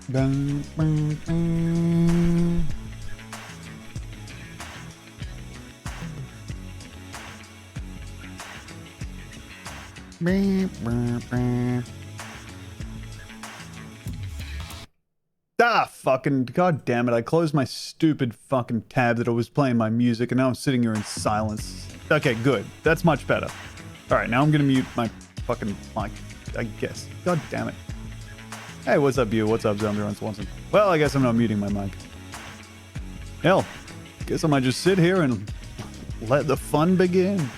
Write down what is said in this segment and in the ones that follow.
Bang, bang, bang. Beep, beep, beep. Ah, fucking god damn it. I closed my stupid fucking tab that I was playing my music and now I'm sitting here in silence. Okay, good. That's much better. Alright, now I'm gonna mute my fucking mic, I guess. God damn it. Hey, what's up, you? What's up, Zombie Ron Swanson? Well, I guess I'm not muting my mic. Hell, guess I might just sit here and let the fun begin.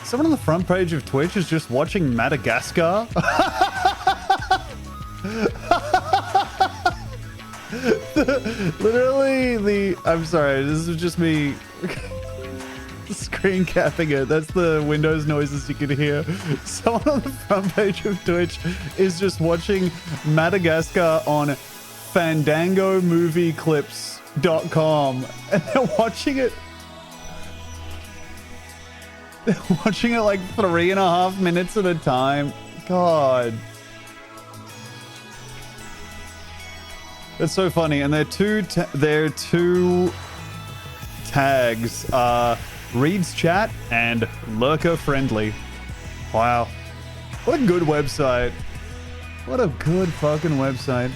Someone on the front page of Twitch is just watching Madagascar. Literally, I'm sorry, this is just me screen capping it. That's the Windows noises you can hear. Someone on the front page of Twitch is just watching Madagascar on fandangomovieclips.com and they're watching it. They're watching it like 3.5 minutes at a time. God. That's so funny. And their two tags are Reads Chat and Lurker Friendly. Wow. What a good website. What a good fucking website.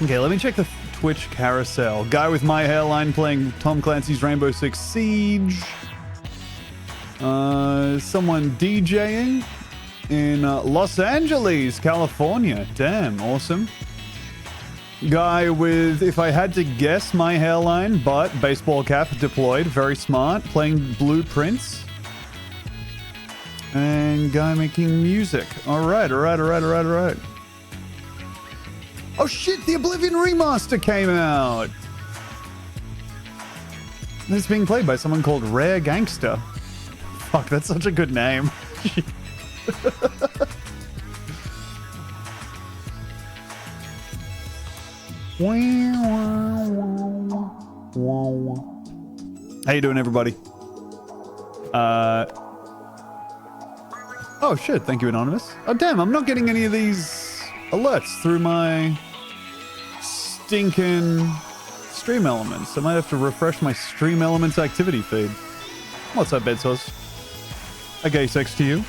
Okay, let me check the Twitch carousel. Guy with my hairline playing Tom Clancy's Rainbow Six Siege. Someone DJing in Los Angeles, California. Damn, awesome. Guy with, if I had to guess, my hairline, but baseball cap deployed. Very smart. Playing Blueprints. And guy making music. Alright. Oh shit, the Oblivion remaster came out! And it's being played by someone called Rare Gangster. Fuck, that's such a good name. How you doing, everybody? Oh shit, thank you, Anonymous. Oh damn, I'm not getting any of these alerts through my stinking Stream Elements. I might have to refresh my Stream Elements activity feed. What's up, Bedsauce? A gay sex to you?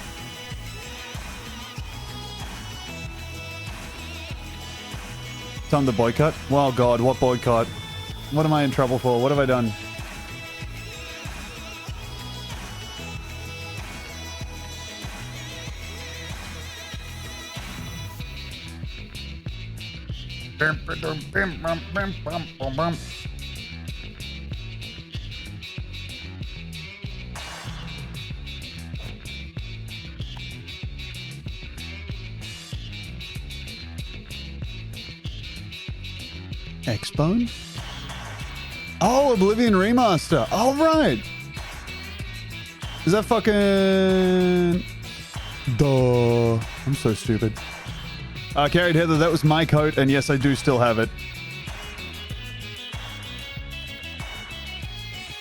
Time to boycott? Oh god, what boycott? What am I in trouble for? What have I done? X-Bone? Oh, Oblivion Remaster. All right. Is that fucking... Duh. I'm so stupid. Carried Heather, that was my coat, and yes, I do still have it.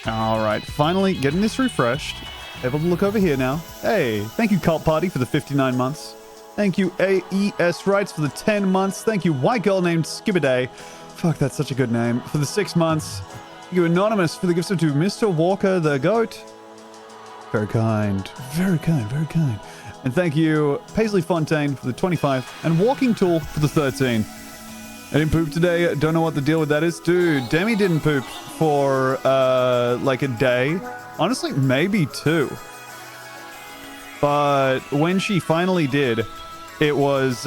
All right, finally getting this refreshed. Able to look over here now. Hey, thank you, Cult Party, for the 59 months. Thank you, AES Rights, for the 10 months. Thank you, White Girl Named Skibiday. Fuck, that's such a good name. For the 6 months. Thank you, Anonymous, for the gifts to Mr. Walker the Goat. Very kind. Very kind, very kind. And thank you, Paisley Fontaine, for the 25, and Walking Tool for the 13. I didn't poop today. Don't know what the deal with that is. Dude, Demi didn't poop for, like a day. Honestly, maybe 2. But when she finally did, it was,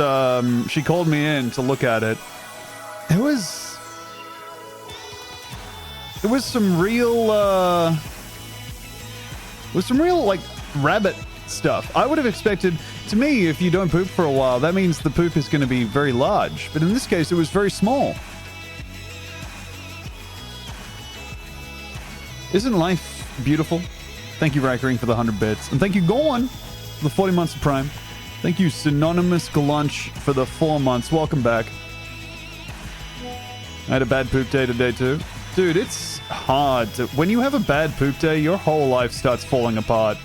she called me in to look at it. It was some real, like, rabbit stuff. I would have expected, to me, if you don't poop for a while, that means the poop is going to be very large. But in this case, it was very small. Isn't life beautiful? Thank you, Rackering, for the 100 bits. And thank you, Gorn, for the 40 months of Prime. Thank you, Synonymous Galunch, for the 4 months. Welcome back. I had a bad poop day today, too. Dude, it's hard to... When you have a bad poop day, your whole life starts falling apart.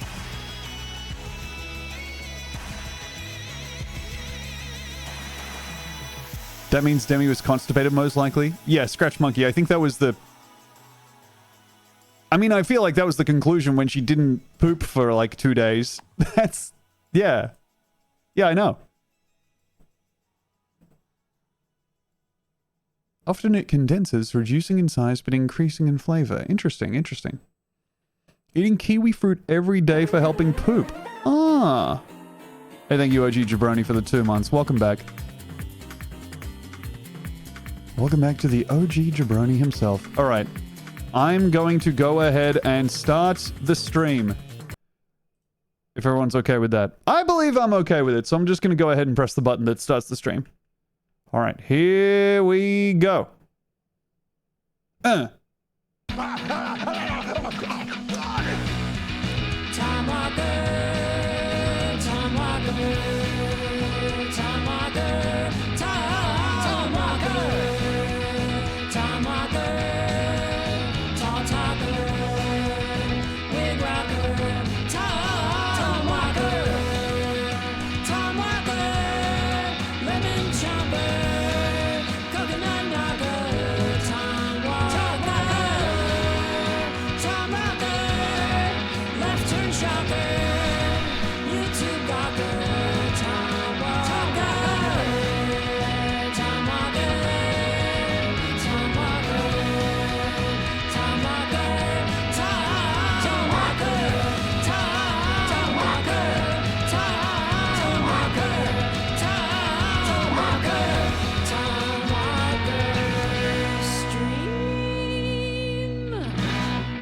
That means Demi was constipated, most likely. Yeah, Scratch Monkey. I think that was the... I mean, I feel like that was the conclusion when she didn't poop for like 2 days. That's... Yeah. Yeah, I know. Often it condenses, reducing in size but increasing in flavor. Interesting, interesting. Eating kiwi fruit every day for helping poop. Ah. Hey, thank you, OG Jabroni, for the 2 months. Welcome back. Welcome back to the OG Jabroni himself. All right. I'm going to go ahead and start the stream. If everyone's okay with that. I believe I'm okay with it, so I'm just going to go ahead and press the button that starts the stream. All right, here we go.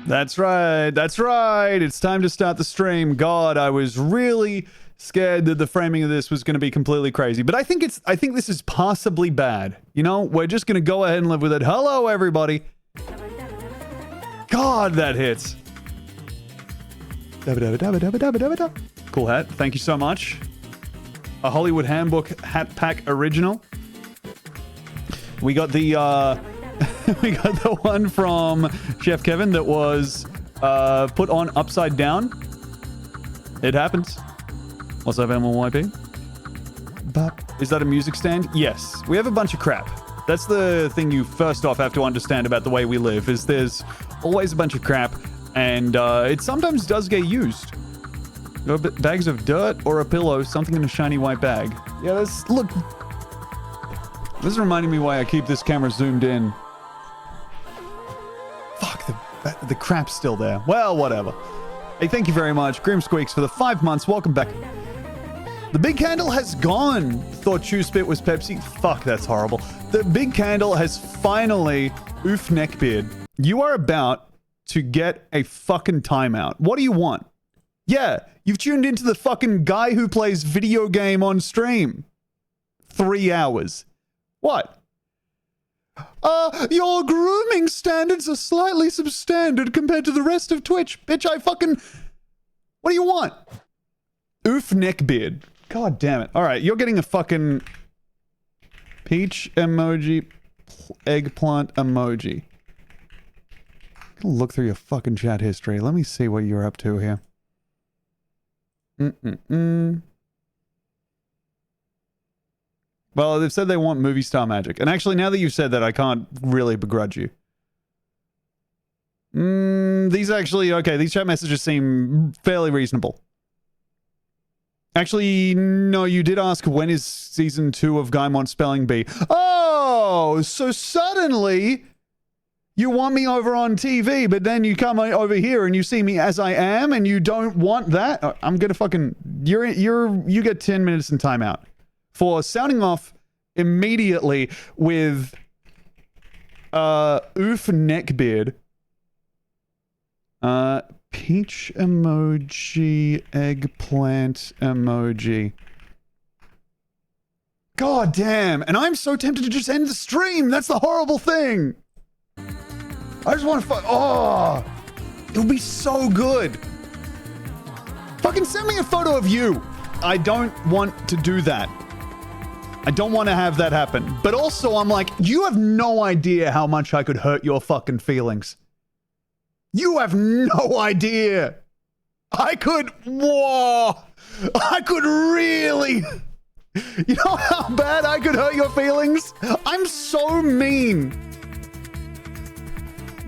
That's right. That's right. It's time to start the stream. God, I was really scared that the framing of this was going to be completely crazy. But I think this is possibly bad. You know, we're just going to go ahead and live with it. Hello, everybody. God, that hits. Cool hat. Thank you so much. A Hollywood Handbook Hat Pack original. We got the we got the one from Chef Kevin that was put on upside down. It happens. What's up, MLYP? Is that a music stand? Yes. We have a bunch of crap. That's the thing you first off have to understand about the way we live, is there's always a bunch of crap, and it sometimes does get used. Bags of dirt or a pillow, something in a shiny white bag. Yeah, look. This is reminding me why I keep this camera zoomed in. Fuck, the crap's still there. Well, whatever. Hey, thank you very much, Grim Squeaks, for the 5 months. Welcome back. The big candle has gone. Thought Chew Spit was Pepsi. Fuck, that's horrible. The big candle has finally... Oof, neckbeard. You are about to get a fucking timeout. What do you want? Yeah, you've tuned into the fucking guy who plays video game on stream. 3 hours. What? Your grooming standards are slightly substandard compared to the rest of Twitch. Bitch, what do you want? Oof, neckbeard. God damn it. Alright, you're getting a fucking... peach emoji, eggplant emoji. Look through your fucking chat history. Let me see what you're up to here. Well, they've said they want movie star magic. And actually, now that you've said that, I can't really begrudge you. These chat messages seem fairly reasonable. Actually, no, you did ask when is season 2 of Gaimon Spelling Bee. Oh, so suddenly you want me over on TV, but then you come over here and you see me as I am and you don't want that? I'm gonna fucking... You get 10 minutes in timeout for sounding off immediately with oof neckbeard, peach emoji, eggplant emoji. God damn, and I'm so tempted to just end the stream. That's the horrible thing. I just want to oh, it would be so good. Fucking send me a photo of you. I don't want to do that. I don't want to have that happen. But also, I'm like, you have no idea how much I could hurt your fucking feelings. You have no idea. I could really... You know how bad I could hurt your feelings? I'm so mean.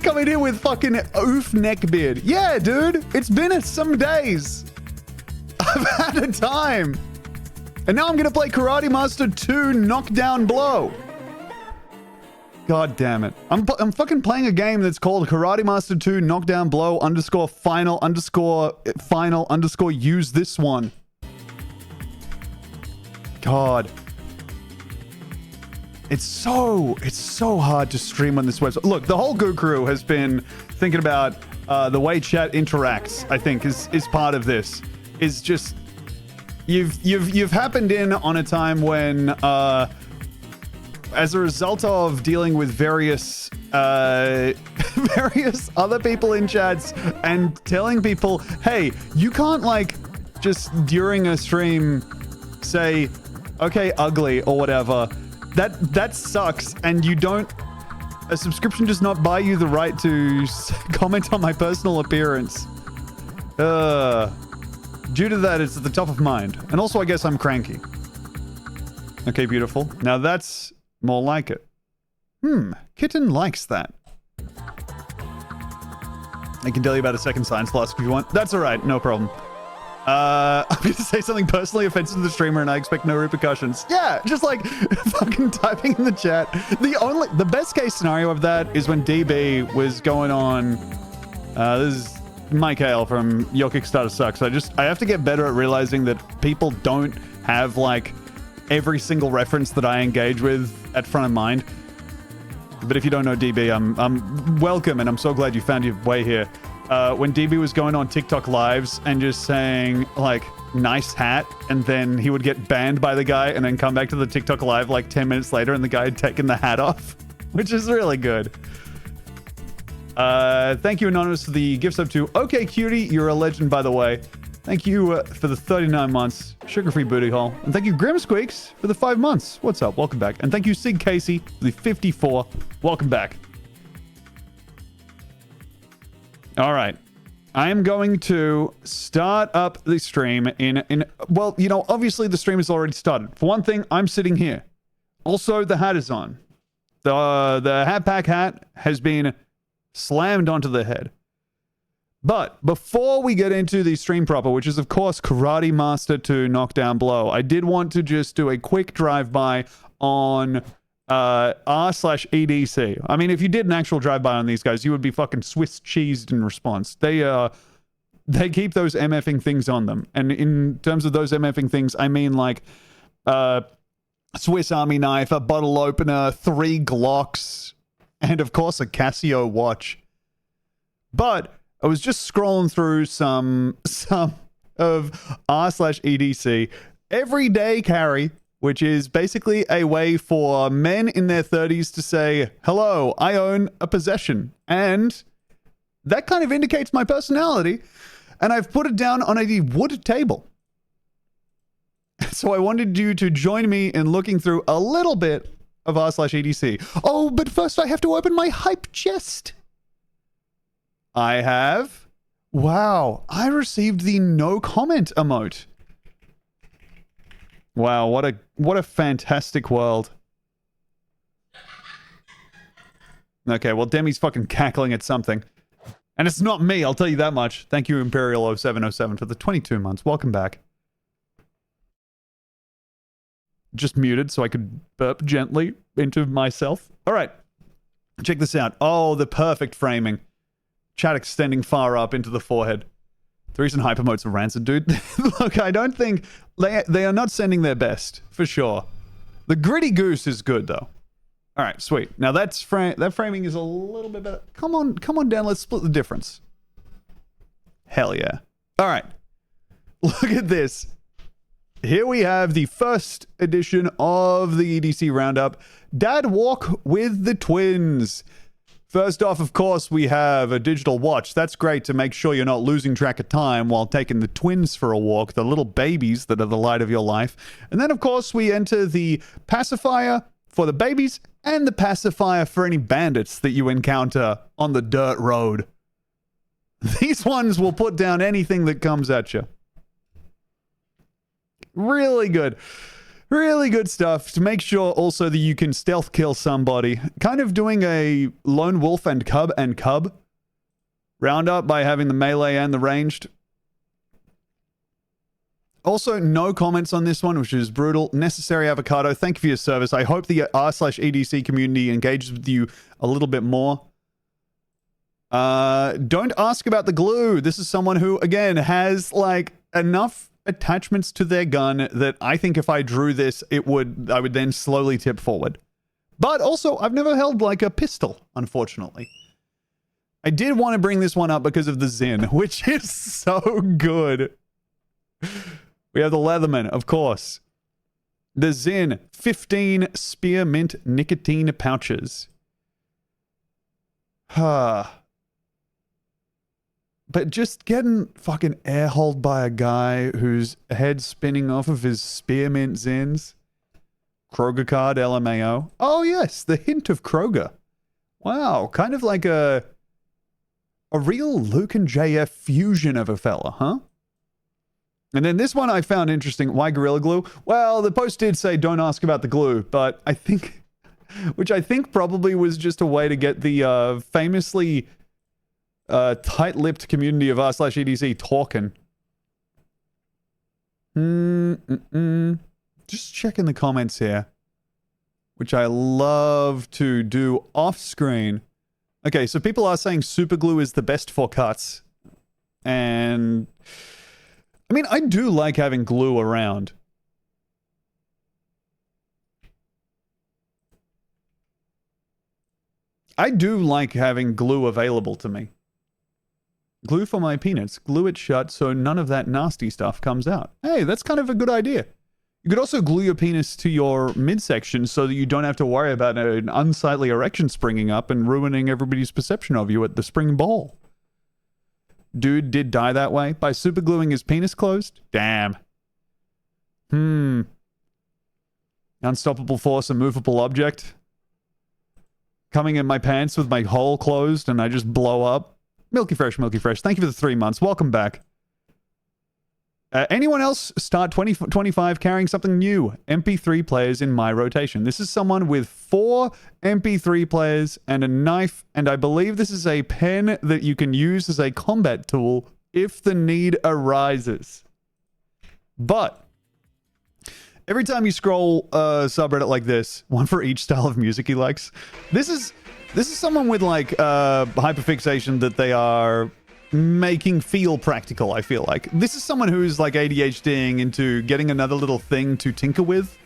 Coming in with fucking oof neckbeard. Yeah, dude. It's been some days. I've had a time. And now I'm going to play Karate Master 2 Knockdown Blow. God damn it. I'm fucking playing a game that's called Karate Master 2 Knockdown Blow _final _ use this one. God. It's so hard to stream on this website. Look, the whole Goo Crew has been thinking about the way chat interacts, I think, is part of this. Is just you've happened in on a time when as a result of dealing with various various other people in chats and telling people, hey, you can't like just during a stream say, okay, ugly or whatever. That sucks, and you don't. A subscription does not buy you the right to comment on my personal appearance. Due to that, it's at the top of mind, and also I guess I'm cranky. Okay, beautiful. Now that's more like it. Kitten likes that. I can tell you about a second science flask if you want. That's all right, no problem. I'm going to say something personally offensive to the streamer and I expect no repercussions. Yeah, just like fucking typing in the chat. The best case scenario of that is when DB was going on. This is Mike Hale from Your Kickstarter Sucks. I have to get better at realizing that people don't have like every single reference that I engage with at front of mind. But if you don't know DB, I'm welcome and I'm so glad you found your way here. When DB was going on TikTok lives and just saying like nice hat, and then he would get banned by the guy and then come back to the TikTok live like 10 minutes later and the guy had taken the hat off, which is really good. Thank you, Anonymous, for the gift sub to Okay Cutie. You're a legend, by the way. Thank you for the 39 months, sugar-free booty hole. And thank you, Grim Squeaks, for the 5 months. What's up? Welcome back. And thank you, Sig Casey, for the 54. Welcome back. All right. I am going to start up the stream well, you know, obviously the stream has already started. For one thing, I'm sitting here. Also, the hat is on. The Hat Pack hat has been slammed onto the head. But before we get into the stream proper, which is, of course, Karate Master 2 Knockdown Blow, I did want to just do a quick drive-by on r/EDC. I mean, if you did an actual drive-by on these guys, you would be fucking Swiss cheesed in response. They keep those MFing things on them. And in terms of those MFing things, I mean like Swiss Army knife, a bottle opener, 3 Glocks, and of course a Casio watch. But I was just scrolling through some of r/EDC everyday carry, which is basically a way for men in their 30s to say, hello, I own a possession. And that kind of indicates my personality. And I've put it down on a wood table. So I wanted you to join me in looking through a little bit of r/EDC. Oh, but first I have to open my hype chest. I have. Wow, I received the no comment emote. Wow, what a fantastic world. Okay, well, Demi's fucking cackling at something. And it's not me, I'll tell you that much. Thank you, Imperial0707, for the 22 months. Welcome back. Just muted so I could burp gently into myself. All right, check this out. Oh, the perfect framing. Chat extending far up into the forehead. The reason hypermodes are rancid, dude. Look, I don't think they are not sending their best, for sure. The gritty goose is good, though. All right, sweet. Now that framing is a little bit better. Come on down. Let's split the difference. Hell yeah. All right. Look at this. Here we have the first edition of the EDC Roundup. Dad Walk with the Twins. First off, of course, we have a digital watch. That's great to make sure you're not losing track of time while taking the twins for a walk, the little babies that are the light of your life. And then, of course, we enter the pacifier for the babies and the pacifier for any bandits that you encounter on the dirt road. These ones will put down anything that comes at you. Really good. Really good stuff to make sure also that you can stealth kill somebody. Kind of doing a lone wolf and cub roundup by having the melee and the ranged. Also, no comments on this one, which is brutal. Necessary Avocado, thank you for your service. I hope the r/EDC community engages with you a little bit more. Don't ask about the glue. This is someone who, again, has like enough attachments to their gun that I think if I drew this, I would then slowly tip forward. But also, I've never held like a pistol, unfortunately. I did want to bring this one up because of the Zin, which is so good. We have the Leatherman, of course. The Zin, 15 spearmint nicotine pouches. But just getting fucking air-holed by a guy whose head spinning off of his spearmint Zins. Kroger card, LMAO. Oh yes, the hint of Kroger. Wow, kind of like a real Luke and JF fusion of a fella, huh? And then this one I found interesting. Why Gorilla Glue? Well, the post did say don't ask about the glue, but I think, which I think probably was just a way to get the famously tight-lipped community of r/EDC talking. Just checking the comments here, which I love to do off-screen. Okay, so people are saying super glue is the best for cuts. And I mean, I do like having glue around. I do like having glue available to me. Glue for my peanuts. Glue it shut so none of that nasty stuff comes out. Hey, that's kind of a good idea. You could also glue your penis to your midsection so that you don't have to worry about an unsightly erection springing up and ruining everybody's perception of you at the spring ball. Dude did die that way by supergluing his penis closed? Damn. Unstoppable force, a movable object. Coming in my pants with my hole closed and I just blow up. Milky Fresh, Milky Fresh. Thank you for the 3 months. Welcome back. Anyone else start 2025 carrying something new? MP3 players in my rotation. This is someone with 4 MP3 players and a knife, and I believe this is a pen that you can use as a combat tool if the need arises. But every time you scroll a subreddit like this, one for each style of music he likes, this is someone with like hyperfixation that they are making feel practical, I feel like. This is someone who's like ADHDing into getting another little thing to tinker with.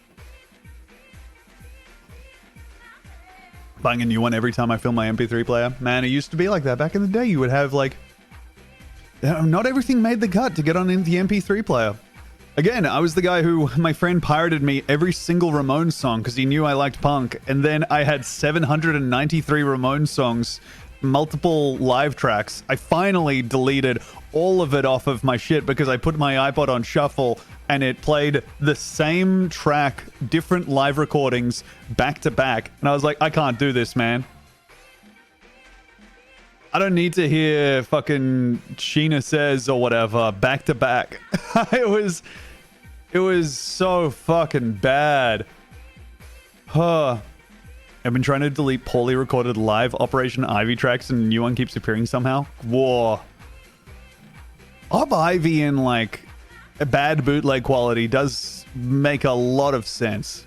Buying a new one every time I fill my MP3 player. Man, it used to be like that. Back in the day, you would have like... Not everything made the cut to get on into the MP3 player. Again, I was the guy who, my friend pirated me every single Ramones song because he knew I liked punk. And then I had 793 Ramones songs, multiple live tracks. I finally deleted all of it off of my shit because I put my iPod on shuffle and it played the same track, different live recordings, back to back. And I was like, I can't do this, man. I don't need to hear fucking Sheena Says or whatever back to back. It was so fucking bad. I've been trying to delete poorly recorded live Operation Ivy tracks and a new one keeps appearing somehow. Whoa. Ob Ivy in like a bad bootleg quality does make a lot of sense.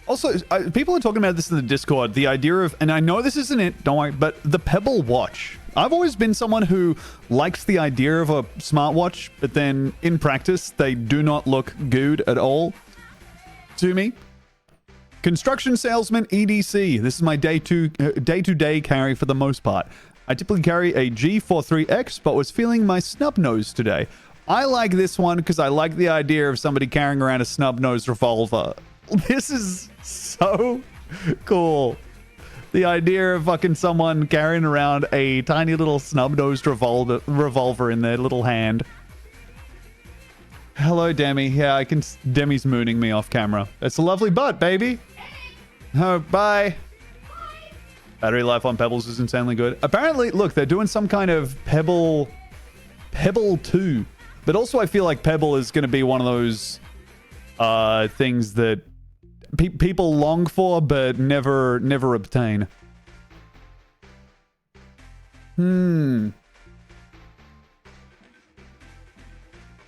Also, people are talking about this in the Discord. The idea of, and I know this isn't it, don't worry, but the Pebble Watch. I've always been someone who likes the idea of a smartwatch, but then in practice, they do not look good at all to me. Construction salesman EDC. This is my day-to-day carry for the most part. I typically carry a G43X, but was feeling my snub nose today. I like this one because I like the idea of somebody carrying around a snub nose revolver. This is so cool. The idea of fucking someone carrying around a tiny little snub-nosed revolver in their little hand. Hello, Demi. Yeah, I can... Demi's mooning me off camera. That's a lovely butt, baby. Oh, bye. Battery life on Pebbles is insanely good. Apparently, look, they're doing some kind of Pebble Pebble 2. But also I feel like Pebble is going to be one of those things that people long for but never obtain.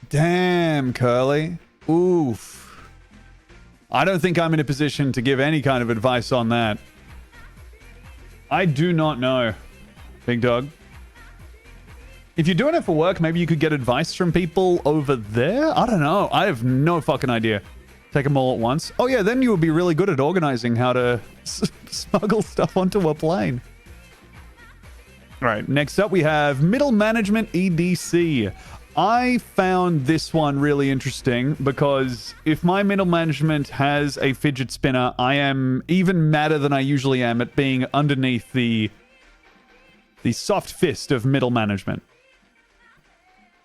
Damn, Curly. Oof. I don't think I'm in a position to give any kind of advice on that. I do not know, Big Dog. If you're doing it for work, maybe you could get advice from people over there? I don't know. I have no fucking idea. Take them all at once. Oh yeah, then you would be really good at organizing how to smuggle stuff onto a plane. All right, next up we have Middle Management EDC. I found this one really interesting because if my middle management has a fidget spinner, I am even madder than I usually am at being underneath the soft fist of middle management.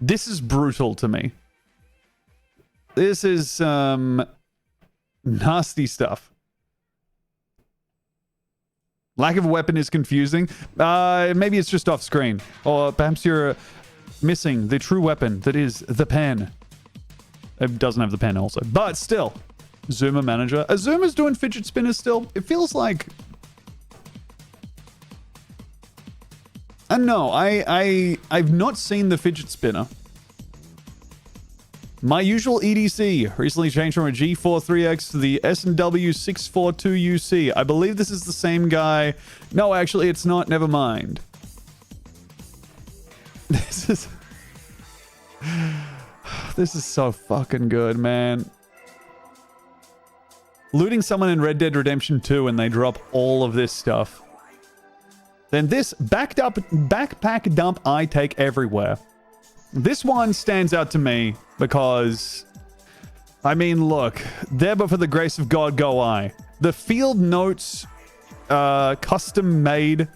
This is brutal to me. This is nasty stuff. Lack of a weapon is confusing. Maybe it's just off screen. Or perhaps you're missing the true weapon that is the pen. It doesn't have the pen also. But still. Zoomer manager. Zoomer's doing fidget spinners still. It feels like... no, I've not seen the fidget spinner. My usual EDC recently changed from a G43X to the S&W 642UC. I believe this is the same guy. No, actually, it's not. Never mind. This is so fucking good, man. Looting someone in Red Dead Redemption 2 and they drop all of this stuff. Then this backpack dump I take everywhere. This one stands out to me because, I mean, look, there but for the grace of God go I. The Field Notes custom made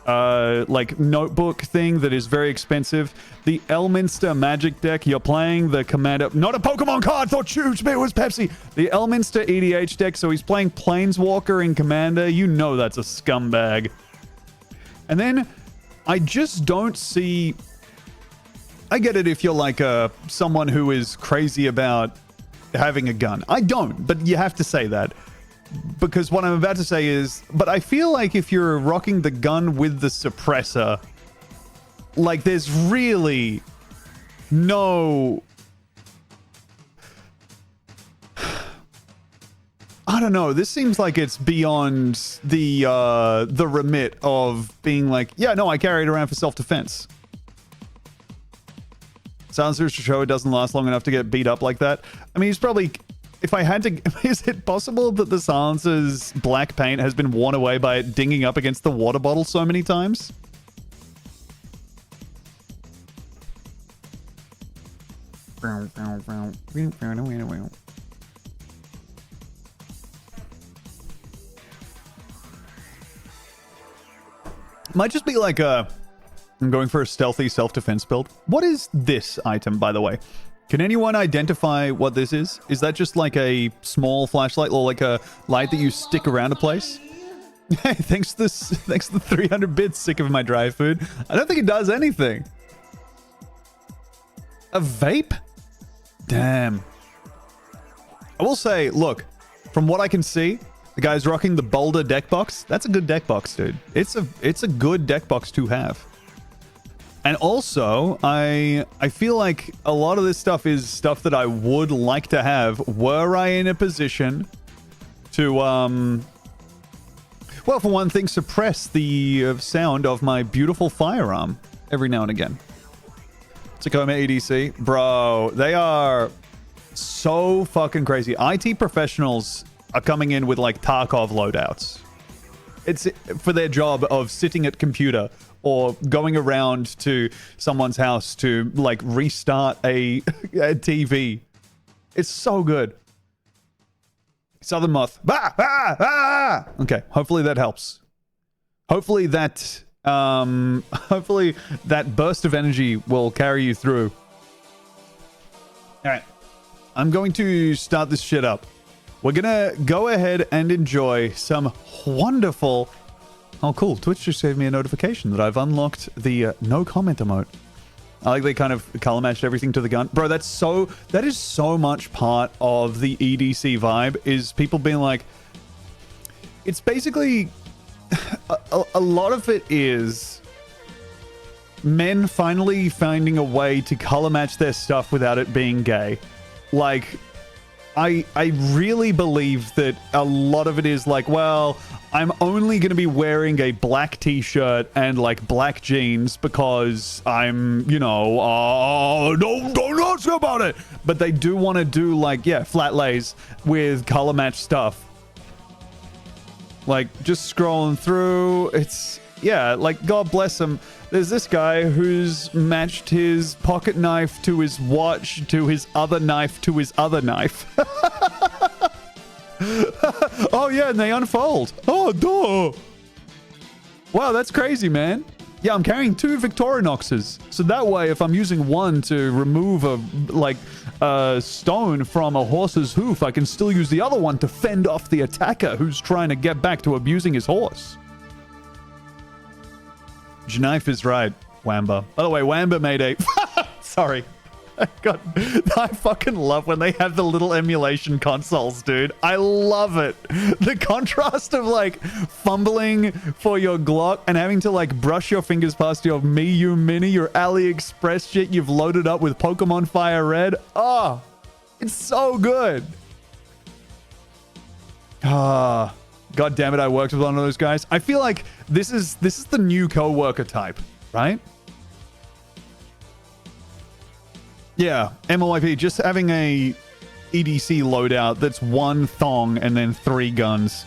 like notebook thing that is very expensive. The Elminster Magic deck, you're playing the Commander, not a Pokemon card, thought Choose Me was Pepsi. The Elminster EDH deck, so he's playing Planeswalker in Commander. You know that's a scumbag. And then I just don't see... I get it if you're like someone who is crazy about having a gun. I don't, but you have to say that. Because what I'm about to say is... But I feel like if you're rocking the gun with the suppressor, like there's really no... I don't know. This seems like it's beyond the remit of being like, yeah, no, I carry it around for self-defense. Silencers to show it doesn't last long enough to get beat up like that. I mean, he's probably... If I had to... Is it possible that the silencer's black paint has been worn away by it dinging up against the water bottle so many times? Might just be like a... I'm going for a stealthy self-defense build. What is this item, by the way? Can anyone identify what this is? Is that just like a small flashlight or like a light that you stick around a place? Hey, thanks to the 300 bits, sick of my dry food. I don't think it does anything. A vape? Damn. I will say, look, from what I can see, the guy's rocking the Boulder deck box. That's a good deck box, dude. It's a good deck box to have. And also, I feel like a lot of this stuff is stuff that I would like to have were I in a position to, well, for one thing, suppress the sound of my beautiful firearm every now and again. Tacoma EDC. Bro, they are so fucking crazy. IT professionals are coming in with, like, Tarkov loadouts. It's for their job of sitting at computer or going around to someone's house to, like, restart a TV. It's so good. Southern Moth. Bah, bah, bah! Okay, hopefully that helps. Hopefully that burst of energy will carry you through. All right. I'm going to start this shit up. We're gonna go ahead and enjoy some wonderful... Oh, cool. Twitch just gave me a notification that I've unlocked the no comment emote. I like they kind of color matched everything to the gun. Bro, that is so much part of the EDC vibe, is people being like, it's basically, a lot of it is men finally finding a way to color match their stuff without it being gay. Like, I really believe that a lot of it is like, well, I'm only going to be wearing a black t-shirt and like black jeans because I'm, you know, don't ask about it. But they do want to do like, yeah, flat lays with color match stuff. Like, just scrolling through, it's, yeah, like, God bless him. There's this guy who's matched his pocket knife to his watch, to his other knife, to his other knife. Oh, yeah, and they unfold. Oh, duh. Wow, that's crazy, man. Yeah, I'm carrying 2 Victorinoxes. So that way, if I'm using one to remove a stone from a horse's hoof, I can still use the other one to fend off the attacker who's trying to get back to abusing his horse. Janife is right, Wamba. By the way, Wamba made a... Sorry. God, I fucking love when they have the little emulation consoles, dude. I love it. The contrast of, like, fumbling for your Glock and having to, like, brush your fingers past your Miyoo Mini, your AliExpress shit you've loaded up with Pokemon Fire Red. Oh, it's so good. Ah, God damn it, I worked with one of those guys. I feel like this is the new coworker type, right? Yeah, MLIP, just having a EDC loadout that's 1 thong and then 3 guns.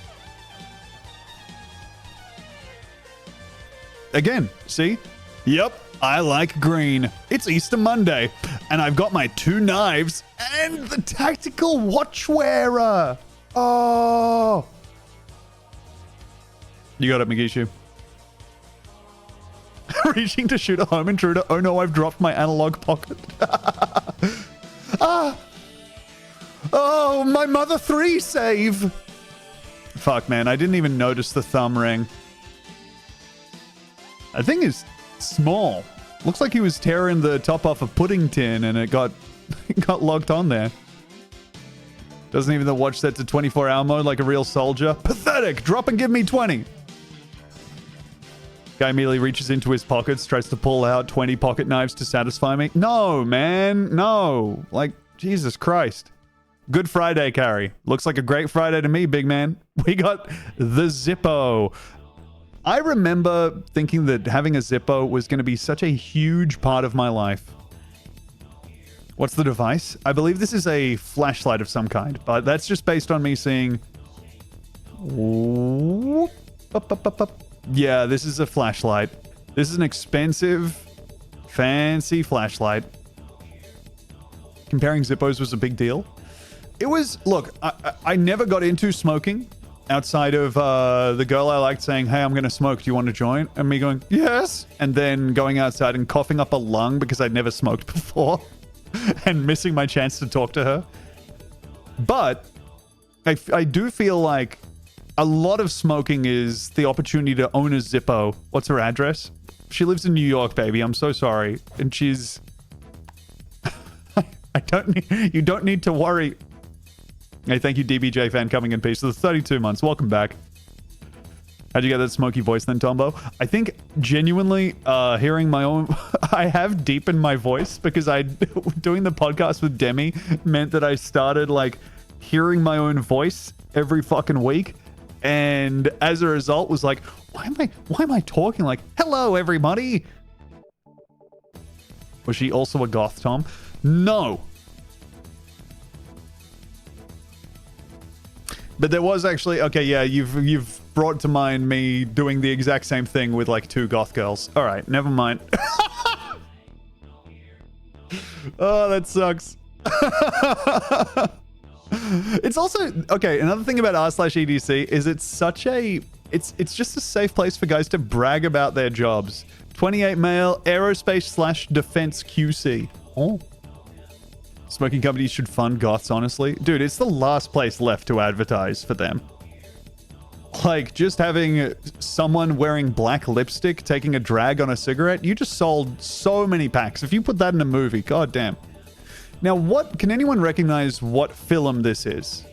Again, see? Yep, I like green. It's Easter Monday, and I've got my 2 knives and the tactical watch wearer. Oh. You got it, Magishu. Reaching to shoot a home intruder. Oh no, I've dropped my analog pocket. Ah! Oh, my Mother 3 save! Fuck, man, I didn't even notice the thumb ring. That thing is small. Looks like he was tearing the top off a pudding tin and it got locked on there. Doesn't even the watch set to 24-hour mode like a real soldier. Pathetic! Drop and give me 20! Guy immediately reaches into his pockets, tries to pull out 20 pocket knives to satisfy me. No, man. No. Like, Jesus Christ. Good Friday, Carrie. Looks like a great Friday to me, big man. We got the Zippo. I remember thinking that having a Zippo was going to be such a huge part of my life. What's the device? I believe this is a flashlight of some kind, but that's just based on me seeing... Yeah, this is a flashlight. This is an expensive, fancy flashlight. Comparing Zippos was a big deal. It was, look, I never got into smoking outside of the girl I liked saying, hey, I'm going to smoke. Do you want to join? And me going, yes. And then going outside and coughing up a lung because I'd never smoked before and missing my chance to talk to her. But I do feel like a lot of smoking is the opportunity to own a Zippo. What's her address? She lives in New York, baby. I'm so sorry. And she's... You don't need to worry. Hey, thank you, DBJ fan, coming in peace. So the 32 months. Welcome back. How'd you get that smoky voice then, Tombo? I think genuinely hearing my own... I have deepened my voice because doing the podcast with Demi meant that I started like hearing my own voice every fucking week. And as a result was like, why am I talking like, hello, everybody? Was she also a goth, Tom? No. But there was actually, okay, yeah, you've brought to mind me doing the exact same thing with like 2 goth girls. All right, never mind. Oh, that sucks. It's also, okay, another thing about r/EDC is it's such a, it's just a safe place for guys to brag about their jobs. 28 male, aerospace/defense QC. Oh. Smoking companies should fund goths, honestly. Dude, it's the last place left to advertise for them. Like, just having someone wearing black lipstick taking a drag on a cigarette, you just sold so many packs. If you put that in a movie, goddamn. Now, what can anyone recognize what film this is?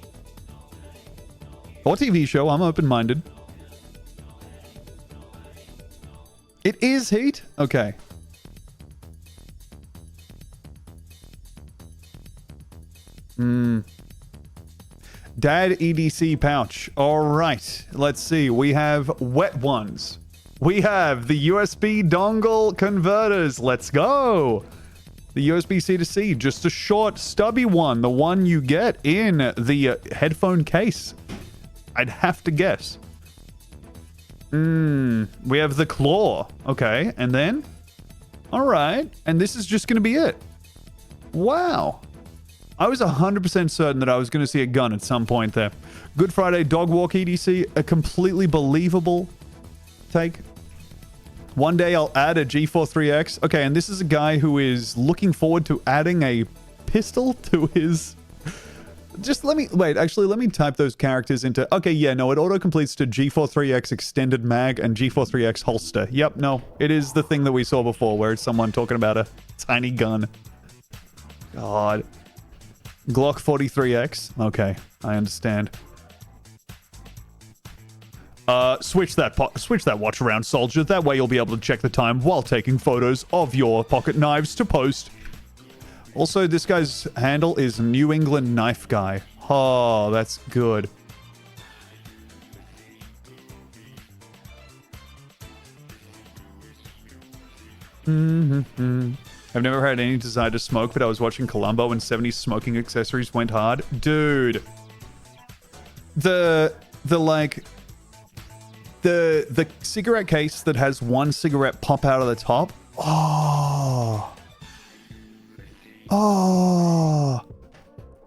Or TV show, I'm open-minded. It is Heat? Okay. Dad EDC pouch. All right. Let's see. We have wet ones. We have the USB dongle converters. Let's go. The USB-C to C. Just a short, stubby one. The one you get in the headphone case. I'd have to guess. We have the claw. Okay. And then? All right. And this is just going to be it. Wow. I was 100% certain that I was going to see a gun at some point there. Good Friday Dog Walk EDC, a completely believable take. One day I'll add a G43X. Okay, and this is a guy who is looking forward to adding a pistol to his... Just let me... Wait, actually, let me type those characters into... Okay, yeah, no, it auto-completes to G43X extended mag and G43X holster. Yep, no, it is the thing that we saw before where it's someone talking about a tiny gun. God... Glock 43X. Okay, I understand. Switch that watch around, soldier. That way you'll be able to check the time while taking photos of your pocket knives to post. Also, this guy's handle is New England Knife Guy. Oh, that's good. I've never had any desire to smoke, but I was watching Columbo and 70s smoking accessories went hard. Dude. The cigarette case that has one cigarette pop out of the top. Oh. Oh.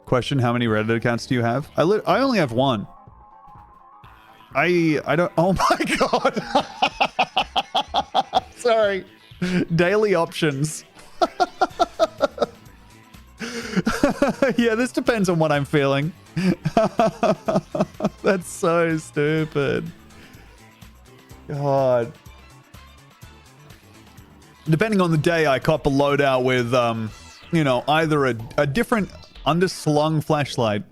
Question, how many Reddit accounts do you have? I only have one. I don't... Oh my god. Sorry. Daily options. Yeah, this depends on what I'm feeling. That's so stupid. God. Depending on the day, I cop a loadout with, you know, either a different underslung flashlight.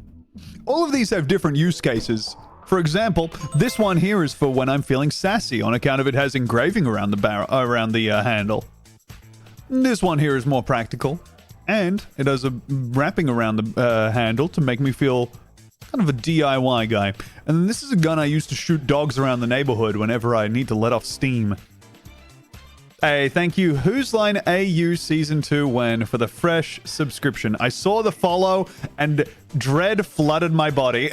All of these have different use cases. For example, this one here is for when I'm feeling sassy on account of it has engraving around the handle. This one here is more practical, and it has a wrapping around the handle to make me feel kind of a DIY guy. And then this is a gun I use to shoot dogs around the neighborhood whenever I need to let off steam. Hey, thank you, Whose Line AU Season 2 when for the fresh subscription. I saw the follow, and dread flooded my body.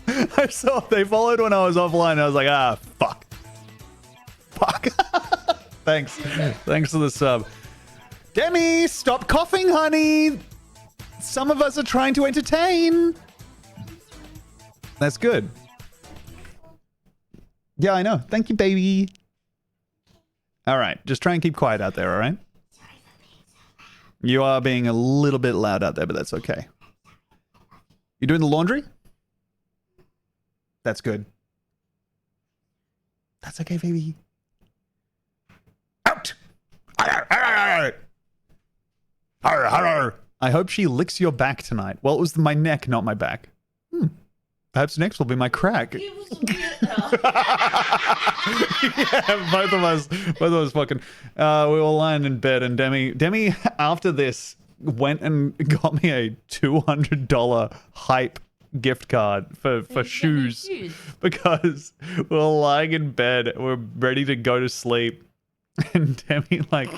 I saw they followed when I was offline, and I was like, ah, fuck. Fuck. Thanks. Thanks for the sub. Demi, stop coughing, honey. Some of us are trying to entertain. That's good. Yeah, I know. Thank you, baby. All right. Just try and keep quiet out there, all right? You are being a little bit loud out there, but that's okay. You doing the laundry? That's good. That's okay, baby. Out! I hope she licks your back tonight. Well, it was my neck, not my back. Perhaps next will be my crack. It was weird. Yeah, both of us fucking. We were lying in bed, and Demi, after this, went and got me a $200 hype gift card for shoes because we were lying in bed, we're ready to go to sleep. And Demi, like,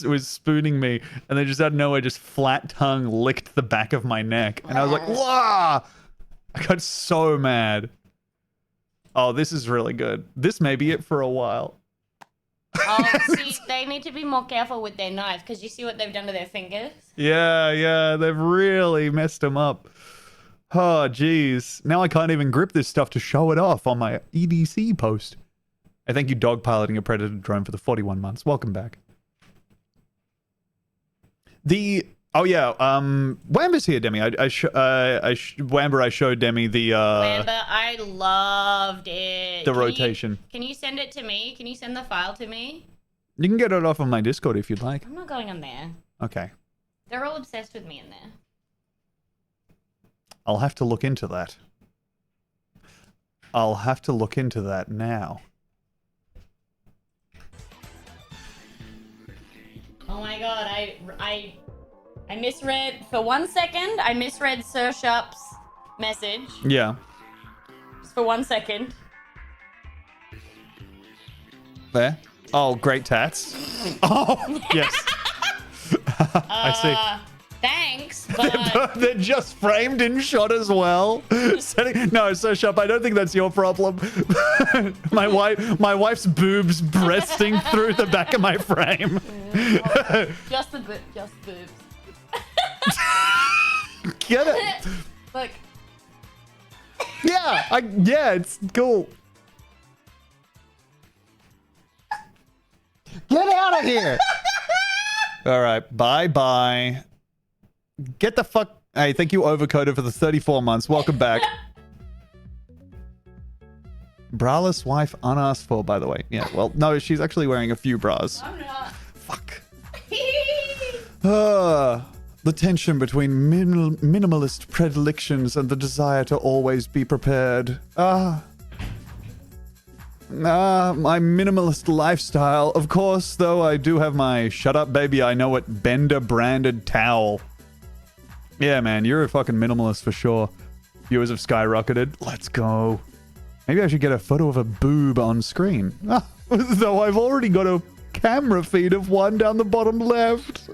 was spooning me, and then just out of nowhere, just flat tongue licked the back of my neck. And I was like, "Wah!" I got so mad. Oh, this is really good. This may be it for a while. Oh, see, they need to be more careful with their knives, because you see what they've done to their fingers? Yeah, they've really messed them up. Oh, jeez. Now I can't even grip this stuff to show it off on my EDC post. I thank you, dog piloting a Predator drone, for the 41 months. Welcome back. Oh yeah, Wamber's here, Demi. Wamber, I showed Demi the Wamber, I loved it. the rotation. Can you send it to me? Can you send the file to me? You can get it off of my Discord if you'd like. I'm not going on there. Okay. They're all obsessed with me in there. I'll have to look into that. I'll have to look into that now. Oh my god, I misread for 1 second. I misread Sir Sharp's message. Yeah. Just for 1 second. There. Oh, great tats. Oh, yes. I see. Thanks, but They're just framed in shot as well. No, so sharp. I don't think that's your problem. my wife's boobs breasting through the back of my frame. just boobs. Get it? Look. Yeah, it's cool. Get out of here. All right, bye. Get the fuck... Hey, thank you, Overcoder, for the 34 months. Welcome back. Braless wife unasked for, by the way. Yeah, well, no, she's actually wearing a few bras. I'm not. Fuck. The tension between minimalist predilections and the desire to always be prepared. My minimalist lifestyle. Of course, though, I do have my shut up, baby, I know it Bender branded towel. Yeah, man, you're a fucking minimalist for sure. Viewers have skyrocketed. Let's go. Maybe I should get a photo of a boob on screen. Though I've already got a camera feed of one down the bottom left.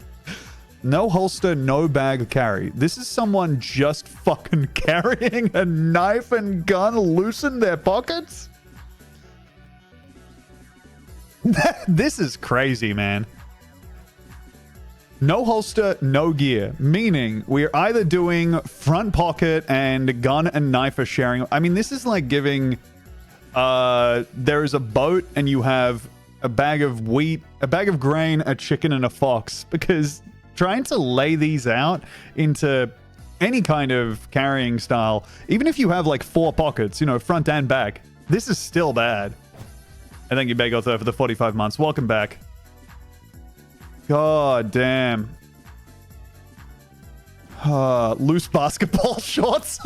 No holster, no bag carry. This is someone just fucking carrying a knife and gun loose in their pockets? This is crazy, man. No holster, no gear. Meaning, we're either doing front pocket and gun and knife are sharing. I mean, this is like giving... there is a boat and you have a bag of wheat, a bag of grain, a chicken, and a fox. Because trying to lay these out into any kind of carrying style, even if you have like 4 pockets, you know, front and back, this is still bad. And thank you, Begotho, for the 45 months. Welcome back. God damn. Loose basketball shorts.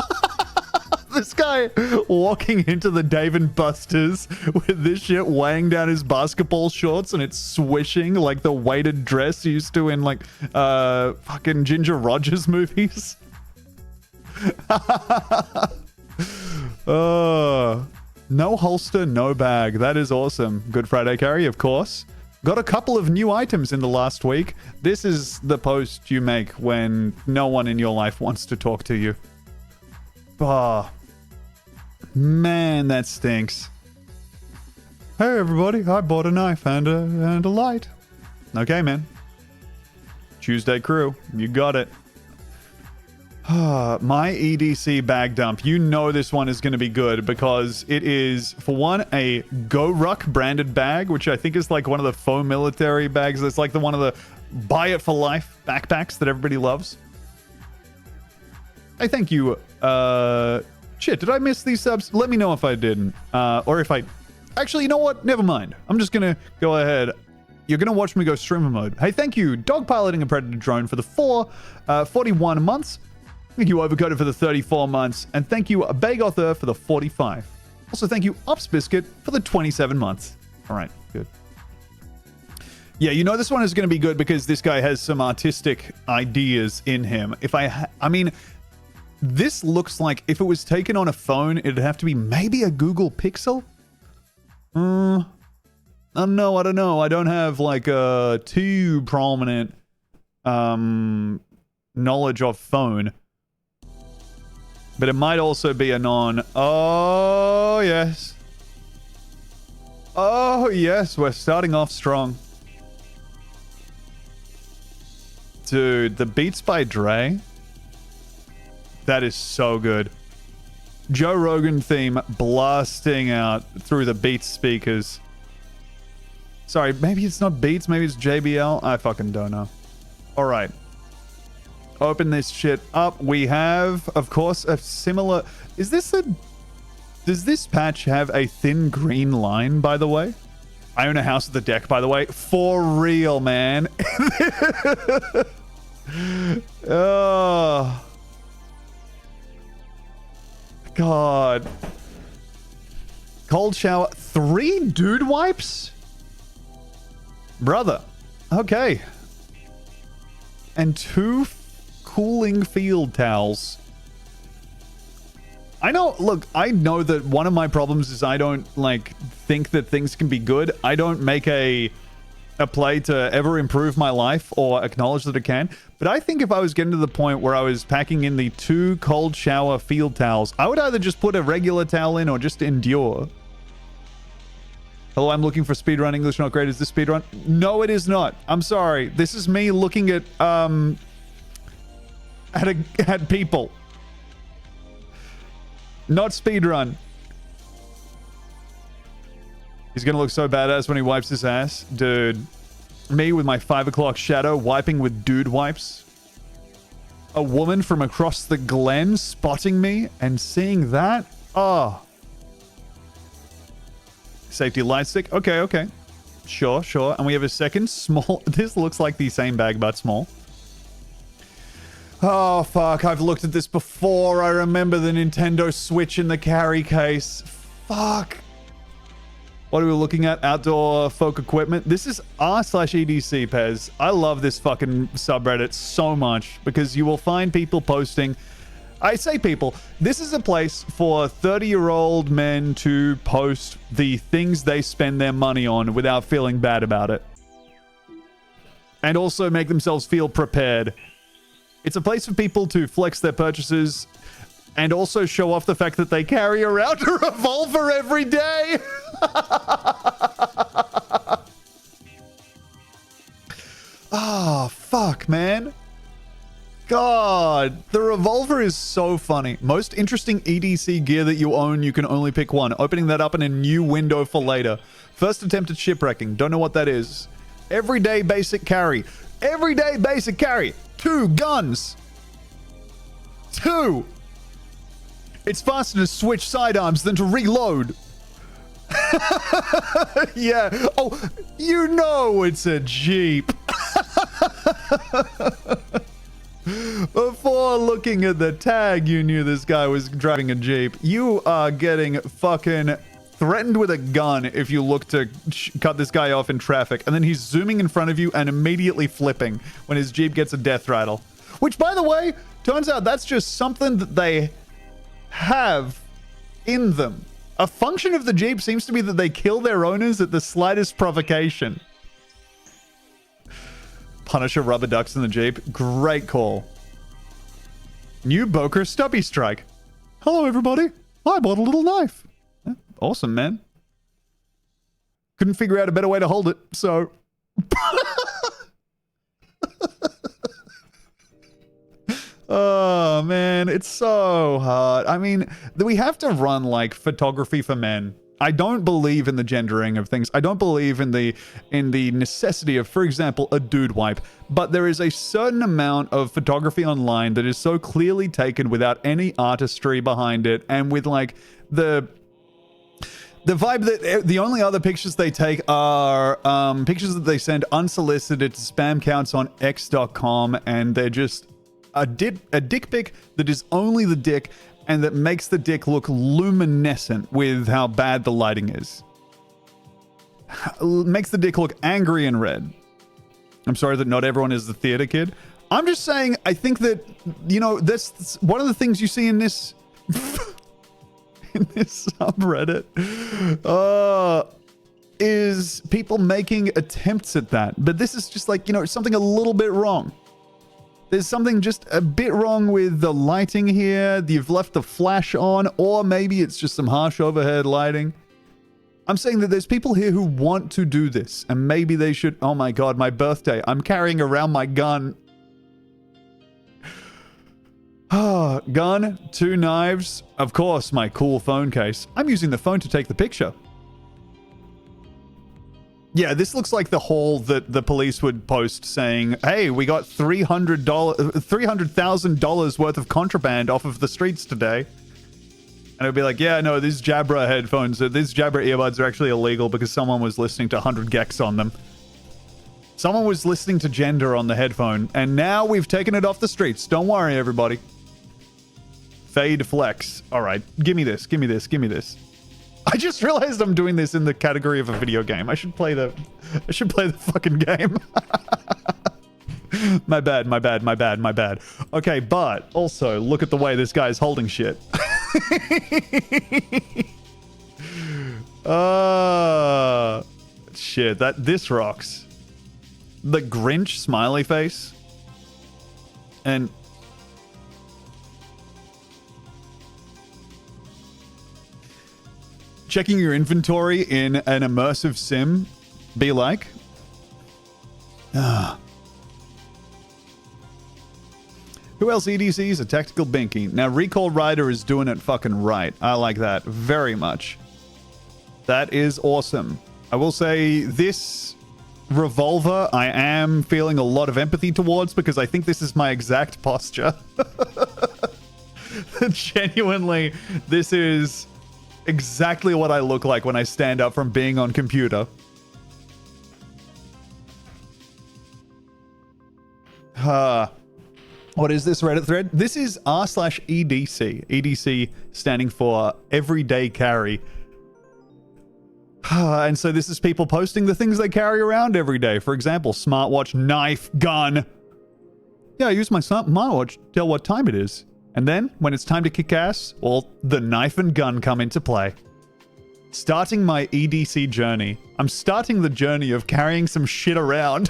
This guy walking into the Dave & Buster's with this shit weighing down his basketball shorts and it's swishing like the weighted dress used to in like fucking Ginger Rogers movies. No holster, no bag. That is awesome. Good Friday carry, of course. Got a couple of new items in the last week. This is the post you make when no one in your life wants to talk to you. Oh, man, that stinks. Hey, everybody. I bought a knife and a light. Okay, man. Tuesday crew. You got it. My EDC bag dump. You know this one is going to be good because it is, for one, a Go Ruck branded bag, which I think is like one of the faux military bags. It's like one of the buy it for life backpacks that everybody loves. Hey, thank you. Shit, did I miss these subs? Let me know if I didn't. Or if I... Actually, you know what? Never mind. I'm just going to go ahead. You're going to watch me go streamer mode. Hey, thank you, Dog Piloting a Predator Drone for the 41 months. Thank you, Overcoated, for the 34 months. And thank you, Bagother, for the 45. Also, thank you, Ops Biscuit, for the 27 months. All right, good. Yeah, you know this one is going to be good because this guy has some artistic ideas in him. I mean, this looks like if it was taken on a phone, it'd have to be maybe a Google Pixel? I don't know. I don't have like a too prominent knowledge of phone. But it might also be a non... Oh, yes. Oh, yes. We're starting off strong. Dude, the Beats by Dre. That is so good. Joe Rogan theme blasting out through the Beats speakers. Sorry, maybe it's not Beats. Maybe it's JBL. I fucking don't know. All right. Open this shit up. We have, of course, a similar... Is this a... Does this patch have a thin green line, by the way? I own a house with a deck, by the way. For real, man. Oh. God. Cold shower. 3 dude wipes? Brother. Okay. And 2 cooling field towels. I know, look, I know that one of my problems is I don't, like, think that things can be good. I don't make a play to ever improve my life or acknowledge that it can. But I think if I was getting to the point where I was packing in the 2 cold shower field towels, I would either just put a regular towel in or just endure. Hello, I'm looking for speedrun. English not great. Is this speedrun? No, it is not. I'm sorry. This is me looking at people. Not speedrun. He's gonna look so badass when he wipes his ass. Dude. Me with my 5 o'clock shadow wiping with dude wipes. A woman from across the glen spotting me and seeing that. Oh. Safety light stick. Okay, okay. Sure, sure. And we have a second small. This looks like the same bag, but small. Oh, fuck. I've looked at this before. I remember the Nintendo Switch in the carry case. Fuck. What are we looking at? Outdoor folk equipment. This is r/EDC, Pez. I love this fucking subreddit so much because you will find people posting... I say people. This is a place for 30-year-old men to post the things they spend their money on without feeling bad about it. And also make themselves feel prepared. It's a place for people to flex their purchases and also show off the fact that they carry around a revolver every day. Oh, fuck, man. God, the revolver is so funny. Most interesting EDC gear that you own, you can only pick one. Opening that up in a new window for later. First attempt at shipwrecking. Don't know what that is. Everyday basic carry. Everyday basic carry. 2 guns. 2. It's faster to switch sidearms than to reload. Yeah. Oh, you know it's a Jeep. Before looking at the tag, you knew this guy was driving a Jeep. You are getting fucking threatened with a gun if you look to cut this guy off in traffic. And then he's zooming in front of you and immediately flipping when his Jeep gets a death rattle. Which, by the way, turns out that's just something that they have in them. A function of the Jeep seems to be that they kill their owners at the slightest provocation. Punisher rubber ducks in the Jeep. Great call. New Boker Stubby Strike. Hello, everybody. I bought a little knife. Yeah, awesome, man. Couldn't figure out a better way to hold it, so... Oh, man. It's so hard. I mean, we have to run, like, photography for men. I don't believe in the gendering of things. I don't believe in the necessity of, for example, a dude wipe. But there is a certain amount of photography online that is so clearly taken without any artistry behind it, and with like the vibe that the only other pictures they take are pictures that they send unsolicited to spam counts on x.com, and they're just a dick pic that is only the dick, and that makes the dick look luminescent with how bad the lighting is. Makes the dick look angry and red. I'm sorry that not everyone is the theater kid. I'm just saying, I think that, you know, that's one of the things you see in this... in this subreddit. Is people making attempts at that. But this is just like, you know, something a little bit wrong. There's something just a bit wrong with the lighting here. You've left the flash on, or maybe it's just some harsh overhead lighting. I'm saying that there's people here who want to do this, and maybe they should... Oh my god, my birthday. I'm carrying around my gun. Gun, 2 knives, of course, my cool phone case. I'm using the phone to take the picture. Yeah, this looks like the haul that the police would post saying, hey, we got $300,000 worth of contraband off of the streets today. And it would be like, yeah, no, these Jabra headphones, these Jabra earbuds are actually illegal because someone was listening to 100 gecs on them. Someone was listening to gender on the headphone, and now we've taken it off the streets. Don't worry, everybody. Fade flex. All right, give me this, give me this, give me this. I just realized I'm doing this in the category of a video game. I should play the fucking game. My bad, my bad, my bad, my bad. Okay, but also look at the way this guy's holding shit. Shit, this rocks. The Grinch smiley face. And checking your inventory in an immersive sim be like? Who else EDCs? A tactical binky. Now, Recall Rider is doing it fucking right. I like that very much. That is awesome. I will say this revolver I am feeling a lot of empathy towards because I think this is my exact posture. Genuinely, this is exactly what I look like when I stand up from being on computer. What is this Reddit thread? This is r/EDC. EDC standing for Everyday Carry. And so this is people posting the things they carry around every day. For example, smartwatch, knife, gun. Yeah, I use my smartwatch to tell what time it is. And then, when it's time to kick ass, well, the knife and gun come into play. Starting my EDC journey. I'm starting the journey of carrying some shit around.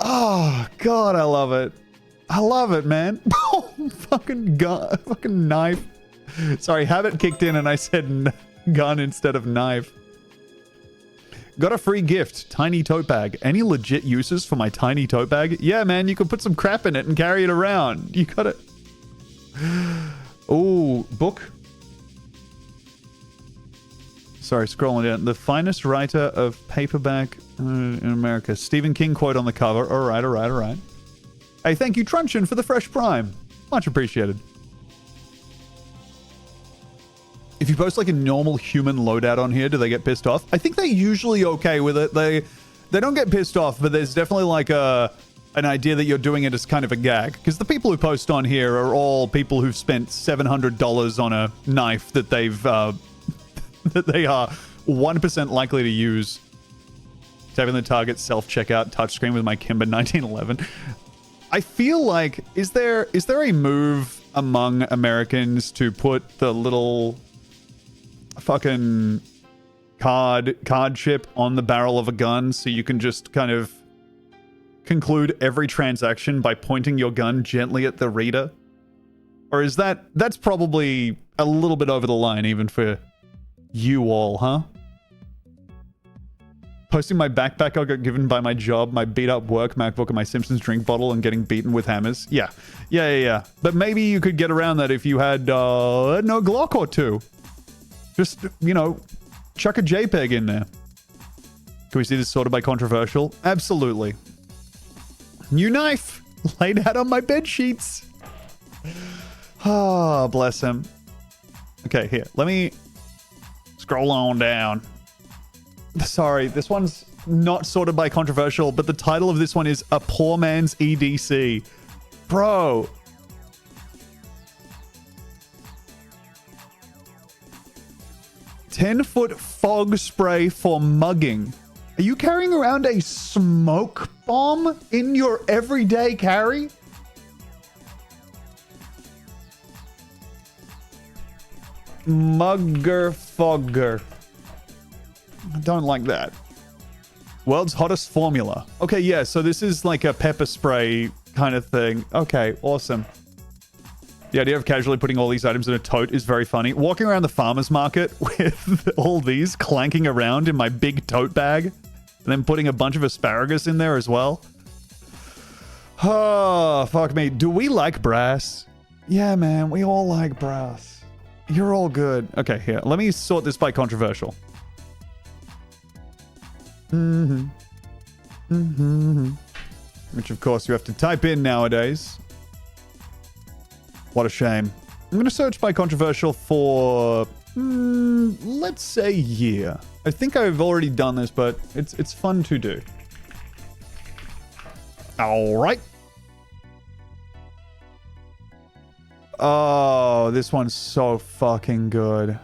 Oh, God, I love it. I love it, man. Fucking gun, fucking knife. Sorry, habit kicked in and I said gun instead of knife. Got a free gift, tiny tote bag. Any legit uses for my tiny tote bag? Yeah, man, you can put some crap in it and carry it around. You got it. Oh, book. Sorry, scrolling down. The finest writer of paperback in America. Stephen King quote on the cover. All right, all right, all right. Hey, thank you, Truncheon, for the fresh prime. Much appreciated. If you post like a normal human loadout on here, do they get pissed off? I think they're usually okay with it. They don't get pissed off, but there's definitely like an idea that you're doing it as kind of a gag. Because the people who post on here are all people who've spent $700 on a knife that they've that they are 1% likely to use. Tapping the target self-checkout touchscreen with my Kimber 1911. I feel like is there a move among Americans to put the little fucking card chip on the barrel of a gun so you can just kind of conclude every transaction by pointing your gun gently at the reader? Or is that's probably a little bit over the line even for you all, huh? Posting my backpack I got given by my job, my beat up work MacBook, and my Simpsons drink bottle and getting beaten with hammers. Yeah. But maybe you could get around that if you had no Glock or two. Just, you know, chuck a JPEG in there. Can we see this sorted by controversial? Absolutely. New knife laid out on my bed sheets. Ah, oh, bless him. Okay, here. Let me scroll on down. Sorry, this one's not sorted by controversial, but the title of this one is A Poor Man's EDC. Bro. "10-foot fog spray for mugging." Are you carrying around a smoke bomb in your everyday carry? Mugger fogger. I don't like that. World's hottest formula. Okay, yeah, so this is like a pepper spray kind of thing. Okay, awesome. The idea of casually putting all these items in a tote is very funny. Walking around the farmer's market with all these clanking around in my big tote bag, and then putting a bunch of asparagus in there as well. Oh, fuck me. Do we like brass? Yeah, man, we all like brass. You're all good. Okay, here. Let me sort this by controversial. Which, of course, you have to type in nowadays. What a shame. I'm going to search by controversial for, let's say year. I think I've already done this, but it's fun to do. All right. Oh, this one's so fucking good.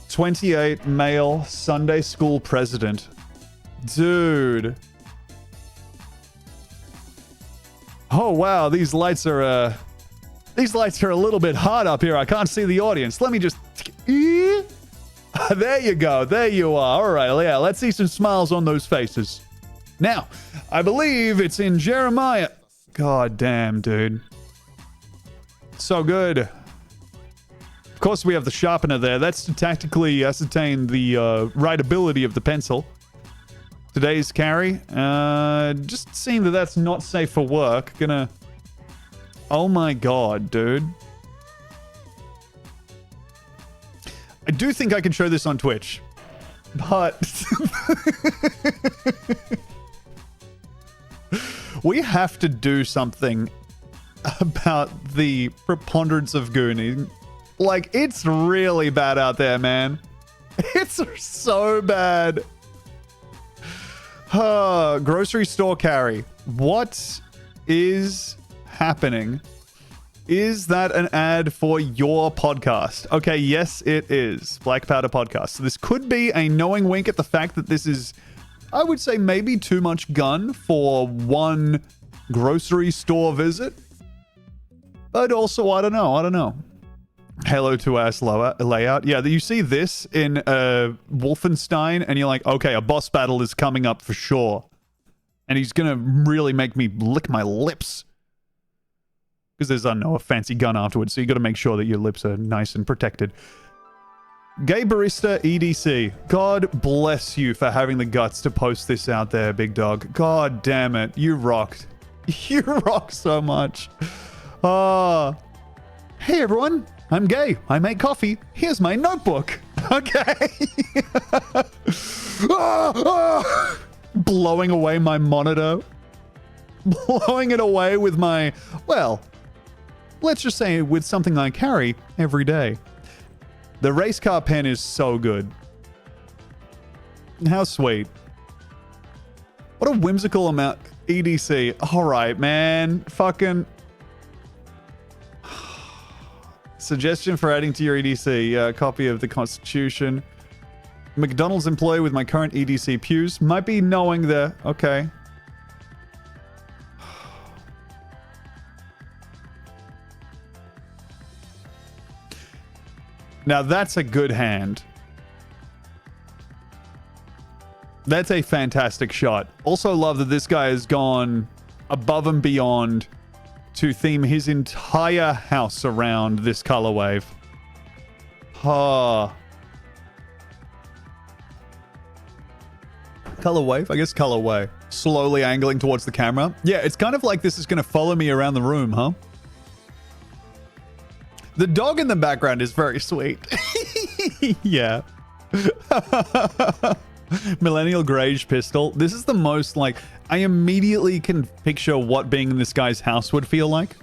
28 male Sunday school president. Dude. Oh, wow. These lights are a little bit hot up here. I can't see the audience. Let me just... There you go. There you are. All right. Yeah, let's see some smiles on those faces. Now, I believe it's in Jeremiah. God damn, dude. So good. Of course, we have the sharpener there. That's to tactically ascertain the writability of the pencil. Today's carry. Just seeing that that's not safe for work. Gonna... Oh my god, dude. I do think I can show this on Twitch. But... we have to do something about the preponderance of gooning. Like, it's really bad out there, man. It's so bad. Grocery store carry. What is happening? Is that an ad for your podcast? Okay, yes, it is. Black Powder Podcast. So this could be a knowing wink at the fact that this is, I would say, maybe too much gun for one grocery store visit. But also, I don't know. Halo 2 ass layout. Yeah, you see this in Wolfenstein, and you're like, okay, a boss battle is coming up for sure. And he's gonna really make me lick my lips. Because there's, I don't know, a fancy gun afterwards, so you gotta make sure that your lips are nice and protected. Gay Barista EDC. God bless you for having the guts to post this out there, big dog. God damn it. You rocked. You rock so much. Hey everyone, I'm gay. I make coffee. Here's my notebook. Okay. Blowing away my monitor. Blowing it away with my, well, let's just say with something I carry every day. The race car pen is so good. How sweet. What a whimsical amount. EDC. All right, man. Fucking... Suggestion for adding to your EDC. Copy of the Constitution. McDonald's employee with my current EDC pews. Might be knowing the... Okay. Now that's a good hand. That's a fantastic shot. Also love that this guy has gone above and beyond to theme his entire house around this color wave. Color wave? I guess color wave. Slowly angling towards the camera. Yeah, it's kind of like this is going to follow me around the room, huh? The dog in the background is very sweet. Yeah. Millennial Grage pistol. This is the most, like, I immediately can picture what being in this guy's house would feel like.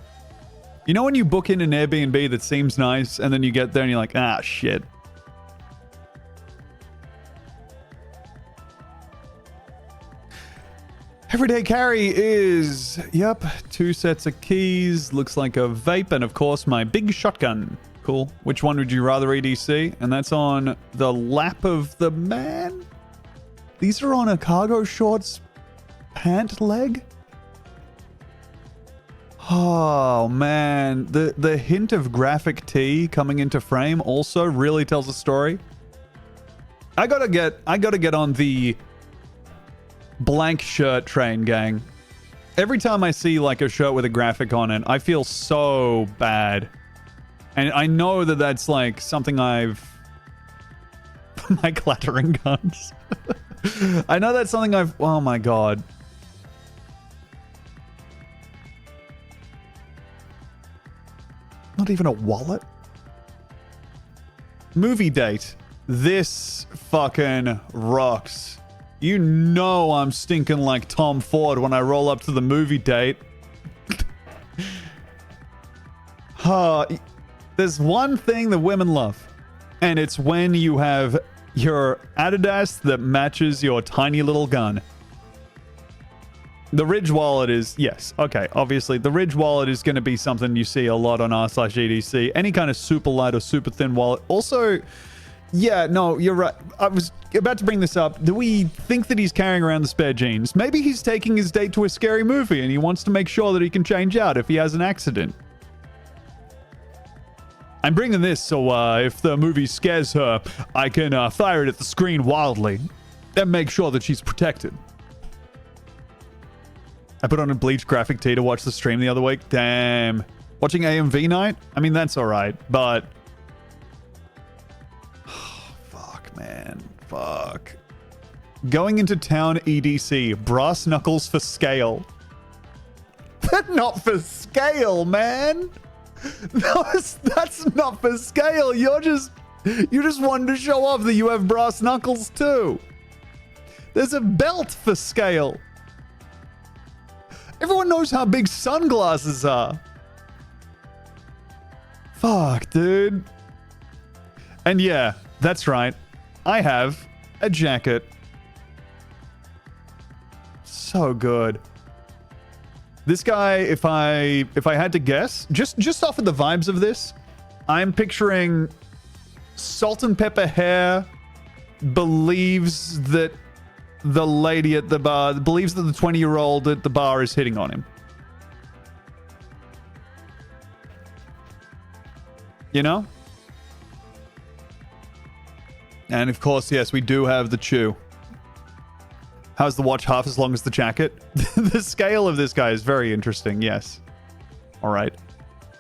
You know when you book in an Airbnb that seems nice and then you get there and you're like, ah, shit. Everyday carry is, yep, 2 sets of keys, looks like a vape, and of course my big shotgun. Cool. Which one would you rather EDC? And that's on the lap of the man? These are on a cargo shorts pant leg? Oh man, the hint of graphic tee coming into frame also really tells a story. I gotta get on the blank shirt train, gang. Every time I see like a shirt with a graphic on it, I feel so bad. And I know that that's like something I've... My clattering guns. I know that's something I've... Oh my god. Not even a wallet? Movie date. This fucking rocks. You know I'm stinking like Tom Ford when I roll up to the movie date. There's one thing that women love, and it's when you have your Adidas that matches your tiny little gun. The Ridge wallet is, yes, okay, obviously, the Ridge wallet is going to be something you see a lot on r/EDC. Any kind of super light or super thin wallet. Also, yeah, no, you're right. I was about to bring this up. Do we think that he's carrying around the spare jeans? Maybe he's taking his date to a scary movie and he wants to make sure that he can change out if he has an accident. I'm bringing this so if the movie scares her, I can fire it at the screen wildly and make sure that she's protected. I put on a bleached graphic tee to watch the stream the other week. Damn. Watching AMV night? I mean, that's all right, but... fuck, man. Fuck. Going into town EDC. Brass knuckles for scale. That's not for scale, man. That's not for scale. You just wanted to show off that you have brass knuckles too. There's a belt for scale. Everyone knows how big sunglasses are. Fuck, dude. And yeah, that's right. I have a jacket. So good. This guy, if I had to guess, just off of the vibes of this, I'm picturing salt and pepper hair, believes that the lady at the bar, believes that the 20-year-old at the bar is hitting on him. You know? And of course, yes, we do have the chew. How's the watch half as long as the jacket? The scale of this guy is very interesting, yes. All right.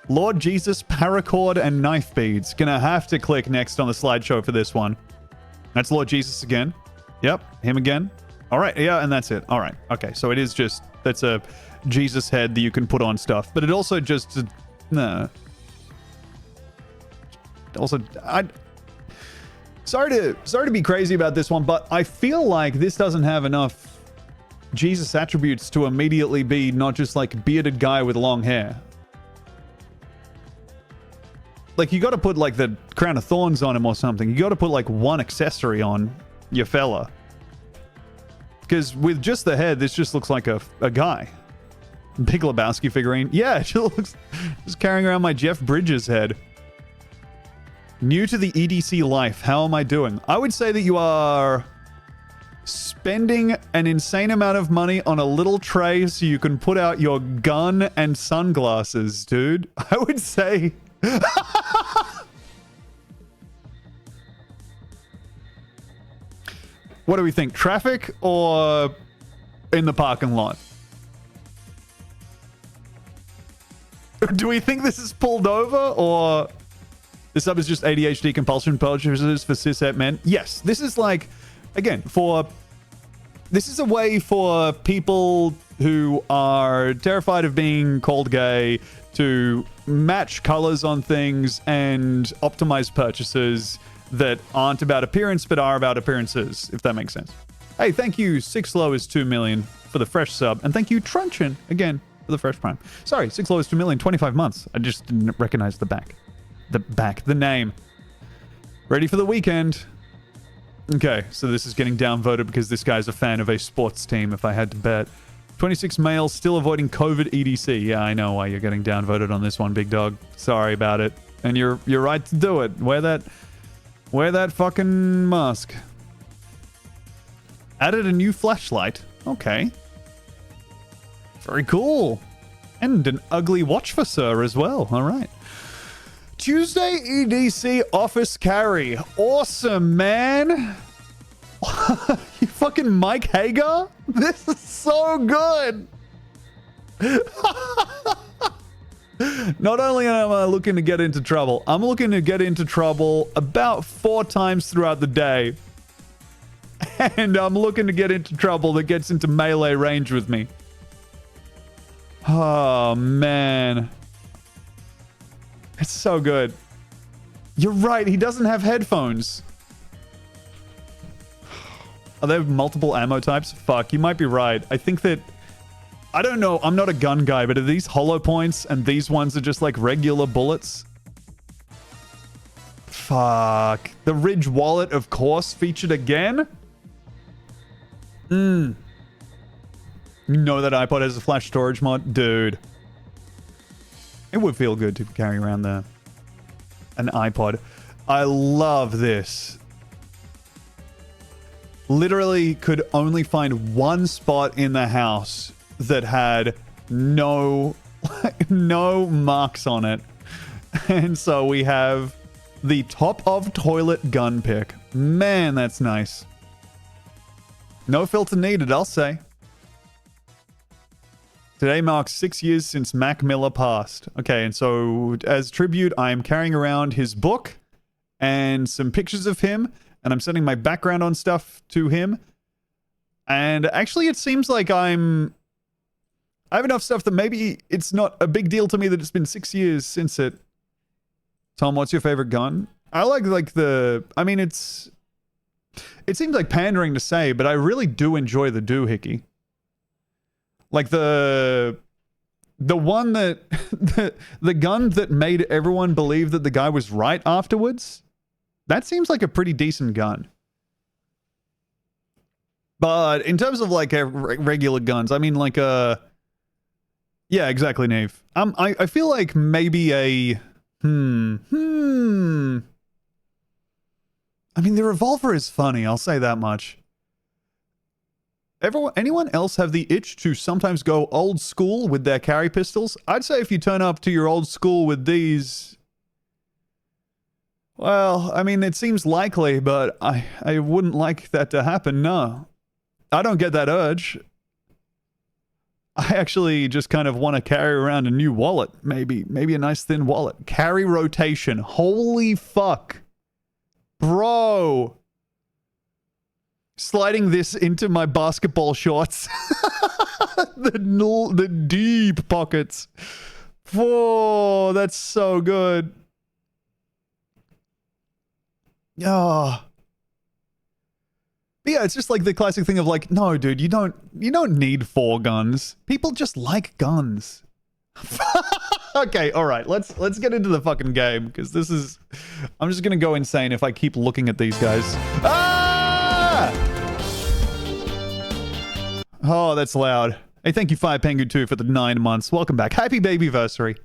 Lord Jesus, paracord, and knife beads. Gonna have to click next on the slideshow for this one. That's Lord Jesus again. Yep, him again. All right, yeah, and that's it. All right, okay, so it is just, that's a Jesus head that you can put on stuff, but it also just, nah. Also, Sorry to be crazy about this one, but I feel like this doesn't have enough Jesus attributes to immediately be not just like bearded guy with long hair. Like, you got to put like the crown of thorns on him or something. You got to put like one accessory on your fella. Because with just the head, this just looks like a guy. Big Lebowski figurine. Yeah, it just looks just carrying around my Jeff Bridges head. New to the EDC life, how am I doing? I would say that you are spending an insane amount of money on a little tray so you can put out your gun and sunglasses, dude. I would say... What do we think? Traffic or in the parking lot? Do we think this is pulled over or... This sub is just ADHD compulsion purchases for cishet men. Yes, this is like, again, this is a way for people who are terrified of being called gay to match colors on things and optimize purchases that aren't about appearance but are about appearances, if that makes sense. Hey, thank you, 6low is 2 million for the fresh sub, and thank you, Truncheon, again, for the fresh prime. Sorry, 6low is 2 million, 25 months. I just didn't recognize the back. The name. Ready for the weekend. Okay, so this is getting downvoted because this guy's a fan of a sports team, if I had to bet. 26 males still avoiding COVID EDC. Yeah, I know why you're getting downvoted on this one, big dog. Sorry about it. And you're right to do it. Wear that fucking mask. Added a new flashlight. Okay. Very cool. And an ugly watch for Sir as well. All right. Tuesday EDC office carry. Awesome, man. You fucking Mike Hager? This is so good. Not only am I looking to get into trouble, I'm looking to get into trouble about 4 times throughout the day. And I'm looking to get into trouble that gets into melee range with me. Oh, man. It's so good. You're right, he doesn't have headphones. Are there multiple ammo types? Fuck, you might be right. I think that... I don't know, I'm not a gun guy, but are these hollow points and these ones are just like regular bullets? Fuck. The Ridge wallet, of course, featured again? You know that iPod has a flash storage mod? Dude. It would feel good to carry around an iPod. I love this. Literally could only find one spot in the house that had no marks on it. And so we have the top of toilet gun pick. Man, that's nice. No filter needed, I'll say. Today marks 6 years since Mac Miller passed. Okay, and so as tribute, I am carrying around his book and some pictures of him, and I'm sending my background on stuff to him. And actually, it seems like I have enough stuff that maybe it's not a big deal to me that it's been 6 years since it. Tom, what's your favorite gun? I like the... I mean, it seems like pandering to say, but I really do enjoy the doohickey. Like the one that... the gun that made everyone believe that the guy was right afterwards. That seems like a pretty decent gun. But in terms of like regular guns, I mean like a... Yeah, exactly, Nave. I feel like maybe a... I mean, the revolver is funny, I'll say that much. Anyone else have the itch to sometimes go old school with their carry pistols? I'd say if you turn up to your old school with these... Well, I mean, it seems likely, but I wouldn't like that to happen, no. I don't get that urge. I actually just kind of want to carry around a new wallet. Maybe a nice thin wallet. Carry rotation. Holy fuck. Bro. Sliding this into my basketball shorts. the deep pockets. Oh, that's so good. Oh. But yeah, it's just like the classic thing of like, no, dude, you don't need 4 guns. People just like guns. Okay, all right, let's get into the fucking game because this is... I'm just gonna go insane if I keep looking at these guys. Ah! Oh, that's loud. Hey, thank you, Fire Pengu 2 for the 9 months. Welcome back. Happy babyversary.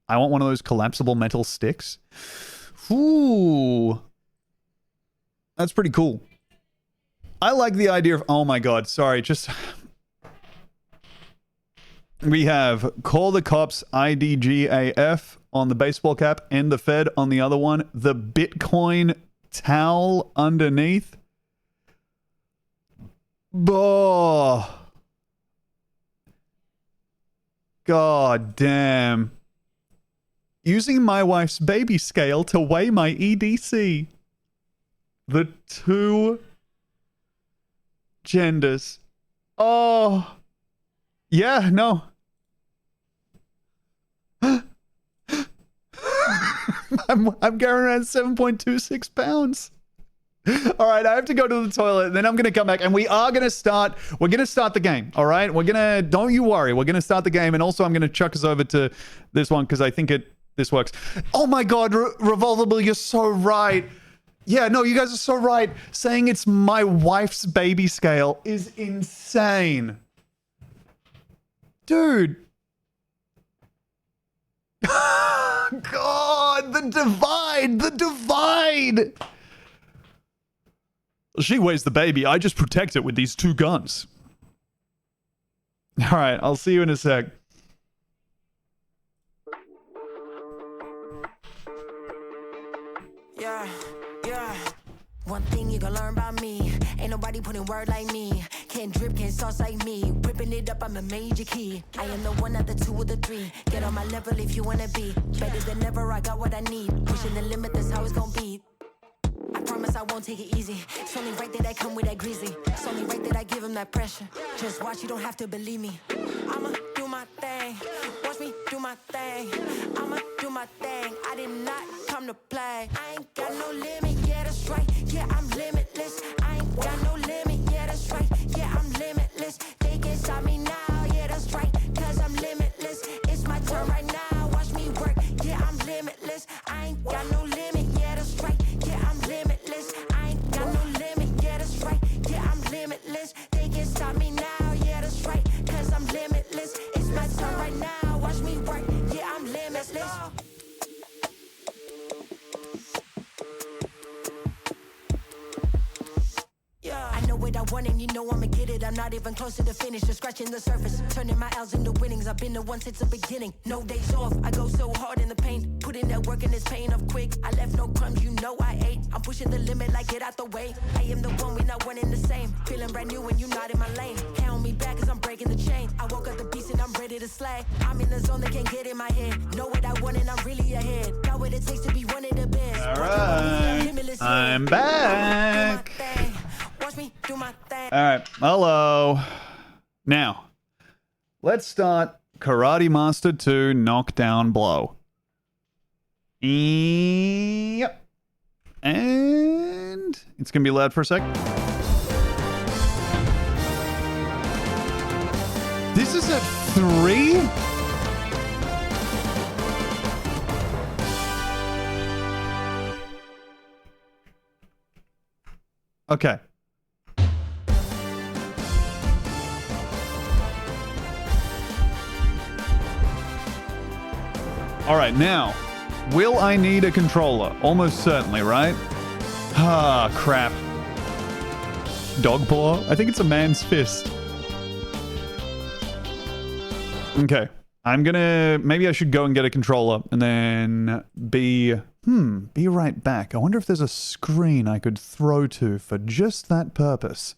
I want one of those collapsible metal sticks. Ooh. That's pretty cool. I like the idea of... Oh my god, sorry, just... We have Call the Cops IDGAF on the baseball cap and the Fed on the other one. The Bitcoin towel underneath. Oh. God damn. Using my wife's baby scale to weigh my EDC. The two... genders. Oh. Yeah, no. I'm carrying around 7.26 pounds. All right, I have to go to the toilet, and then I'm going to come back, and we're going to start the game, all right? Don't you worry, we're going to start the game, and also I'm going to chuck us over to this one, because I think this works. Oh my god, Revolvable, you're so right. Yeah, no, you guys are so right. Saying it's my wife's baby scale is insane. Dude. God, the divide. She weighs the baby. I just protect it with these 2 guns. All right, I'll see you in a sec. Yeah. One thing you gonna learn about me, ain't nobody putting word like me. Can't drip, can't sauce like me. Ripping it up, I'm a major key. I am the 1 out the 2 or the 3. Get on my level if you wanna be. Better than ever, I got what I need. Pushing the limit, that's how it's gonna be. I promise I won't take it easy. It's only right that I come with that greasy. It's only right that I give him that pressure. Just watch, you don't have to believe me. I'ma do my thing. Watch me do my thing. I'ma do my thing. I did not come to play. I ain't got no limit, yeah, that's right. Yeah, I'm limitless. I ain't got no limit, yeah, that's right. Yeah, I'm limitless. They can stop me now, yeah, that's right. Cause I'm limitless. It's my turn right now. Watch me work, yeah, I'm limitless. I ain't got no limit, yeah, that's right. Yeah, I'm limitless. I ain't got no limit, yeah, that's right. Yeah, I'm limitless. They can stop me now, yeah, that's right. Cause I'm limitless. It's my turn right now. Watch me work, yeah, I'm limitless. I know what I want and you know I'ma get it. I'm not even close to the finish, just scratching the surface. Turning my L's into winnings. I've been the one since the beginning. No days off, I go so hard in the paint. Put in that work and it's paying off quick. I left no crumbs, you know I ate. I'm pushing the limit like get out the way. I am the one, we not one in the same. Feeling brand new when you not in my lane. Count me back cause I'm breaking the chain. I woke up the beast and I'm ready to slay. I'm in the zone that can't get in my head. Know what I want and I'm really ahead. Got what it takes to be one of the best. Alright, I'm back. Watch me do my thing. Alright, hello. Now, let's start Karate Master 2 Knockdown Blow. Yep. And it's going to be loud for a sec. This is at 3? Okay. All right, now, will I need a controller? Almost certainly, right? Ah, crap. Dog paw? I think it's a man's fist. Okay. I'm gonna... Maybe I should go and get a controller and then be right back. I wonder if there's a screen I could throw to for just that purpose.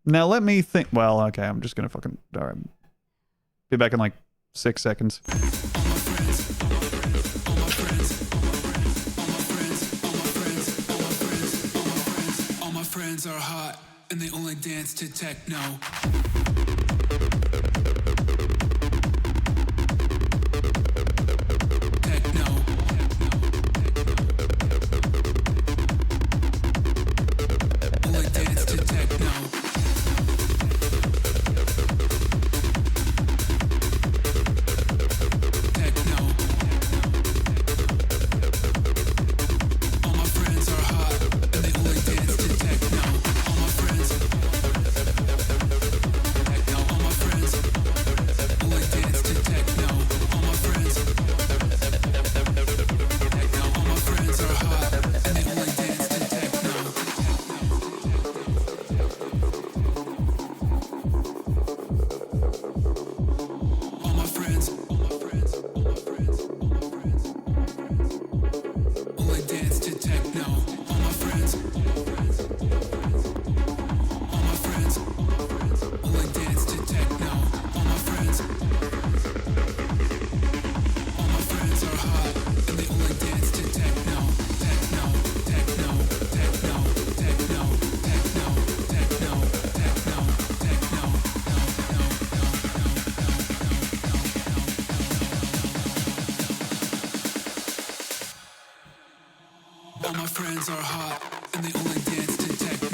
Now let me think. Well, okay, I'm just gonna fucking... All right. Be back in like 6 seconds. All my friends are hot and they only dance to techno. Only dance to techno. All my friends are hot and they only dance to techno.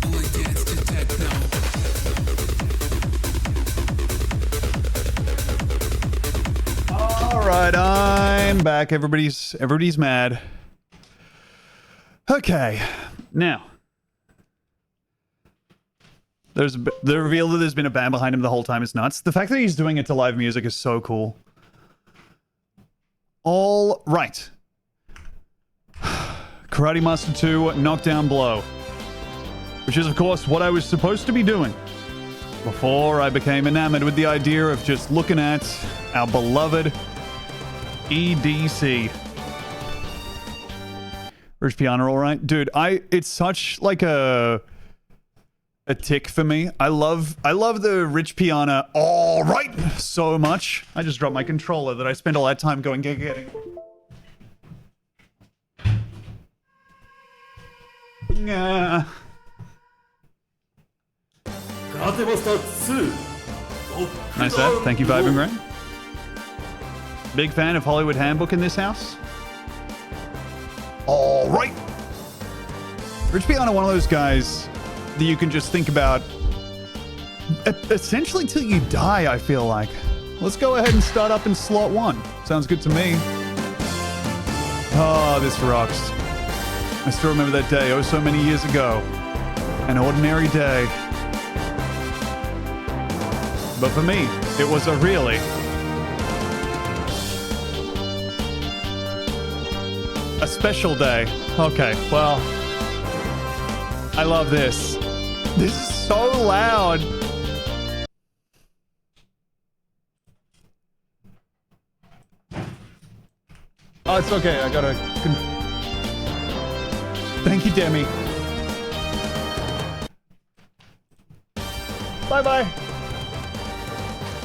Only dance to techno. All right, I'm back. Everybody's mad. Okay, now. There's the reveal that there's been a band behind him the whole time is nuts. The fact that he's doing it to live music is so cool. All right. Karate Master 2 Knockdown Blow. Which is, of course, what I was supposed to be doing before I became enamored with the idea of just looking at our beloved EDC. Rich piano, all right? Dude, it's such like a... a tick for me. I love the rich piano. All right, so much. I just dropped my controller that I spent all that time getting. Yeah. Nice that. Thank you, Vibing Rain. Big fan of Hollywood Handbook in this house. All right. Rich Piano, one of those guys that you can just think about essentially till you die, I feel like. Let's go ahead and start up in slot 1. Sounds good to me. Oh, this rocks. I still remember that day, oh so many years ago. An ordinary day. But for me, it was a really a special day. Okay, well, I love this. This is so loud. Oh, it's okay. I gotta... Thank you, Demi. Bye-bye.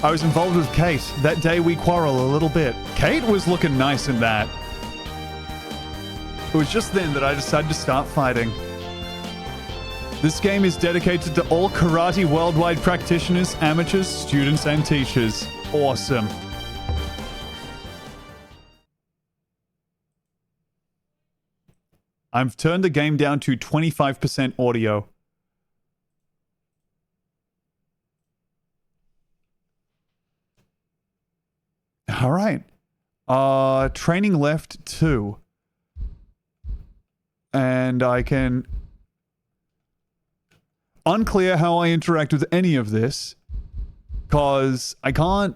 I was involved with Kate. That day we quarreled a little bit. Kate was looking nice in that. It was just then that I decided to start fighting. This game is dedicated to all karate worldwide practitioners, amateurs, students, and teachers. Awesome. I've turned the game down to 25% audio. All right. Training left 2. And I can... Unclear how I interact with any of this, because I can't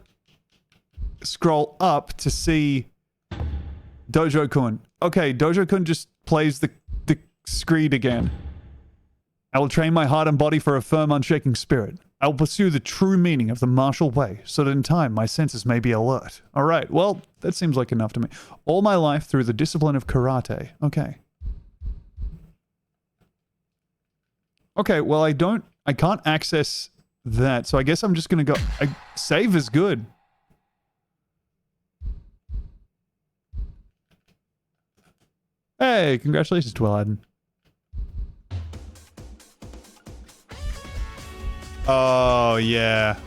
scroll up to see Dojo-kun. Okay, Dojo-kun just plays the screed again. I will train my heart and body for a firm, unshaking spirit. I will pursue the true meaning of the martial way, so that in time my senses may be alert. All right, well, that seems like enough to me. All my life through the discipline of karate. Okay. Okay, well, I can't access that, so I guess I'm just gonna go... save is good. Hey, congratulations, Twilladden. Oh, yeah.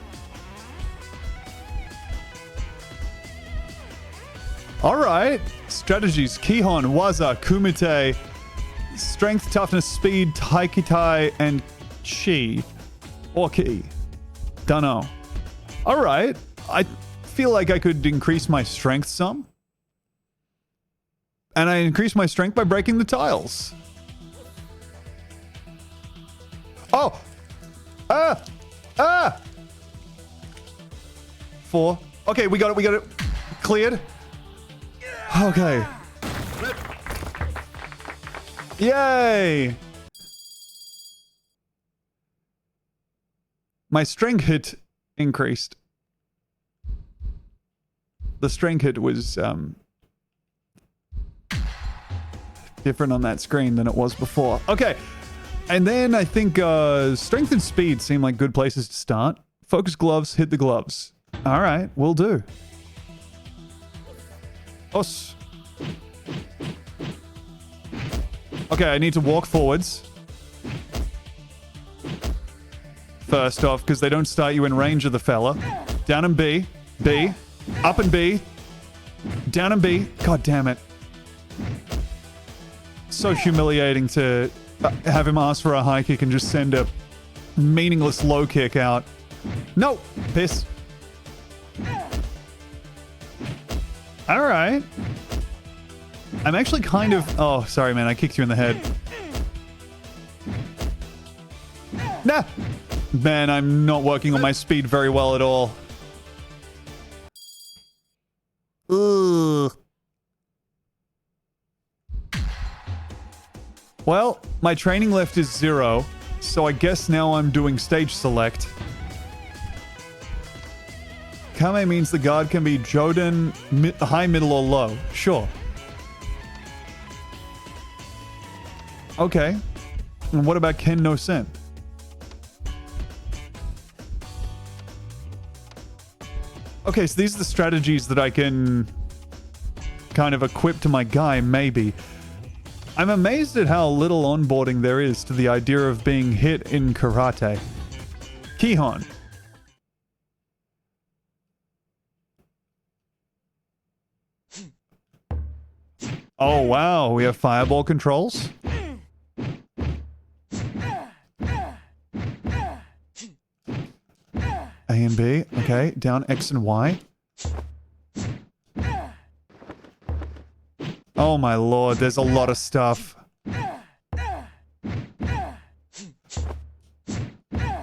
Alright. Strategies. Kihon, Waza, Kumite... Strength, toughness, speed, taikitai, and chi. Or ki. Dunno. Alright. I feel like I could increase my strength some. And I increase my strength by breaking the tiles. Oh! 4. Okay, we got it. Cleared. Okay. Yay! My strength hit increased. The strength hit was different on that screen than it was before. Okay, and then I think strength and speed seem like good places to start. Focus gloves, hit the gloves. All right, will do. Os. Okay, I need to walk forwards. First off, because they don't start you in range of the fella. Down and B. B. Up and B. Down and B. God damn it. So humiliating to have him ask for a high kick and just send a meaningless low kick out. No! Piss. Alright. I'm actually kind of... Oh, sorry, man. I kicked you in the head. Nah! Man, I'm not working on my speed very well at all. Ugh. Well, my training left is 0, so I guess now I'm doing stage select. Kame means the guard can be Joden, high, middle, or low. Sure. Okay. And what about Ken no Sen? Okay, so these are the strategies that I can kind of equip to my guy, maybe. I'm amazed at how little onboarding there is to the idea of being hit in karate. Kihon. Oh, wow. We have fireball controls. A and B. Okay. Down X and Y. Oh my lord, there's a lot of stuff.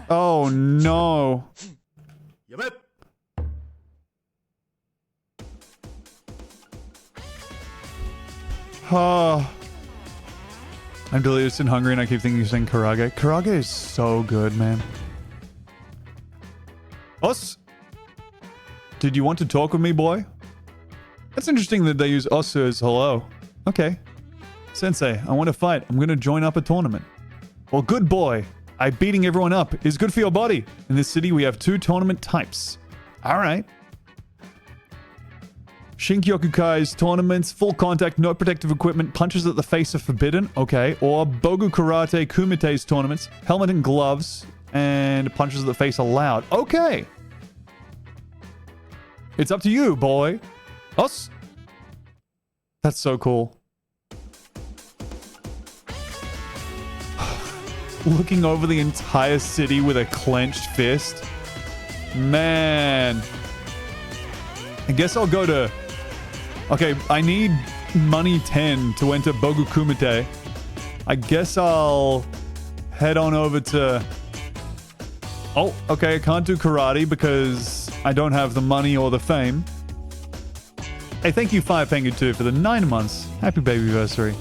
Oh no. Oh. I'm delirious and hungry and I keep thinking you're saying karage. Karage is so good, man. Us? Did you want to talk with me, boy? That's interesting that they use us as hello. Okay. Sensei, I want to fight. I'm going to join up a tournament. Well, good boy. Beating everyone up is good for your body. In this city, we have 2 tournament types. All right. Shinkyoku-Kai's tournaments, full contact, no protective equipment, punches at the face are forbidden. Okay. Or Bogu Karate Kumite's tournaments, helmet and gloves, and punches at the face allowed. Okay. It's up to you, boy. Us? That's so cool. Looking over the entire city with a clenched fist. Man. I guess I'll go to... Okay, I need money 10 to enter Bogu Kumite. I guess I'll head on over to... Oh, okay, I can't do karate because I don't have the money or the fame. Hey, thank you, Fire Pengu 2, for the 9 months. Happy baby anniversary.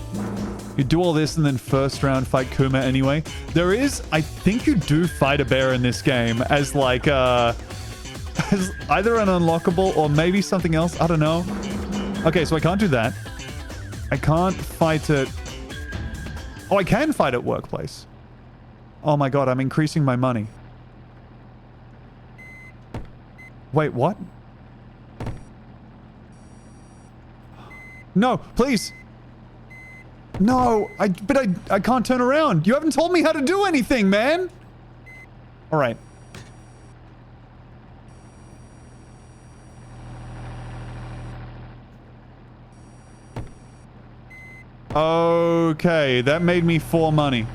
You do all this and then first round fight Kuma anyway. There is, I think you do fight a bear in this game as like, as either an unlockable or maybe something else. I don't know. Okay, so I can't do that. I can't fight it. Oh, I can fight at workplace. Oh my god, I'm increasing my money. Wait, what? No, please. No, but I can't turn around. You haven't told me how to do anything, man. All right. Okay, that made me 4 money.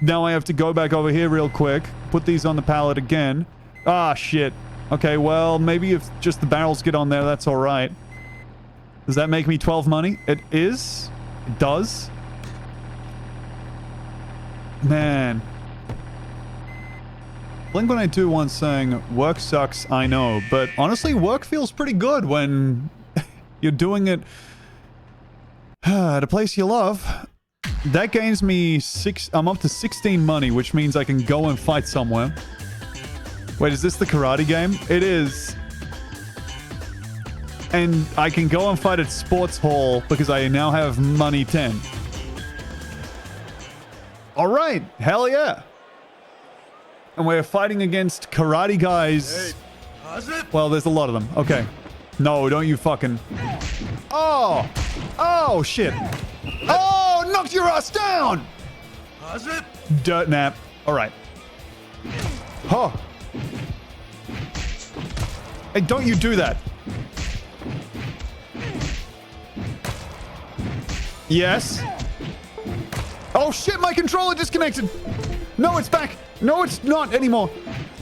Now I have to go back over here real quick. Put these on the pallet again. Ah, shit. Okay, well, maybe if just the barrels get on there, that's all right. Does that make me 12 money? It is. It does. Man. Blink-182 once saying, work sucks, I know. But honestly, work feels pretty good when you're doing it at a place you love. That gains me I'm up to 16 money, which means I can go and fight somewhere. Wait, is this the karate game? It is. And I can go and fight at Sports Hall because I now have money 10. All right. Hell yeah. And we're fighting against karate guys. Well, there's a lot of them. Okay. No, don't you fucking... Oh! Oh, shit. Oh, knocked your ass down! Dirt nap. All right. Oh. Hey, don't you do that. Yes. Oh, shit, my controller disconnected. No, it's back. No, it's not anymore.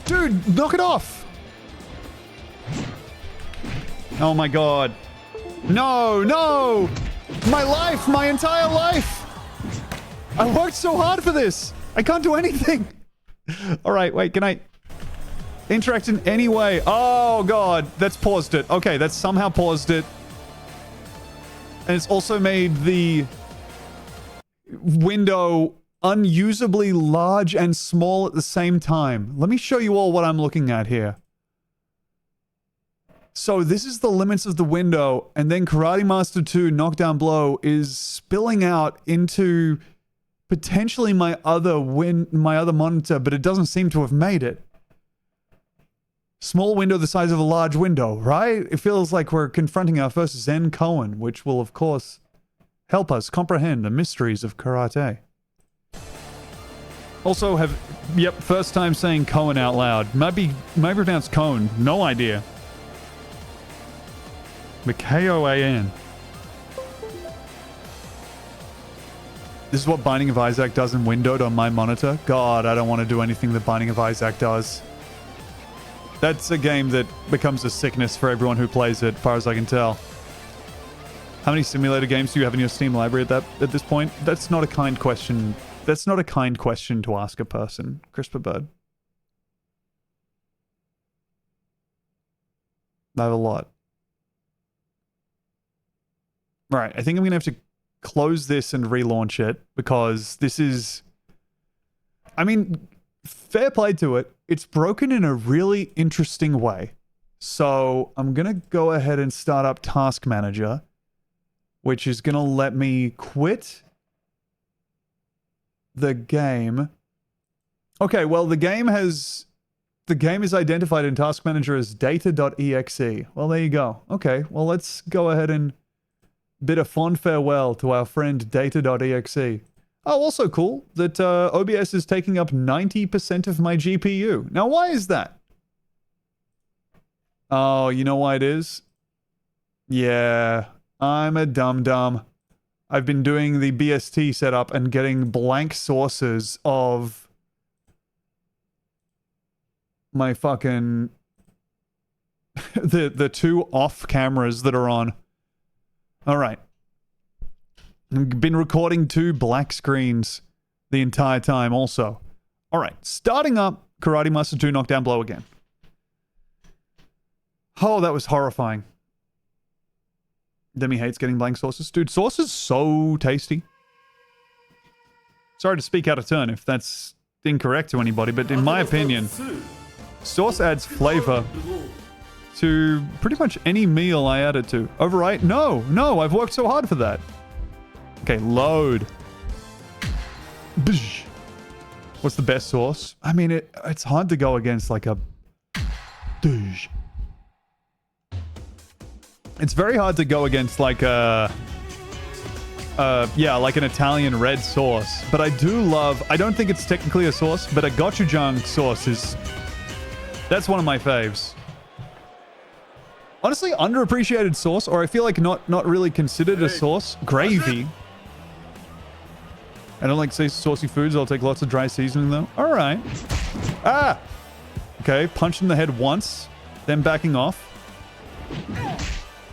Dude, knock it off. Oh, my God. No, no. My life, my entire life. I worked so hard for this. I can't do anything. All right, wait, can I interact in any way? Oh, God, that's paused it. Okay, that's somehow paused it. And it's also made the window unusably large and small at the same time. Let me show you all what I'm looking at here. So this is the limits of the window, and then Karate Master 2 Knockdown Blow is spilling out into potentially my other monitor, but it doesn't seem to have made it. Small window the size of a large window, right? It feels like we're confronting our first Zen koan, which will, of course, help us comprehend the mysteries of karate. Also first time saying koan out loud. Might be pronounced cone. No idea. McKoan. This is what Binding of Isaac does in windowed on my monitor. God, I don't want to do anything that Binding of Isaac does. That's a game that becomes a sickness for everyone who plays it, as far as I can tell. How many simulator games do you have in your Steam library at this point? That's not a kind question. That's not a kind question to ask a person, Crisper Bird. I have a lot. Right, I think I'm going to have to close this and relaunch it because this is... I mean, fair play to it. It's broken in a really interesting way. So I'm going to go ahead and start up Task Manager, which is going to let me quit the game. Okay, well, the game is identified in Task Manager as data.exe. Well, there you go. Okay, well, let's go ahead and bid a fond farewell to our friend data.exe. Oh, also cool that OBS is taking up 90% of my GPU. Now, why is that? Oh, you know why it is? Yeah, I'm a dum-dum. I've been doing the BST setup and getting blank sources of my fucking... the two off cameras that are on. Alright. I've been recording 2 black screens the entire time also. Alright, starting up Karate Master 2 Knockdown Blow again. Oh, that was horrifying. Demi hates getting blank sauces. Dude, sauce is so tasty. Sorry to speak out of turn if that's incorrect to anybody, but in my opinion, sauce adds flavor to pretty much any meal I add it to. Overwrite? No, I've worked so hard for that. Okay, load. Bzz. What's the best sauce? I mean, it's hard to go against like a... Bzz. It's very hard to go against like a... yeah, like an Italian red sauce. But I do love... I don't think it's technically a sauce, but a gochujang sauce is... That's one of my faves. Honestly, underappreciated sauce, or I feel like not really considered a sauce. Gravy. I don't like say saucy foods. I'll take lots of dry seasoning though. All right. Ah! Okay, punch in the head once, then backing off.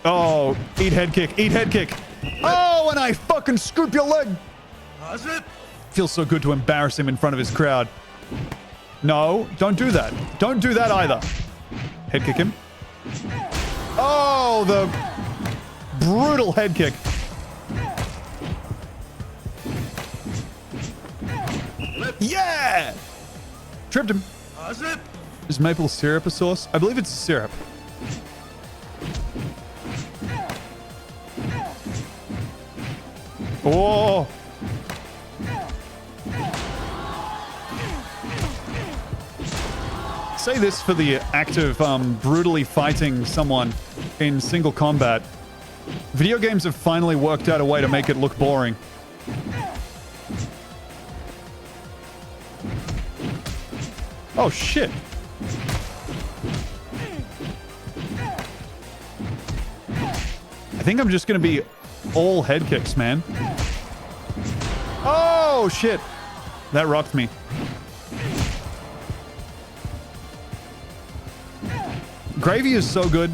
Oh, eat head kick, eat head kick. Oh, and I fucking scoop your leg. Feels so good to embarrass him in front of his crowd. No, don't do that. Don't do that either. Head kick him. Oh, the brutal head kick. Yeah! Tripped him. Is maple syrup a sauce? I believe it's a syrup. Oh! Say this for the act of brutally fighting someone in single combat. Video games have finally worked out a way to make it look boring. Oh, shit. I think I'm just going to be all head kicks, man. Oh, shit. That rocked me. Gravy is so good.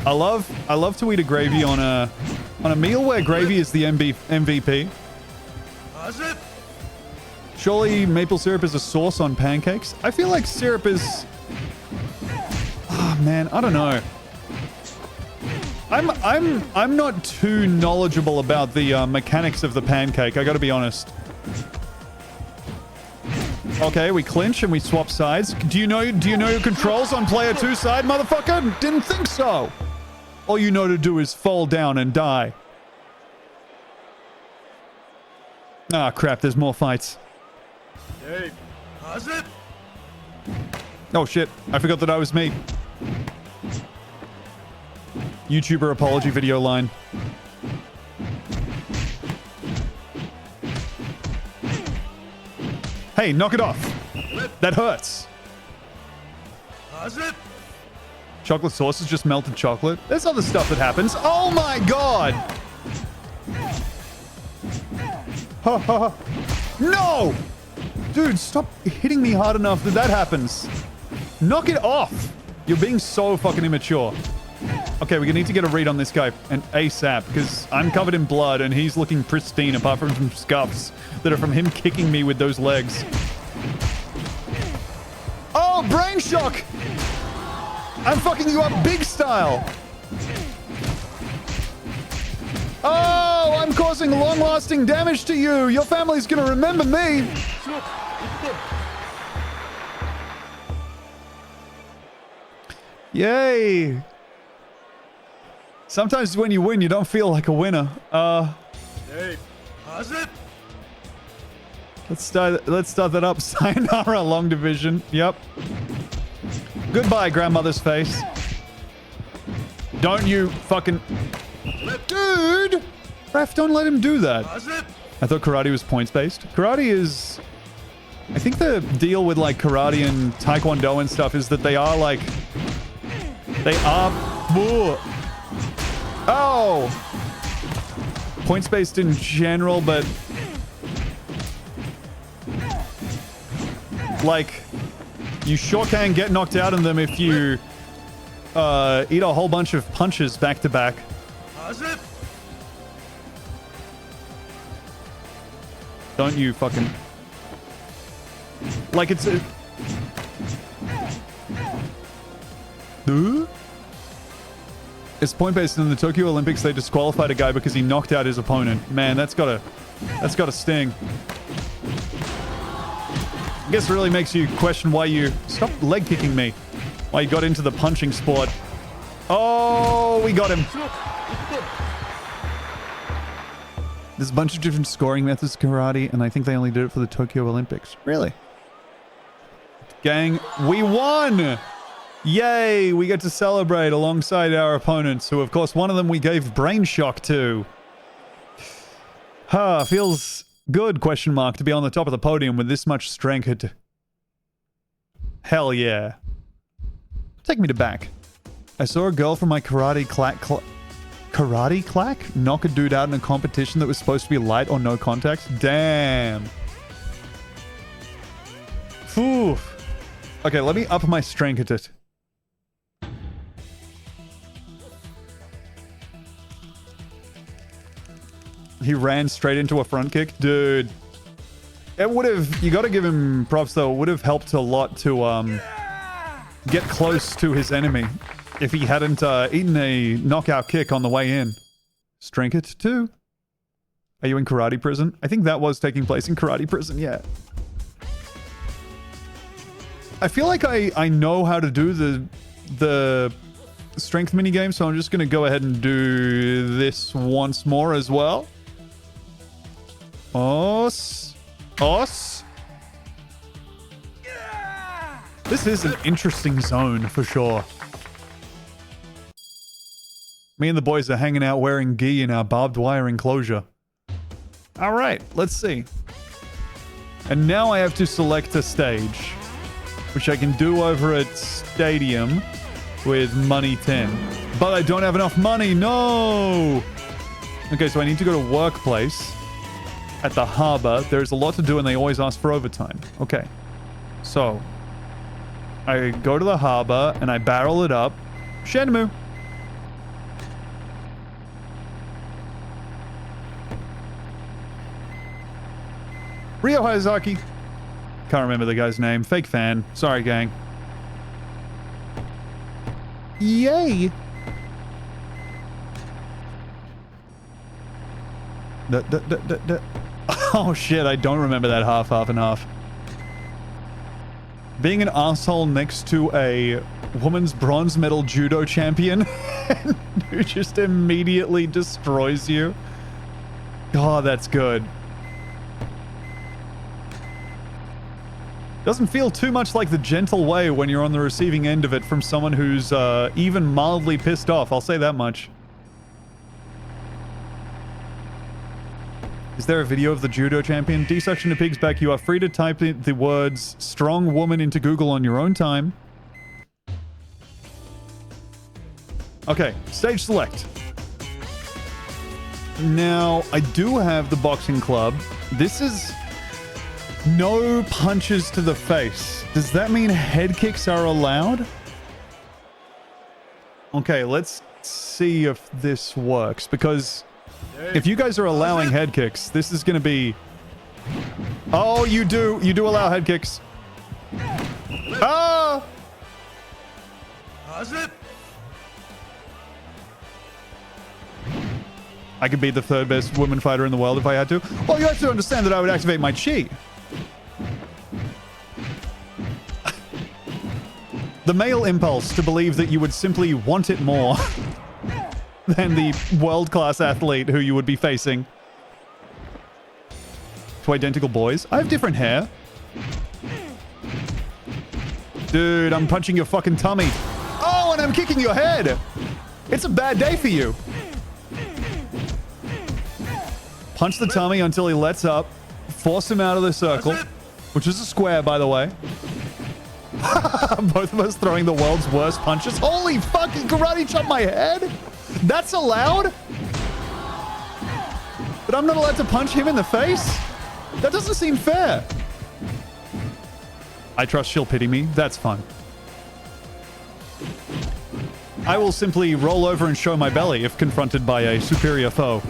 I love to eat a gravy on a meal where gravy is the MVP. Surely maple syrup is a sauce on pancakes? I feel like syrup is... Oh, man, I don't know. I'm not too knowledgeable about the mechanics of the pancake, I gotta be honest. Okay, we clinch and we swap sides. Do you know your controls on player 2 side, motherfucker? Didn't think so. All you know to do is fall down and die. Ah, crap. There's more fights. Hey, how's it? Oh, shit. I forgot that I was me. YouTuber apology video line. Hey, knock it off. That hurts. How's it? Chocolate sauce is just melted chocolate. There's other stuff that happens. Oh my god! Ha ha ha. No! Dude, stop hitting me hard enough that that happens. Knock it off. You're being so fucking immature. Okay, we need to get a read on this guy and ASAP because I'm covered in blood and he's looking pristine apart from some scuffs that are from him kicking me with those legs. Oh, brain shock! I'm fucking you up big style. Oh, I'm causing long-lasting damage to you. Your family's gonna remember me. Yay. Sometimes when you win, you don't feel like a winner. Hey, how's it? Let's start that up. Sayonara, long division. Yep. Goodbye, grandmother's face. Don't you fucking... Dude! Ref, don't let him do that. How's it? I thought karate was points-based. Karate is... I think the deal with, like, karate and taekwondo and stuff is that they are, like... They are... Whoa. Oh! Points-based in general, but... Like... You sure can get knocked out in them if you... eat a whole bunch of punches back-to-back. How's it? Don't you fucking... Like it's a... Huh? It's point-based in the Tokyo Olympics. They disqualified a guy because he knocked out his opponent. Man, that's gotta sting. I guess it really makes you question why you... Stop leg kicking me. Why you got into the punching sport. Oh, we got him. There's a bunch of different scoring methods to karate, and I think they only did it for the Tokyo Olympics. Really? Gang, we won! Yay! We get to celebrate alongside our opponents, who, of course, one of them we gave brain shock to. Feels good, question mark, to be on the top of the podium with this much strength. Hell yeah. Take me to back. I saw a girl from my karate clack knock a dude out in a competition that was supposed to be light or no contact. Damn. Phew. Okay, let me up my strength at it. He ran straight into a front kick. Dude. It would have... You gotta give him props, though. It would have helped a lot to, get close to his enemy if he hadn't, eaten a knockout kick on the way in. Strength it, too. Are you in karate prison? I think that was taking place in karate prison, yeah. I feel like I know how to do the strength minigame, so I'm just going to go ahead and do this once more as well. Os. This is an interesting zone for sure. Me and the boys are hanging out wearing gi in our barbed wire enclosure. All right, let's see. And now I have to select a stage, which I can do over at Stadium with money 10. But I don't have enough money. No! Okay, so I need to go to Workplace at the harbor. There's a lot to do and they always ask for overtime. Okay. So, I go to the harbor and I barrel it up. Shenmue. Ryo Hayazaki. Can't remember the guy's name. Fake fan. Sorry, gang. Yay! Oh shit, I don't remember that half and half. Being an asshole next to a woman's bronze medal judo champion who just immediately destroys you. Oh, that's good. Doesn't feel too much like the gentle way when you're on the receiving end of it from someone who's even mildly pissed off. I'll say that much. Is there a video of the judo champion? D-section to pig's back. You are free to type the words strong woman into Google on your own time. Okay, stage select. Now, I do have the boxing club. This is no punches to the face. Does that mean head kicks are allowed? Okay, let's see if this works, because if you guys are allowing head kicks, this is going to be... Oh, you do allow head kicks. Ah! I could be the third best woman fighter in the world if I had to. Well, you have to understand that I would activate my chi. The male impulse to believe that you would simply want it more than the world-class athlete who you would be facing. To identical boys. I have different hair. Dude, I'm punching your fucking tummy. Oh, and I'm kicking your head. It's a bad day for you. Punch the tummy until he lets up. Force him out of the circle, which is a square, by the way. Both of us throwing the world's worst punches. Holy fucking karate chop my head? That's allowed? But I'm not allowed to punch him in the face? That doesn't seem fair. I trust she'll pity me. That's fun. I will simply roll over and show my belly if confronted by a superior foe.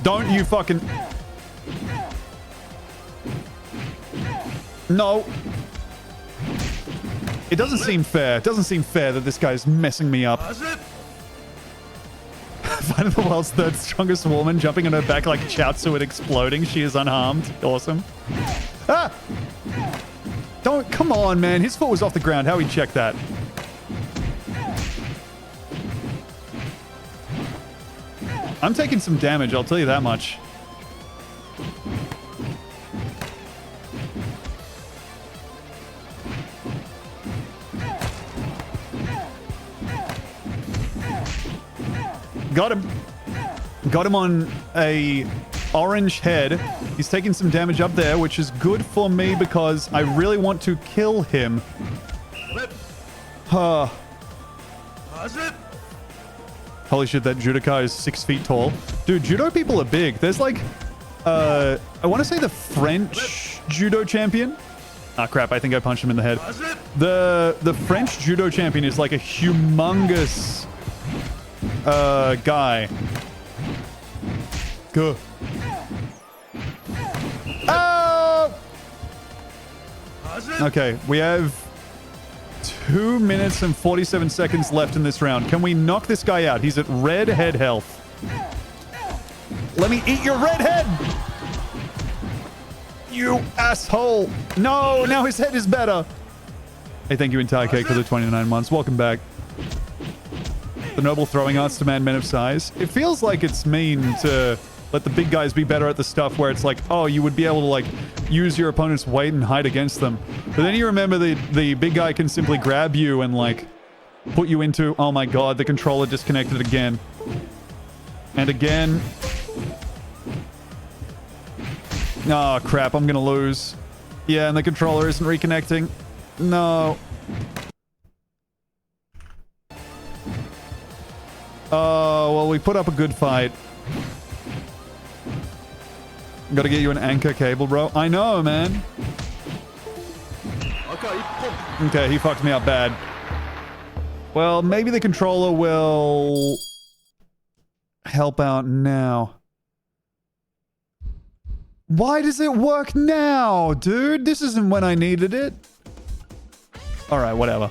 Don't you fucking... No. It doesn't seem fair. It doesn't seem fair that this guy's messing me up. Finding the world's third strongest woman, jumping on her back like Chaozu and exploding. She is unharmed. Awesome. Ah! Don't... Come on, man. His foot was off the ground. How he checked that? I'm taking some damage, I'll tell you that much. Got him. Got him on a orange head. He's taking some damage up there, which is good for me because I really want to kill him. Holy shit, that judoka is 6 feet tall. Dude, judo people are big. There's like, I want to say the French judo champion. Ah, crap, I think I punched him in the head. The French judo champion is like a humongous guy. Go. Oh! Okay, we have 2 minutes and 47 seconds left in this round. Can we knock this guy out? He's at red head health. Let me eat your red head! You asshole! No, now his head is better. Hey, thank you, Entire Cake, for the 29 months. Welcome back. The noble throwing arts demand men of size. It feels like it's mean to let the big guys be better at the stuff where it's like, oh, you would be able to, like, use your opponent's weight and hide against them. But then you remember the big guy can simply grab you and, like, put you into... Oh, my God, the controller disconnected again. And again. Oh, crap, I'm gonna lose. Yeah, and the controller isn't reconnecting. No. Oh, well, we put up a good fight. Gotta get you an anchor cable, bro. I know, man. Okay, he fucked me up bad. Well, maybe the controller will help out now. Why does it work now, dude? This isn't when I needed it. All right, whatever.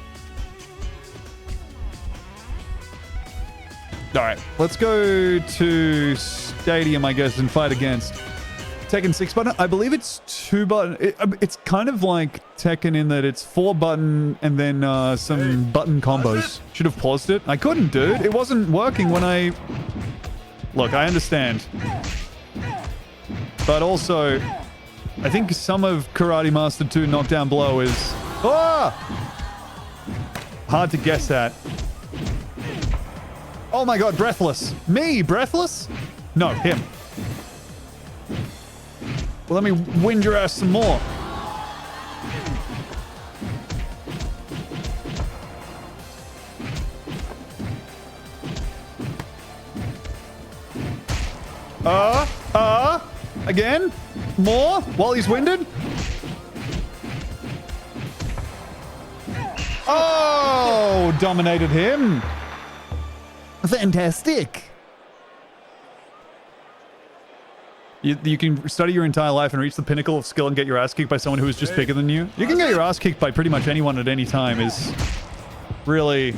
All right, let's go to Stadium, I guess, and fight against. Tekken 6 button? I believe it's 2 button. It's kind of like Tekken in that it's 4 button and then some button combos. Should have paused it. I couldn't, dude. It wasn't working when I... Look, I understand. But also, I think some of Karate Master 2 Knockdown Blow is... Ah! Hard to guess at. Oh my god, Breathless. Me, Breathless? No, him. Well, let me wind your ass some more. Again? More? While he's winded? Oh, dominated him. Fantastic. You can study your entire life and reach the pinnacle of skill and get your ass kicked by someone who is just bigger than you. You can get your ass kicked by pretty much anyone at any time is really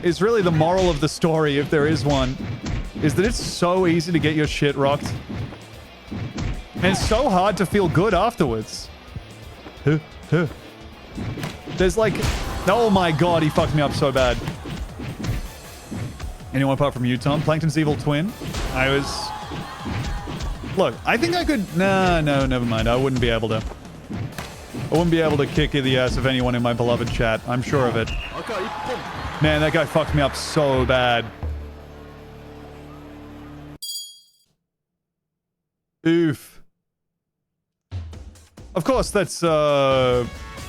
the moral of the story, if there is one, is that it's so easy to get your shit rocked. And it's so hard to feel good afterwards. There's like... Oh my god, he fucked me up so bad. Anyone apart from you, Tom? Plankton's evil twin? I was... Look, I think I could... No, never mind. I wouldn't be able to. I wouldn't be able to kick the ass of anyone in my beloved chat. I'm sure of it. Man, that guy fucked me up so bad. Oof. Of course, that's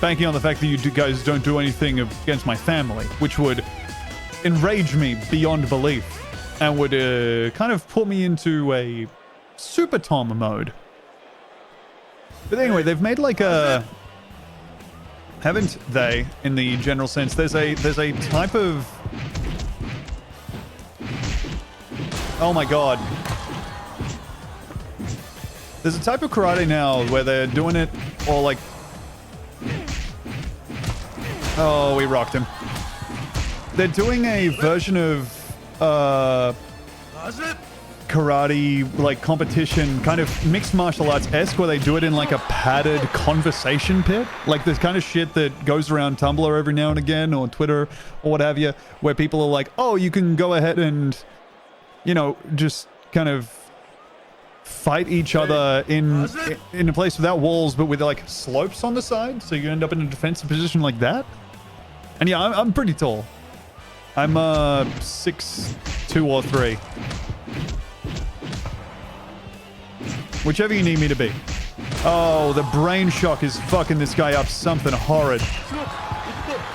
banking on the fact that you guys don't do anything against my family, which would enrage me beyond belief and would kind of put me into a Super Tom mode. But anyway, they've made like a... Haven't they, in the general sense? There's a type of... Oh my god. There's a type of karate now where they're doing it or like... Oh, we rocked him. They're doing a version of karate like competition, kind of mixed martial arts-esque, where they do it in like a padded conversation pit. Like this kind of shit that goes around Tumblr every now and again, or Twitter, or what have you, where people are like, oh, you can go ahead and, you know, just kind of fight each other in a place without walls, but with like slopes on the side, so you end up in a defensive position like that. And yeah, I'm pretty tall. I'm 6'2" or 3. Whichever you need me to be. Oh, the brain shock is fucking this guy up something horrid.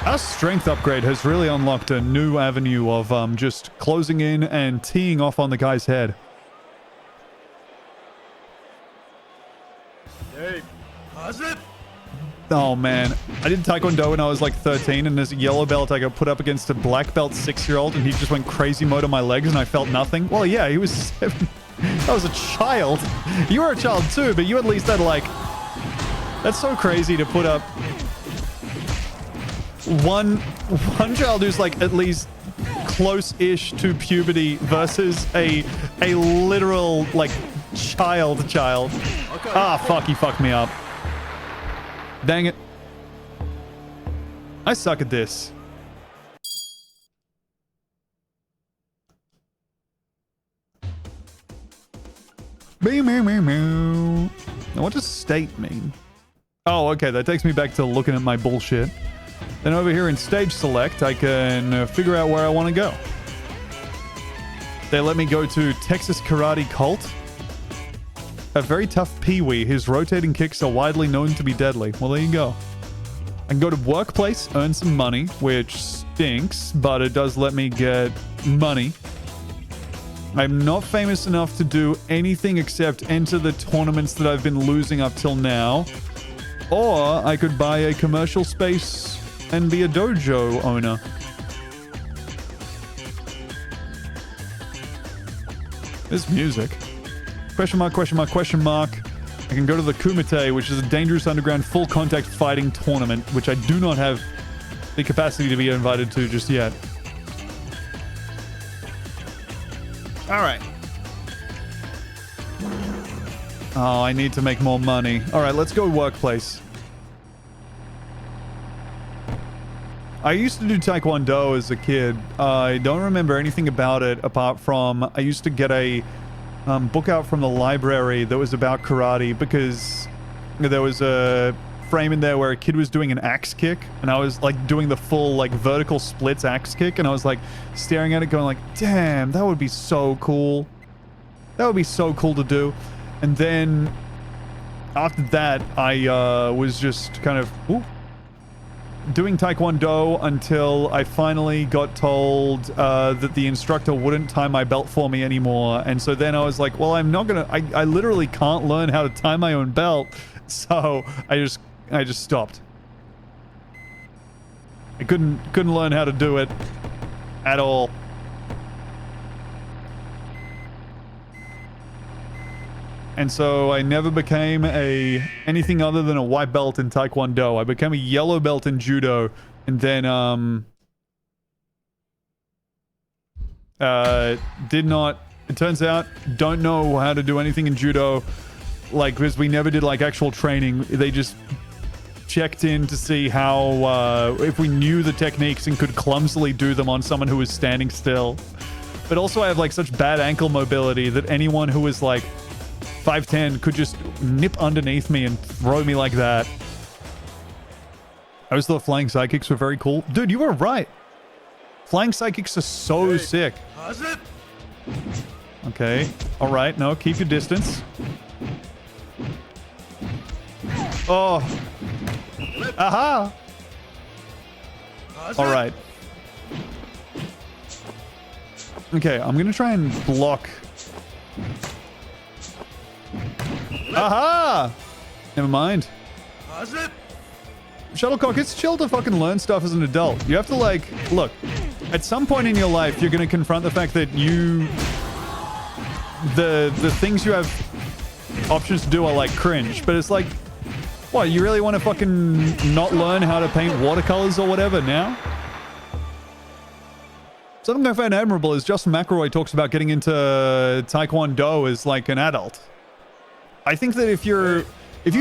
Our strength upgrade has really unlocked a new avenue of just closing in and teeing off on the guy's head. Oh man, I did Taekwondo when I was like 13, and as a yellow belt I got put up against a black belt 6-year-old, and he just went crazy mode on my legs and I felt nothing. Well, yeah, he was 7. I was a child. You were a child too, but you at least had like... That's so crazy to put up one child who's like at least close-ish to puberty versus a literal like child. Ah, fuck, he fucked me up. Dang it. I suck at this. Now, what does state mean? Oh, okay, that takes me back to looking at my bullshit. Then over here in stage select, I can figure out where I want to go. They let me go to Texas Karate Cult. A very tough peewee. His rotating kicks are widely known to be deadly. Well, there you go. I can go to workplace, earn some money, which stinks, but it does let me get money. I'm not famous enough to do anything except enter the tournaments that I've been losing up till now. Or I could buy a commercial space and be a dojo owner. There's music. Question mark, question mark, question mark. I can go to the Kumite, which is a dangerous underground full contact fighting tournament, which I do not have the capacity to be invited to just yet. All right. Oh, I need to make more money. All right, let's go workplace. I used to do Taekwondo as a kid. I don't remember anything about it apart from I used to get a book out from the library that was about karate because there was a frame in there where a kid was doing an axe kick, and I was like doing the full like vertical splits axe kick, and I was like staring at it going like, damn, that would be so cool. That would be so cool to do. And then after that, I was just kind of doing Taekwondo until I finally got told that the instructor wouldn't tie my belt for me anymore. And so then I was like, well, I'm not gonna, I literally can't learn how to tie my own belt. So I just stopped. I couldn't learn how to do it at all. And so I never became anything other than a white belt in Taekwondo. I became a yellow belt in Judo, and then did not, it turns out, don't know how to do anything in Judo, like, because we never did like actual training. They just checked in to see how if we knew the techniques and could clumsily do them on someone who was standing still. But also I have like such bad ankle mobility that anyone who was like 5'10" could just nip underneath me and throw me like that. I always thought flying sidekicks were very cool. Dude, you were right. Flying sidekicks are so sick. Okay. All right. No, keep your distance. Oh. Aha. All right. Okay, I'm going to try and block. Aha! Never mind. Shuttlecock, it's chill to fucking learn stuff as an adult. You have to, like, look, at some point in your life, you're going to confront the fact that the things you have options to do are, like, cringe. But it's like, what, you really want to fucking not learn how to paint watercolors or whatever now? Something I find admirable is Justin McElroy talks about getting into Taekwondo as, like, an adult. I think that if you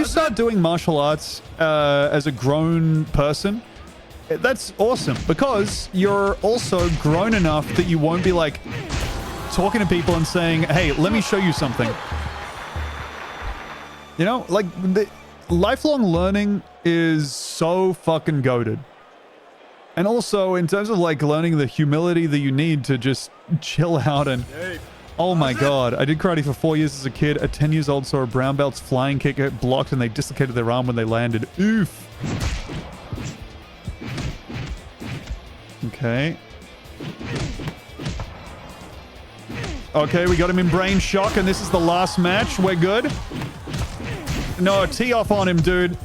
start doing martial arts as a grown person, that's awesome, because you're also grown enough that you won't be like talking to people and saying, hey, let me show you something. You know, like the lifelong learning is so fucking goated. And also in terms of like learning the humility that you need to just chill out and... Oh my god, I did karate for 4 years as a kid. At 10 years old, saw a brown belt's flying kick get blocked and they dislocated their arm when they landed. Oof. Okay. Okay, we got him in brain shock and this is the last match. We're good. No, tee off on him, dude.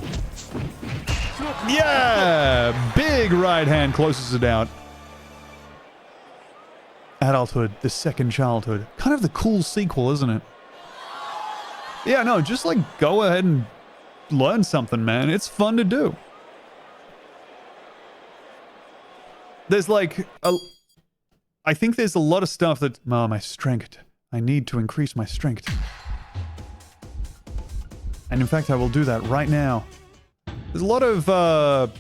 Yeah! Big right hand closes it out. Adulthood, the second childhood. Kind of the cool sequel, isn't it? Yeah, no, just like go ahead and learn something, man. It's fun to do. There's like I think there's a lot of stuff that, oh, my strength. I need to increase my strength. And in fact, I will do that right now. There's a lot of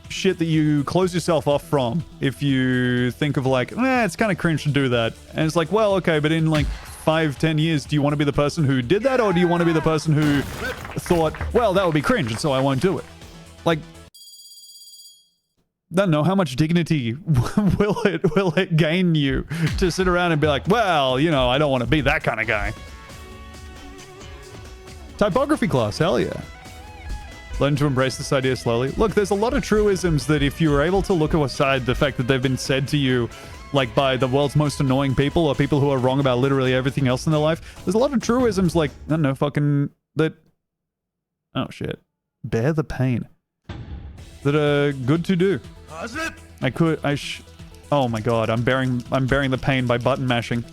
shit that you close yourself off from if you think of like, it's kind of cringe to do that. And it's like, well, okay, but in like 5-10 years, do you want to be the person who did that, or do you want to be the person who thought, well, that would be cringe, and so I won't do it? Like, I don't know, how much dignity will it gain you to sit around and be like, well, you know, I don't want to be that kind of guy. Typography class, hell yeah. Learn to embrace this idea slowly. Look, there's a lot of truisms that if you were able to look aside the fact that they've been said to you, like by the world's most annoying people or people who are wrong about literally everything else in their life, there's a lot of truisms like, I don't know, fucking, that, oh shit, bear the pain, that are good to do. Oh my god, I'm bearing the pain by button mashing.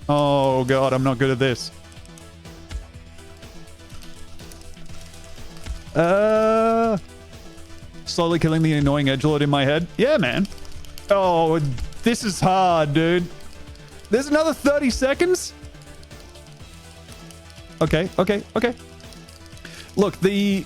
Oh god, I'm not good at this. Slowly killing the annoying edgelord in my head. Yeah, man. Oh, this is hard, dude. There's another 30 seconds? Okay. Look, the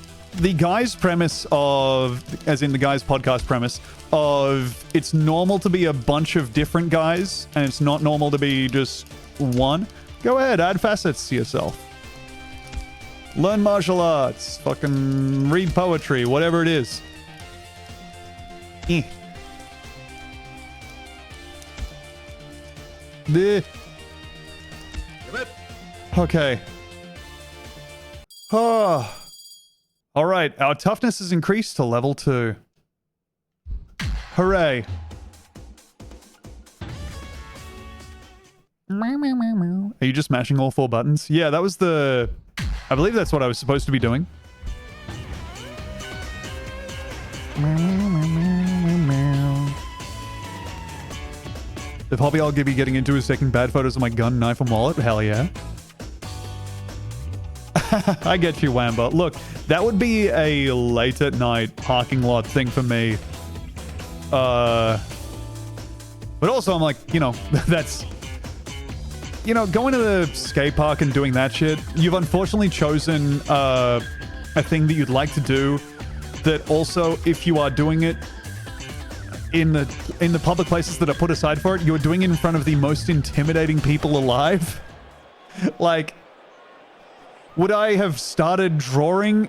guy's premise of, as in the guy's podcast premise, of it's normal to be a bunch of different guys and it's not normal to be just one, go ahead, add facets to yourself. Learn martial arts, fucking read poetry, whatever it is. Eh. Bleh. Okay. Oh. All right, our toughness is increased to level 2. Hooray. Are you just mashing all 4 buttons? Yeah, that was the... I believe that's what I was supposed to be doing. If hobby I'll give you getting into is taking bad photos of my gun, knife, and wallet, hell yeah. I get you, Wamba. Look, that would be a late at night parking lot thing for me. But also I'm like, you know, that's... You know, going to the skate park and doing that shit, you've unfortunately chosen a thing that you'd like to do that also, if you are doing it in the public places that are put aside for it, you're doing it in front of the most intimidating people alive. Like, would I have started drawing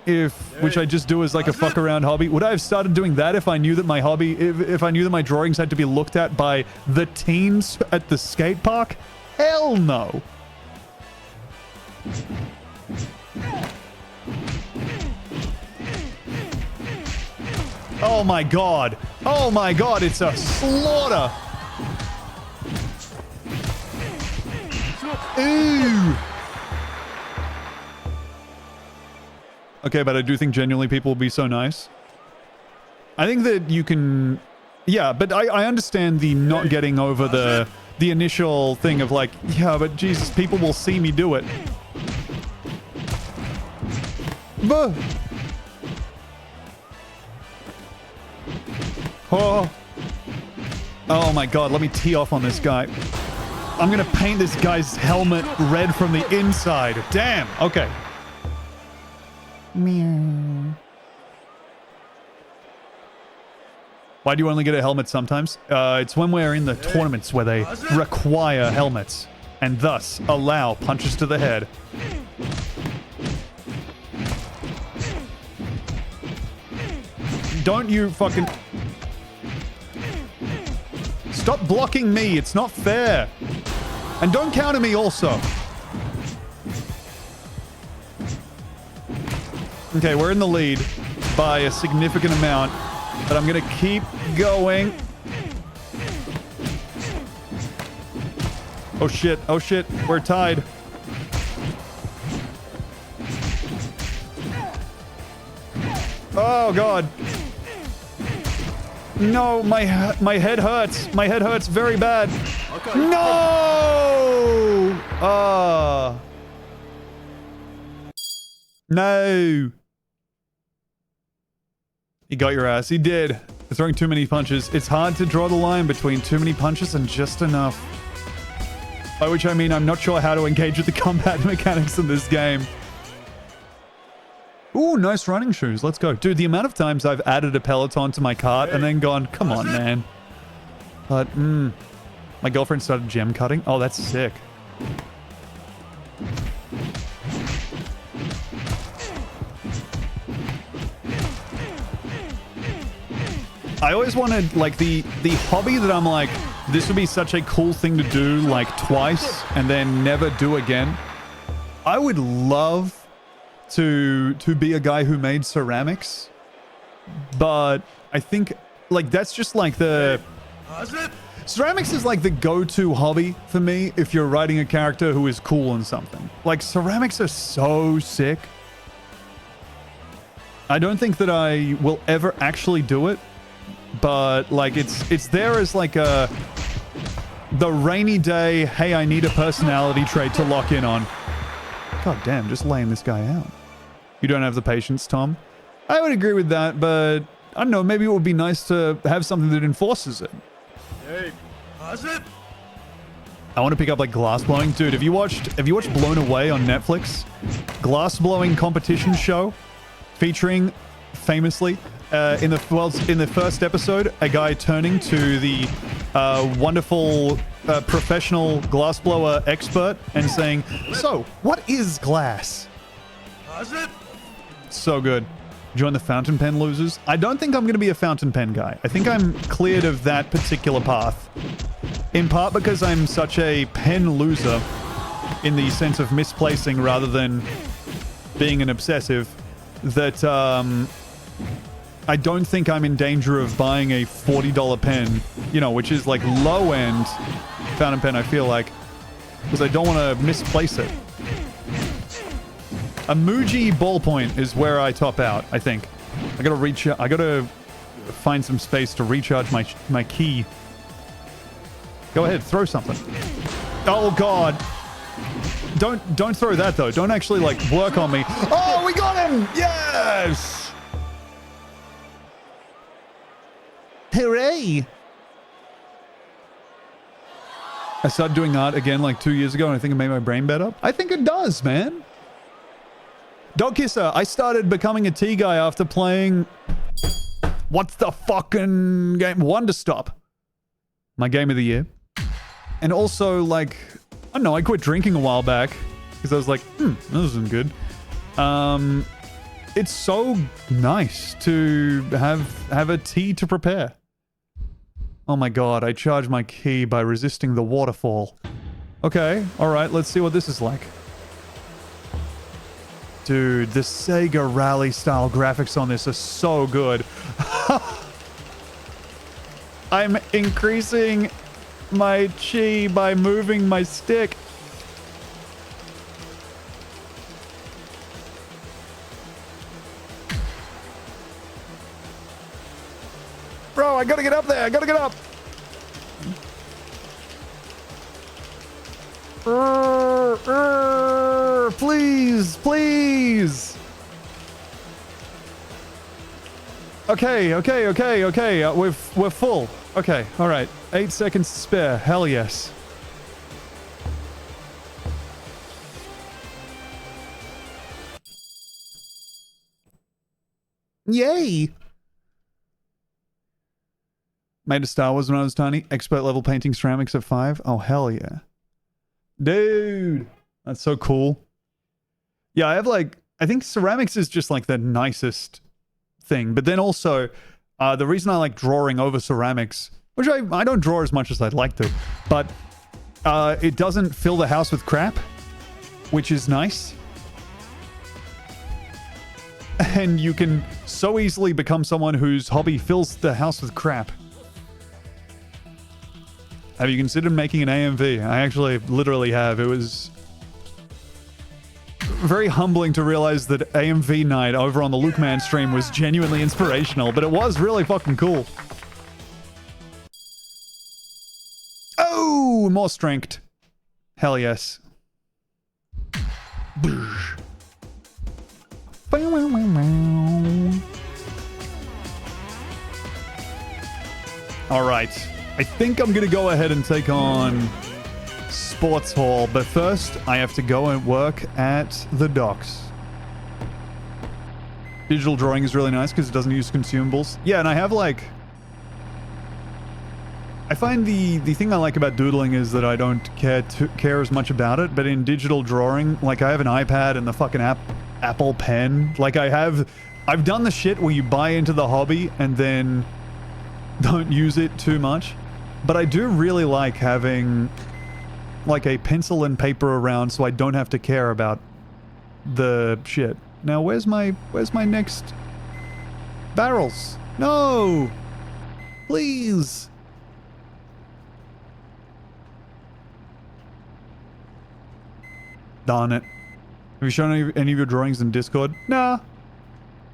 which I just do as like a fuck around hobby? Would I have started doing that if I knew that my hobby, if I knew that my drawings had to be looked at by the teens at the skate park? Hell no. Oh my god. Oh my god, it's a slaughter. Ooh. Okay, but I do think genuinely people will be so nice. I think that you can... Yeah, but I understand the not getting over the initial thing of like, yeah, but Jesus, people will see me do it. Buh. Oh. Oh my god, let me tee off on this guy. I'm gonna paint this guy's helmet red from the inside. Damn, okay. Meow. Why do you only get a helmet sometimes? It's when we're in the tournaments where they require helmets and thus allow punches to the head. Don't you fucking... Stop blocking me, it's not fair. And don't counter me also. Okay, we're in the lead by a significant amount. But I'm gonna keep going. Oh shit, we're tied. Oh god. No, my head hurts. My head hurts very bad. Okay. No! No. He got your ass. He did. You're throwing too many punches. It's hard to draw the line between too many punches and just enough. By which I mean I'm not sure how to engage with the combat mechanics in this game. Ooh, nice running shoes. Let's go. Dude, the amount of times I've added a Peloton to my cart and then gone, come on, man. But, my girlfriend started gem cutting. Oh, that's sick. I always wanted, like, the hobby that I'm like, this would be such a cool thing to do, like, twice and then never do again. I would love to be a guy who made ceramics, but I think, like, that's just like the... Ceramics is like the go-to hobby for me if you're writing a character who is cool in something. Like, ceramics are so sick. I don't think that I will ever actually do it. But, like, it's there as, like, the rainy day, hey, I need a personality trait to lock in on. God damn, just laying this guy out. You don't have the patience, Tom? I would agree with that, but, I don't know, maybe it would be nice to have something that enforces it. Hey, positive. I want to pick up, like, glass blowing. Dude, have you watched Blown Away on Netflix? Glass blowing competition show featuring, famously, in the first episode, a guy turning to the wonderful professional glassblower expert and saying, "So, what is glass?" So good. Join the fountain pen losers. I don't think I'm going to be a fountain pen guy. I think I'm cleared of that particular path. In part because I'm such a pen loser in the sense of misplacing rather than being an obsessive that I don't think I'm in danger of buying a $40 pen, you know, which is like low-end fountain pen, I feel like, because I don't want to misplace it. A Muji ballpoint is where I top out, I think. I gotta find some space to recharge my key. Go ahead, throw something. Oh god. Don't throw that though. Don't actually like work on me. Oh, we got him! Yes! Hooray! I started doing art again like 2 years ago and I think it made my brain better. I think it does, man. Dog Kisser, I started becoming a tea guy after playing... What's the fucking game? Wonder Stop. My game of the year. And also, like... I don't know, I quit drinking a while back. Because I was like, this isn't good. It's so nice to have a tea to prepare. Oh my god, I charged my key by resisting the waterfall. Okay, alright, let's see what this is like. Dude, the Sega Rally style graphics on this are so good. I'm increasing my chi by moving my stick. Bro, I gotta get up there. I gotta get up. Please, please. Okay. We're full. Okay, all right. 8 seconds to spare. Hell yes. Yay! Made a Star Wars when I was tiny. Expert level painting ceramics at 5. Oh, hell yeah. Dude! That's so cool. Yeah, I think ceramics is just like the nicest thing. But then also, the reason I like drawing over ceramics, which I don't draw as much as I'd like to, but it doesn't fill the house with crap, which is nice. And you can so easily become someone whose hobby fills the house with crap. Have you considered making an AMV? I actually literally have. It was very humbling to realize that AMV night over on the Luke Man stream was genuinely inspirational, but it was really fucking cool. Oh, more strength. Hell yes. All right. I think I'm going to go ahead and take on Sports Hall, but first I have to go and work at the docks. Digital drawing is really nice because it doesn't use consumables. Yeah, and I have like... I find the thing I like about doodling is that I don't care as much about it, but in digital drawing, like I have an iPad and the fucking Apple Pen. Like I've done the shit where you buy into the hobby and then don't use it too much. But I do really like having like a pencil and paper around so I don't have to care about the shit. Now where's my next barrels? No! Please! Darn it. Have you shown any of your drawings in Discord? Nah.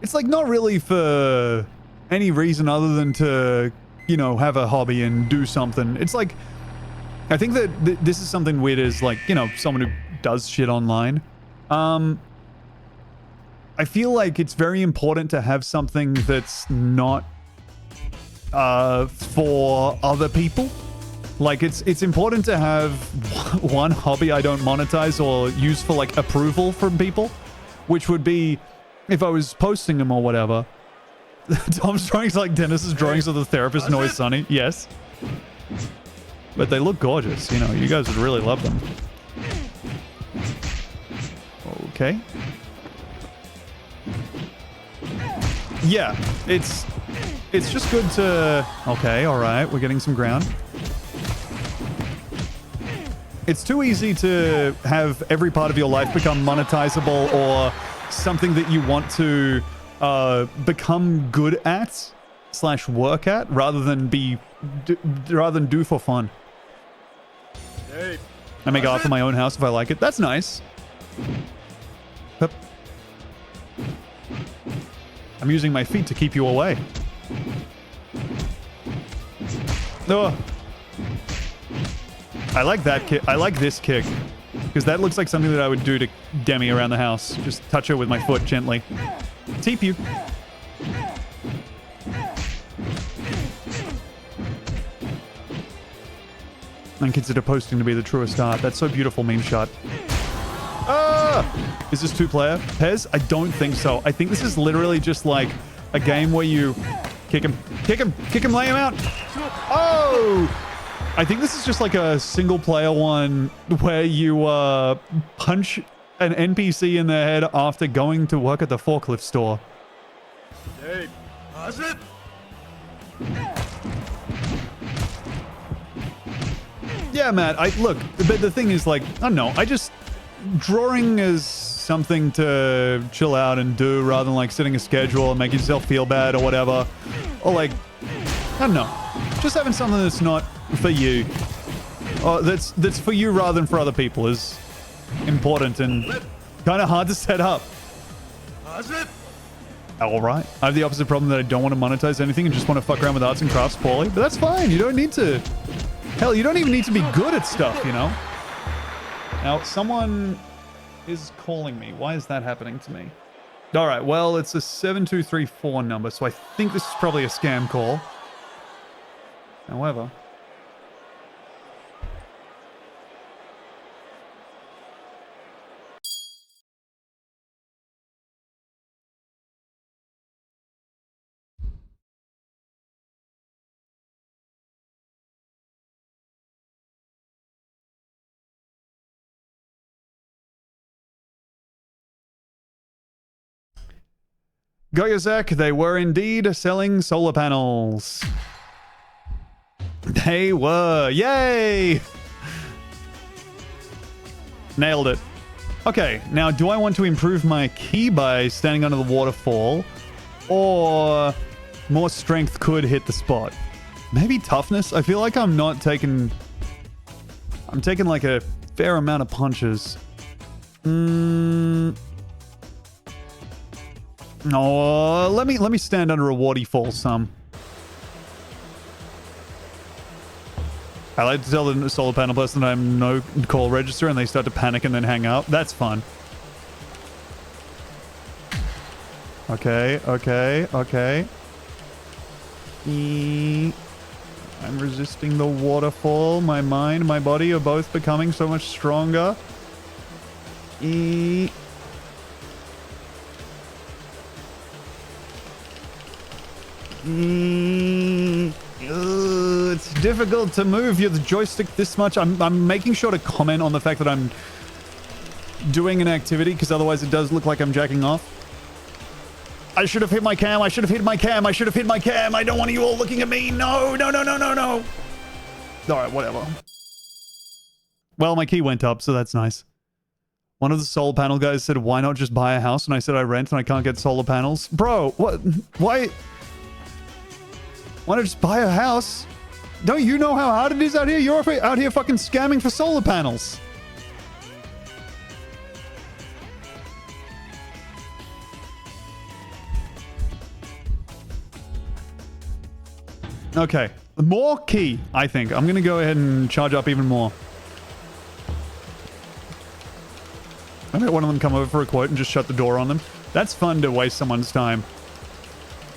It's like not really for any reason other than to, you know, have a hobby and do something. It's like, I think that this is something weird as like, you know, someone who does shit online. I feel like it's very important to have something that's not for other people. Like it's important to have one hobby I don't monetize or use for like approval from people, which would be if I was posting them or whatever. Tom's drawings like Dennis's drawings of the therapist and Always Sunny. Yes. But they look gorgeous. You know, you guys would really love them. Okay. Yeah, it's just good to... Okay, all right. We're getting some ground. It's too easy to have every part of your life become monetizable or something that you want to become good at / work at rather than do for fun. Hey, I make art for my own house if I like it. That's nice. Hup. I'm using my feet to keep you away. Oh. I like that kick. I like this kick. Because that looks like something that I would do to Demi around the house. Just touch her with my foot gently. Teep you. And consider posting to be the truest art. That's so beautiful, meme shot. Ah! Is this 2-player? Pez? I don't think so. I think this is literally just like a game where you kick him, lay him out. Oh! I think this is just like a single-player one where you punch an NPC in the head after going to work at the forklift store. hey, how's it? Yeah, Matt, look, but the thing is, like, I don't know, drawing is something to chill out and do rather than, like, setting a schedule and making yourself feel bad or whatever. Or, like, I don't know, just having something that's not for you, or that's for you rather than for other people is important and kind of hard to set up. How's it? All right. I have the opposite problem that I don't want to monetize anything and just want to fuck around with arts and crafts poorly, but that's fine. You don't need to... Hell, you don't even need to be good at stuff, you know? Now, someone is calling me. Why is that happening to me? All right, well, it's a 7234 number, so I think this is probably a scam call. However... Goyozek, they were indeed selling solar panels. They were. Yay! Nailed it. Okay, now do I want to improve my ki by standing under the waterfall? Or more strength could hit the spot? Maybe toughness? I feel like I'm taking like a fair amount of punches. No, let me stand under a waterfall some. I like to tell the solar panel person that I'm no call register and they start to panic and then hang up. That's fun. Okay. I'm resisting the waterfall. My mind, my body are both becoming so much stronger. It's difficult to move the joystick this much. I'm making sure to comment on the fact that I'm doing an activity because otherwise it does look like I'm jacking off. I should have hit my cam. I should have hit my cam. I don't want you all looking at me. No. All right, whatever. Well, my key went up, so that's nice. One of the solar panel guys said, why not just buy a house? And I said, I rent and I can't get solar panels. Bro, what? Why? Why not just buy a house? Don't you know how hard it is out here? You're out here fucking scamming for solar panels. Okay. More key, I think. I'm going to go ahead and charge up even more. I bet one of them come over for a quote and just shut the door on them. That's fun to waste someone's time.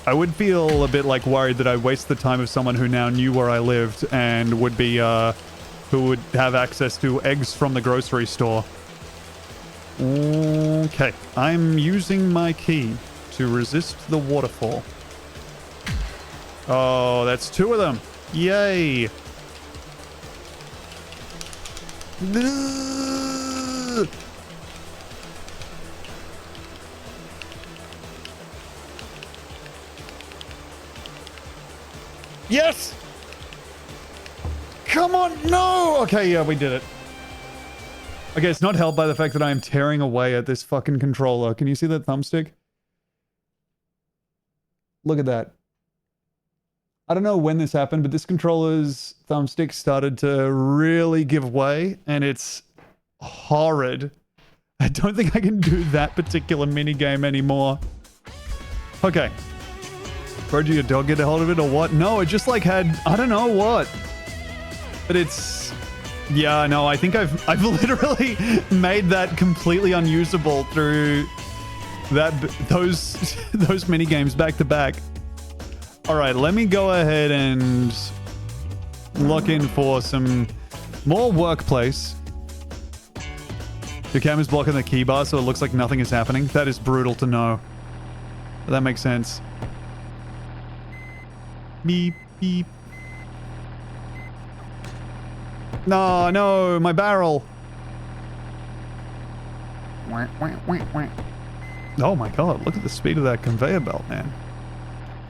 I would feel a bit like worried that I waste the time of someone who now knew where I lived and would be, who would have access to eggs from the grocery store. Okay, I'm using my key to resist the waterfall. Oh, that's 2 of them. Yay. Yes! Come on, no! Okay, yeah, we did it. Okay, it's not helped by the fact that I am tearing away at this fucking controller. Can you see that thumbstick? Look at that. I don't know when this happened, but this controller's thumbstick started to really give way, and it's horrid. I don't think I can do that particular minigame anymore. Okay. Where'd your dog get a hold of it or what? No, it just like had, I don't know what. But it's, yeah, no, I think I've literally made that completely unusable through those mini games back to back. All right, let me go ahead and look in for some more workplace. Your camera's blocking the key bar, so it looks like nothing is happening. That is brutal to know. But that makes sense. Beep, beep. No, no, my barrel. Oh my god, look at the speed of that conveyor belt, man.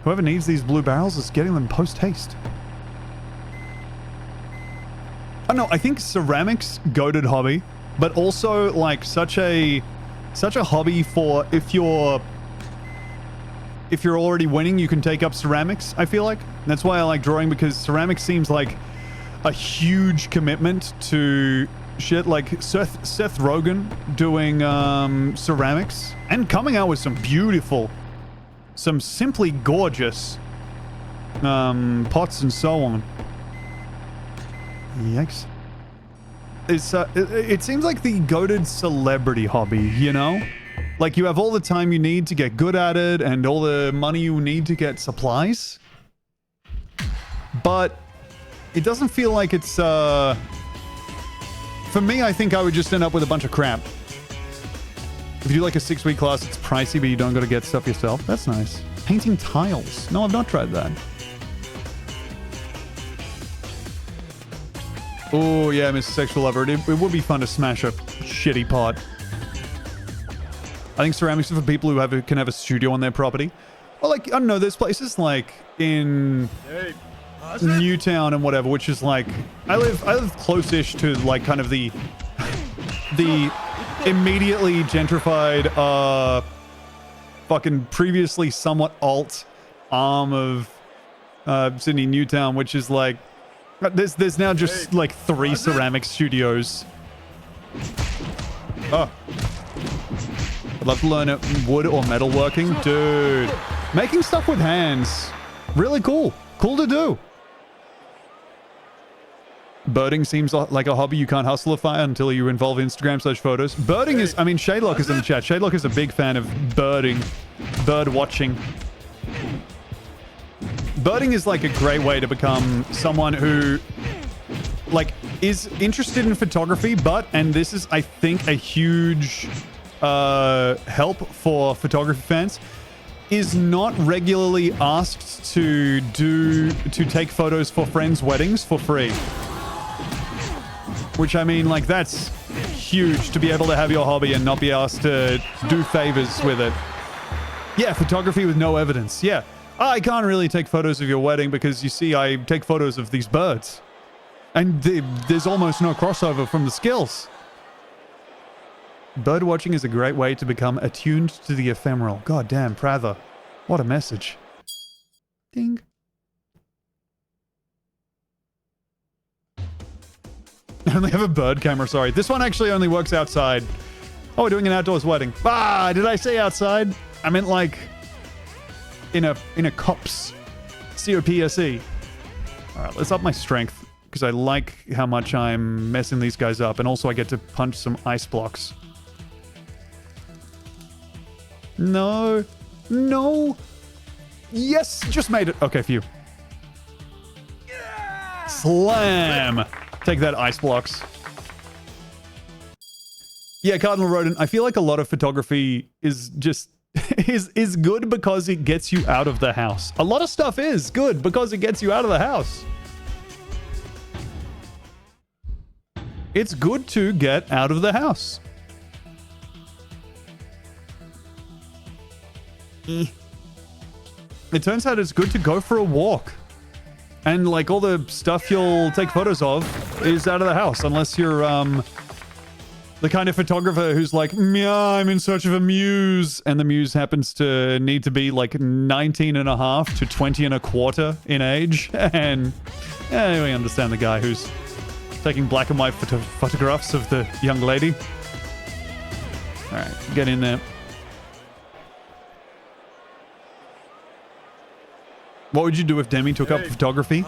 Whoever needs these blue barrels is getting them post-haste. Oh no, I think ceramics, goated hobby, but also like such a hobby for if you're already winning, you can take up ceramics, I feel like. And that's why I like drawing, because ceramics seems like a huge commitment to shit. Like Seth Rogen doing ceramics and coming out with some beautiful, some simply gorgeous pots and so on. Yikes. It seems like the goated celebrity hobby, you know? Like you have all the time you need to get good at it and all the money you need to get supplies. But it doesn't feel like it's, for me, I think I would just end up with a bunch of crap. If you do like a 6-week class, it's pricey, but you don't got to get stuff yourself. That's nice. Painting tiles. No, I've not tried that. Oh, yeah, Mr. Sexual Lover. It would be fun to smash a shitty pot. I think ceramics are for people who can have a studio on their property. Or like, I don't know, there's places like in Newtown and whatever, which is like, I live close-ish to like kind of the immediately gentrified, fucking previously somewhat alt arm of Sydney Newtown, which is like, there's now just like 3 ceramic studios. Oh. I'd love to learn wood or metalworking. Dude, making stuff with hands. Really cool. Cool to do. Birding seems like a hobby you can't hustlify until you involve Instagram/photos. Birding is, I mean, Shadelock is in the chat. Shadelock is a big fan of birding, bird watching. Birding is like a great way to become someone who like is interested in photography, but, and this is, I think, a huge help for photography fans, is not regularly asked to take photos for friends' weddings for free. Which, I mean, like, that's huge to be able to have your hobby and not be asked to do favors with it. Yeah, photography with no evidence. Yeah. I can't really take photos of your wedding because, you see, I take photos of these birds. And there's almost no crossover from the skills. Bird watching is a great way to become attuned to the ephemeral. God damn, Prather. What a message. Ding. I only have a bird camera, sorry. This one actually only works outside. Oh, we're doing an outdoors wedding. Ah, did I say outside? I meant like in a COPS. COPSE. Alright, let's up my strength, because I like how much I'm messing these guys up, and also I get to punch some ice blocks. No. No. Yes, just made it. Okay, phew. Slam. Take that, ice blocks. Yeah, Cardinal Rodent, I feel like a lot of photography is just is good because it gets you out of the house. A lot of stuff is good because it gets you out of the house. It's good to get out of the house. It turns out it's good to go for a walk. And like all the stuff you'll take photos of is out of the house, unless you're the kind of photographer who's like, yeah, I'm in search of a muse, and the muse happens to need to be like 19 and a half to 20 and a quarter in age. And yeah, we understand the guy who's taking black and white photographs of the young lady. All right, get in there. What would you do if Demi took up photography?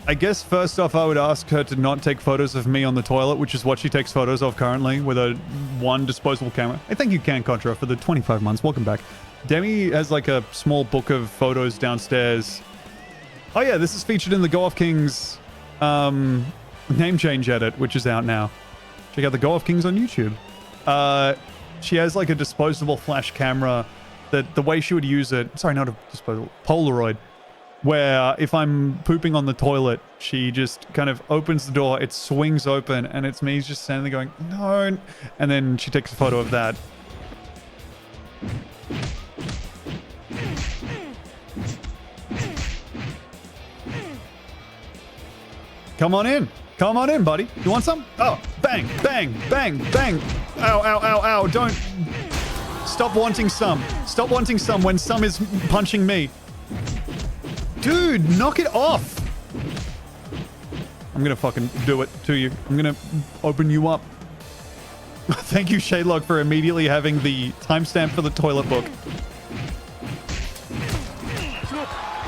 I guess first off, I would ask her to not take photos of me on the toilet, which is what she takes photos of currently with a one disposable camera. I thank you, Can Contra, for the 25 months. Welcome back. Demi has like a small book of photos downstairs. Oh yeah, this is featured in the Go Off Kings name change edit, which is out now. Check out the Go Off Kings on YouTube. She has like a disposable flash camera that the way she would use it, sorry, not a disposable, Polaroid, where if I'm pooping on the toilet, she just kind of opens the door, it swings open, and it's me just standing there going, no, and then she takes a photo of that. Come on in. Come on in, buddy. You want some? Oh, bang, bang, bang, bang. Ow, ow, ow, ow. Don't. Stop wanting some. Stop wanting some when some is punching me. Dude, knock it off. I'm gonna fucking do it to you. I'm gonna open you up. Thank you, Shaylog, for immediately having the timestamp for the toilet book.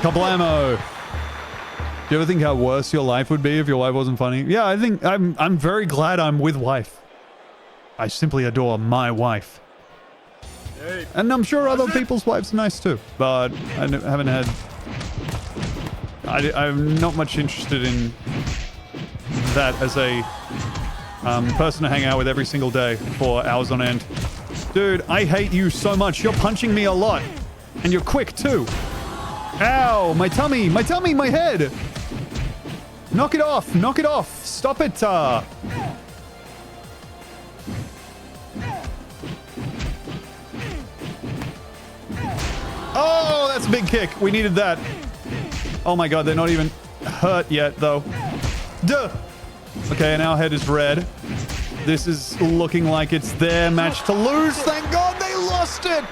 Couple ammo. Do you ever think how worse your life would be if your wife wasn't funny? Yeah, I think I'm very glad I'm with wife. I simply adore my wife. Hey, And I'm sure other people's wives are nice too, but I haven't had... I'm not much interested in that as a person to hang out with every single day for hours on end. Dude, I hate you so much. You're punching me a lot. And you're quick too. Ow, my tummy, my head. Knock it off, knock it off. Stop it. Oh, that's a big kick. We needed that. Oh my god, they're not even hurt yet, though. Duh. Okay, and our head is red. This is looking like it's their match to lose. Thank god they lost it.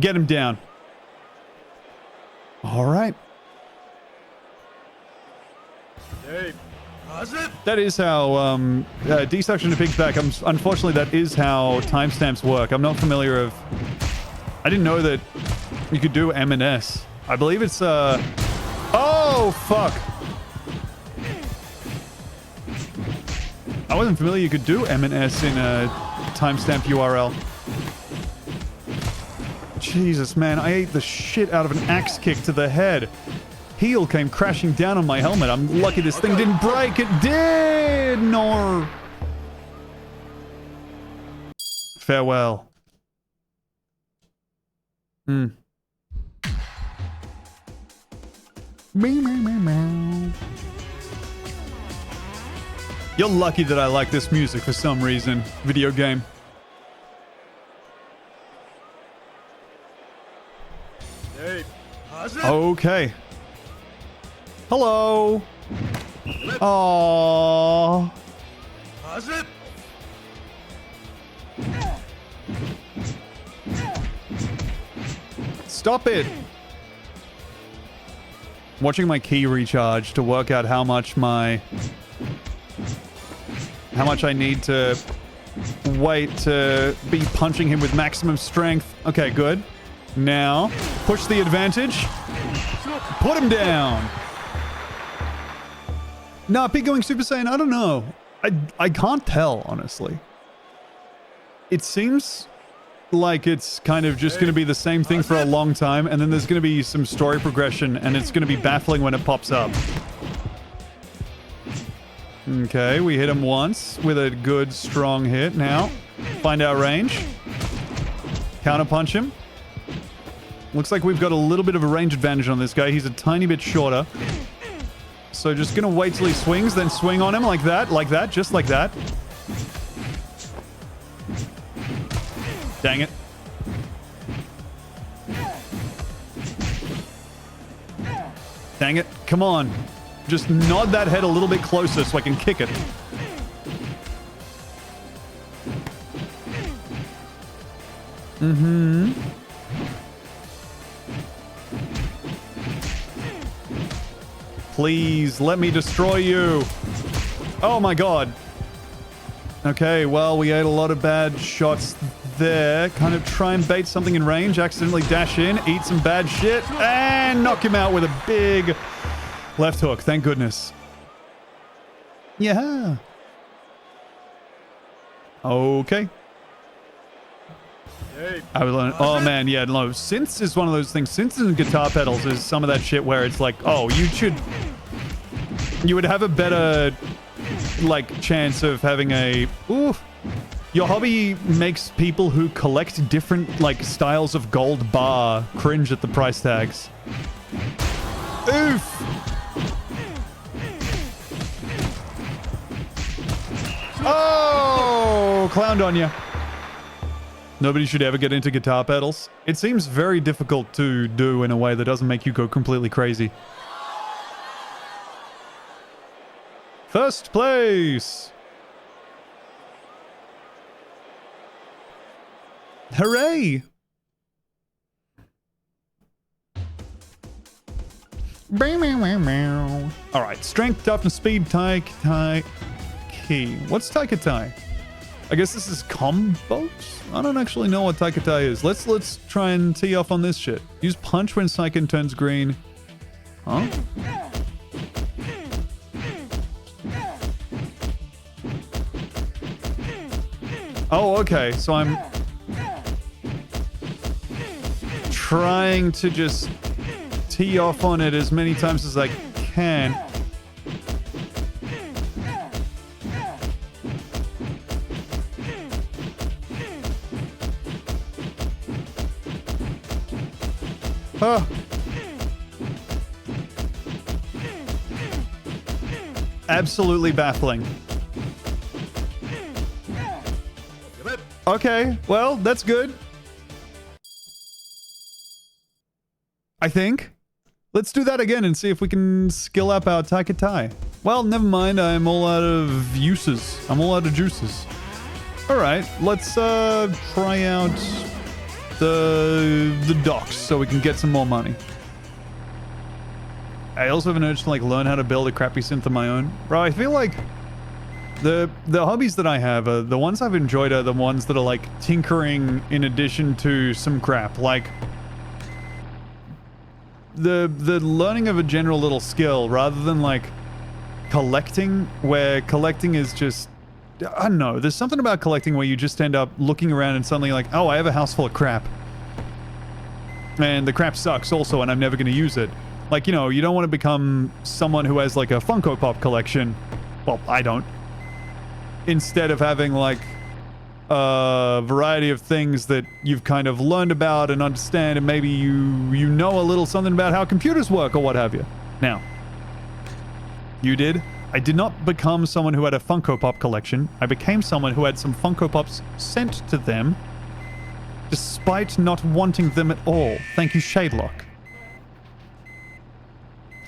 Get him down. All right. hey, how's it? That is how desuction to pig's back. Unfortunately, that is how timestamps work. I'm not familiar of... I didn't know that you could do M&S. I believe it's... Oh, fuck. I wasn't familiar you could do M&S in a timestamp URL. Jesus, man. I ate the shit out of an axe kick to the head. Heel came crashing down on my helmet. I'm lucky this thing didn't break. It did! No. Farewell. You're lucky that I like this music for some reason. Video game. Hey, how's it? Okay. Hello. Aww. How's it? Stop it. Watching my key recharge to work out how much I need to wait to be punching him with maximum strength. Okay, good. Now, push the advantage. Put him down. No, Pig going Super Saiyan, I don't know. I can't tell, honestly. It seems like it's kind of just going to be the same thing for a long time, and then there's going to be some story progression, and it's going to be baffling when it pops up. Okay, we hit him once with a good, strong hit. Now, Find our range. Counterpunch him. Looks like we've got a little bit of a range advantage on this guy. He's a tiny bit shorter. So just gonna wait till he swings, then swing on him like that, just like that. Dang it. Dang it. Come on. Just nod that head a little bit closer so I can kick it. Mm-hmm. Please, let me destroy you. Oh my god. Okay, well, we ate a lot of bad shots there. Kind of try and bait something in range, accidentally dash in, eat some bad shit, and knock him out with a big left hook. Thank goodness. Yeah. Okay. Hey. I would learn. Oh man, yeah, no. Synths is one of those things. Synths and guitar pedals is some of that shit where it's like, oh, you would have a better, like, chance of having a. Oof. Your hobby makes people who collect different, like, styles of gold bar cringe at the price tags. Oof. Oh, clowned on you. Nobody should ever get into guitar pedals. It seems very difficult to do in a way that doesn't make you go completely crazy. First place! Hooray! Alright, strength, toughness, speed, tai, key. What's taikatai? I guess this is combos? I don't actually know what taikatai is. Let's try and tee off on this shit. Use punch when Saiken turns green. Huh? Oh, okay. So I'm trying to just tee off on it as many times as I can. Oh. Absolutely baffling. Okay, well, that's good. I think. Let's do that again and see if we can skill up our taikatai. Well, never mind, I'm all out of uses. I'm all out of juices. Alright, let's try out the docks so we can get some more money. I also have an urge to like learn how to build a crappy synth of my own. Bro, I feel like the hobbies that I have, the ones I've enjoyed are the ones that are like tinkering in addition to some crap. Like the learning of a general little skill rather than like collecting, where collecting is just, I don't know, there's something about collecting where you just end up looking around and suddenly like, oh, I have a house full of crap. And the crap sucks also and I'm never going to use it. Like, you know, you don't want to become someone who has like a Funko Pop collection. Well, I don't. Instead of having like a variety of things that you've kind of learned about and understand, and maybe you know a little something about how computers work or what have you. Now, you did. I did not become someone who had a Funko Pop collection. I became someone who had some Funko Pops sent to them, despite not wanting them at all. Thank you, Shadelock.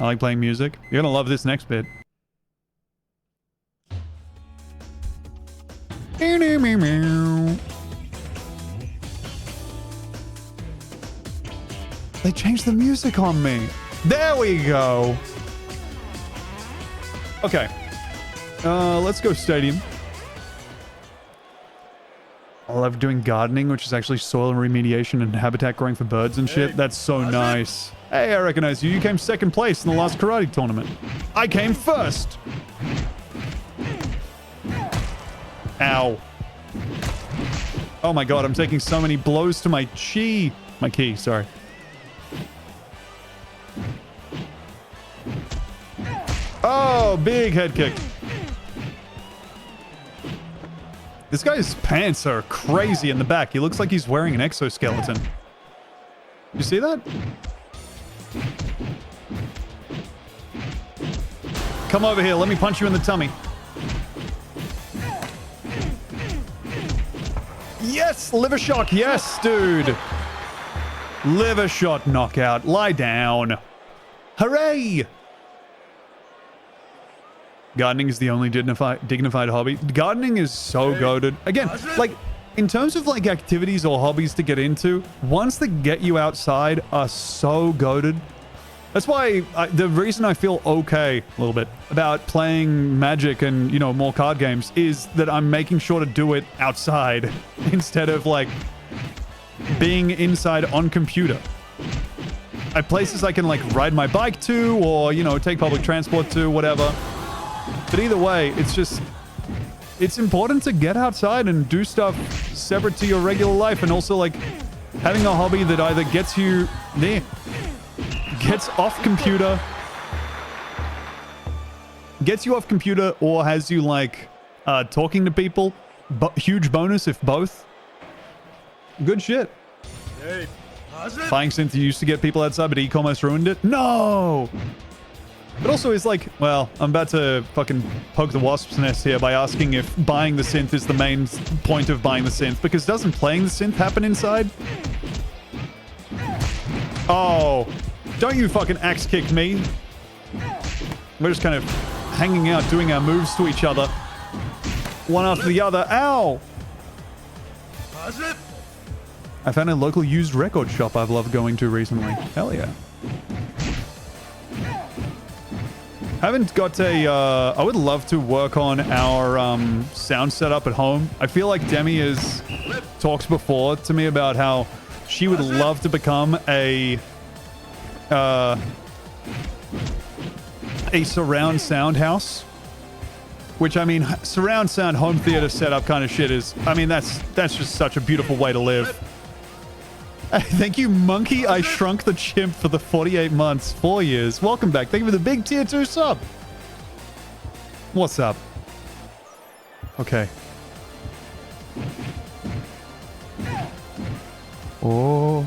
I like playing music. You're gonna love this next bit. They changed the music on me. There we go. Okay. Let's go stadium. I love doing gardening, which is actually soil remediation and habitat growing for birds and shit. That's so nice. Hey, I recognize you. You came second place in the last karate tournament. I came first. Ow. Oh my god, I'm taking so many blows to my chi. My key, sorry. Oh, big head kick. This guy's pants are crazy in the back. He looks like he's wearing an exoskeleton. You see that? Come over here. Let me punch you in the tummy. Yes, liver shock. Yes, dude. Liver shot knockout. Lie down. Hooray! Gardening is the only dignified hobby. Gardening is so goated. Again, like, in terms of, like, activities or hobbies to get into, ones that get you outside are so goated. That's why the reason I feel okay, a little bit, about playing Magic and, you know, more card games is that I'm making sure to do it outside instead of, like, being inside on computer. At places I can, like, ride my bike to or, you know, take public transport to, whatever. But either way, it's just... It's important to get outside and do stuff separate to your regular life, and also, like, having a hobby that either gets you... Gets off computer or has you, like, talking to people. Huge bonus if both. Good shit. Hey, Buying synth used to get people outside, but e-commerce ruined it. No! But also it's like, well, I'm about to fucking poke the wasp's nest here by asking if buying the synth is the main point of buying the synth, because doesn't playing the synth happen inside? Oh, don't you fucking axe kick me. We're just kind of hanging out, doing our moves to each other. One after the other. Ow! I found a local used record shop I've loved going to recently. Hell yeah. Haven't got a, I would love to work on our sound setup at home. I feel like Demi has talked before to me about how she would love to become a surround sound house. Which, I mean, surround sound home theater setup kind of shit is, I mean, that's just such a beautiful way to live. Thank you, Monkey. I shrunk the chimp for the 48 months, 4 years. Welcome back. Thank you for the big tier 2 sub. What's up? Okay. Oh.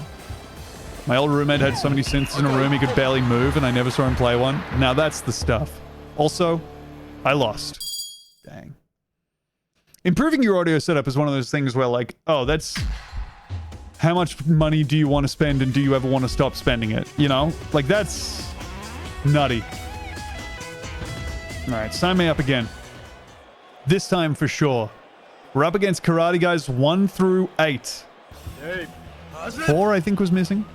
My old roommate had so many synths in a room he could barely move, and I never saw him play one. Now that's the stuff. Also, I lost. Dang. Improving your audio setup is one of those things where, like, oh, that's... How much money do you want to spend, and do you ever want to stop spending it? You know? Like, that's nutty. Alright, sign me up again. This time for sure. We're up against Karate Guys 1 through 8. 4, I think, was missing.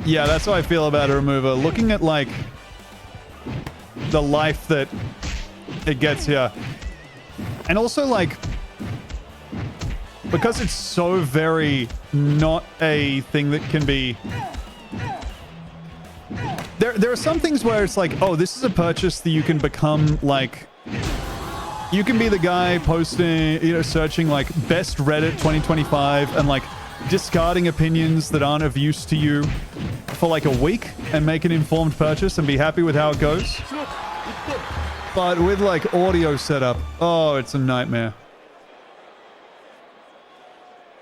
Yeah, that's how I feel about a remover. Looking at, like, the life that it gets here. And also, like, because it's so very not a thing that can be... There are some things where it's like, oh, this is a purchase that you can become, like... You can be the guy posting, you know, searching, like, best Reddit 2025 and, like, discarding opinions that aren't of use to you for, like, a week and make an informed purchase and be happy with how it goes. But with, like, audio setup, oh, it's a nightmare.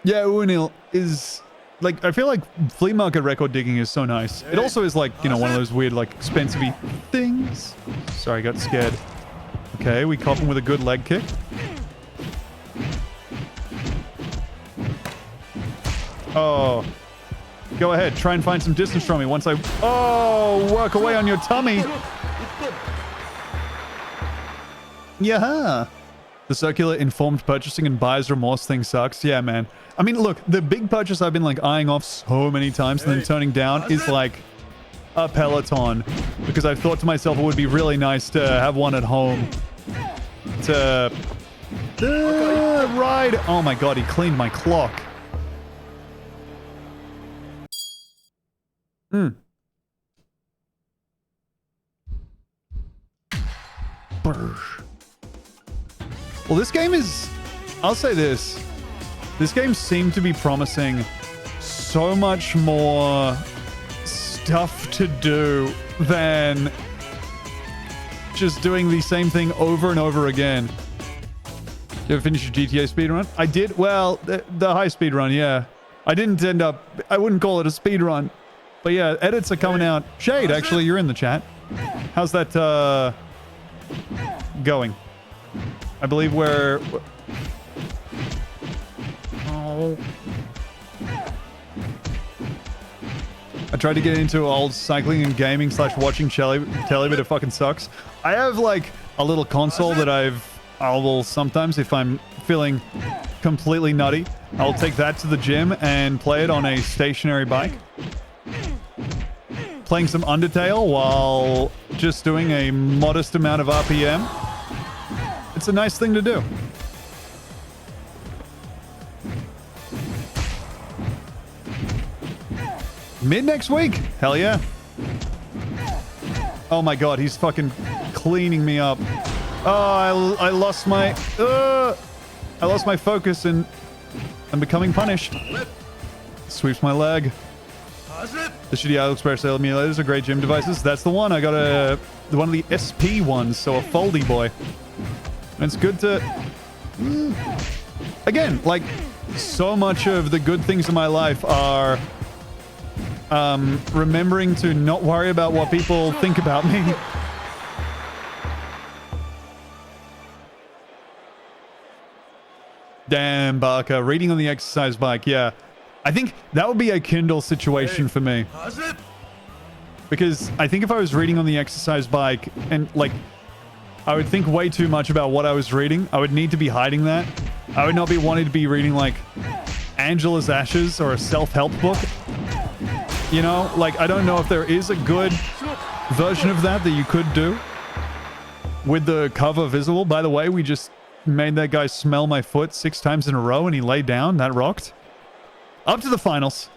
Yeah, Unil is... Like, I feel like flea market record digging is so nice. It also is, like, you know, one of those weird, like, expensive-y things. Sorry, I got scared. Okay, we cop him with a good leg kick. Oh. Go ahead, try and find some distance from me once I... Oh, work away on your tummy. Yeah. The circular informed purchasing and buyer's remorse thing sucks. Yeah, man. I mean, look, the big purchase I've been, like, eyeing off so many times and then turning down is, like, a Peloton. Because I've thought to myself it would be really nice to have one at home to ride. Oh my god, he cleaned my clock. Brr. Well, this game is... I'll say this. This game seemed to be promising so much more stuff to do than just doing the same thing over and over again. Did you ever finish your GTA speedrun? I did. Well, the high speed run, yeah. I didn't end up... I wouldn't call it a speed run. But yeah, edits are coming out. Shade, actually, you're in the chat. How's that going? I believe we're... Oh... I tried to get into old cycling and gaming / watching telly, but it fucking sucks. I have like a little console that I will sometimes, if I'm feeling completely nutty, I'll take that to the gym and play it on a stationary bike. Playing some Undertale while just doing a modest amount of RPM. It's a nice thing to do. Mid next week? Hell yeah. Oh my god, he's fucking cleaning me up. Oh, I lost my focus and I'm becoming punished. Sweeps my leg. The shitty AliExpress emulators are great gym devices. That's the one. I got one of the SP ones, so a foldy boy. And it's good to... Again, like, so much of the good things in my life are... remembering to not worry about what people think about me. Damn, Barker. Reading on the exercise bike, yeah. I think that would be a Kindle situation for me. Because I think if I was reading on the exercise bike and, like, I would think way too much about what I was reading. I would need to be hiding that. I would not be wanting to be reading, like, Angela's Ashes or a self-help book. You know, like, I don't know if there is a good version of that you could do with the cover visible. By the way, we just made that guy smell my foot 6 times in a row and he laid down. That rocked. Up to the finals.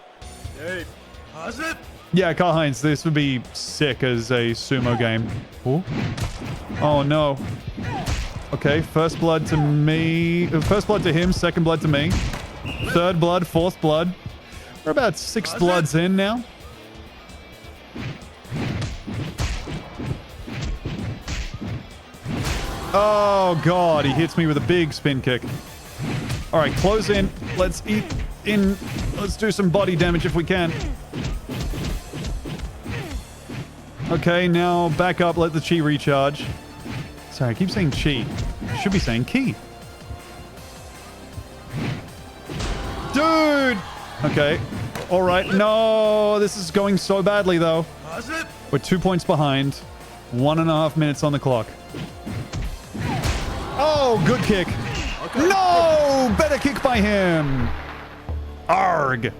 Hey, how's it? Yeah, Karl Heinz, this would be sick as a sumo game. Ooh. Oh, no. Okay, first blood to me. First blood to him, second blood to me. Third blood, fourth blood. We're about 6 bloods in now. Oh, God. He hits me with a big spin kick. All right, close in. Let's eat in. Let's do some body damage if we can. Okay, now back up. Let the chi recharge. Sorry, I keep saying chi. I should be saying ki. Dude! Okay. All right. No, this is going so badly, though. We're 2 points behind. 1.5 minutes on the clock. Oh, good kick. Okay. No! Better kick by him. Arg. It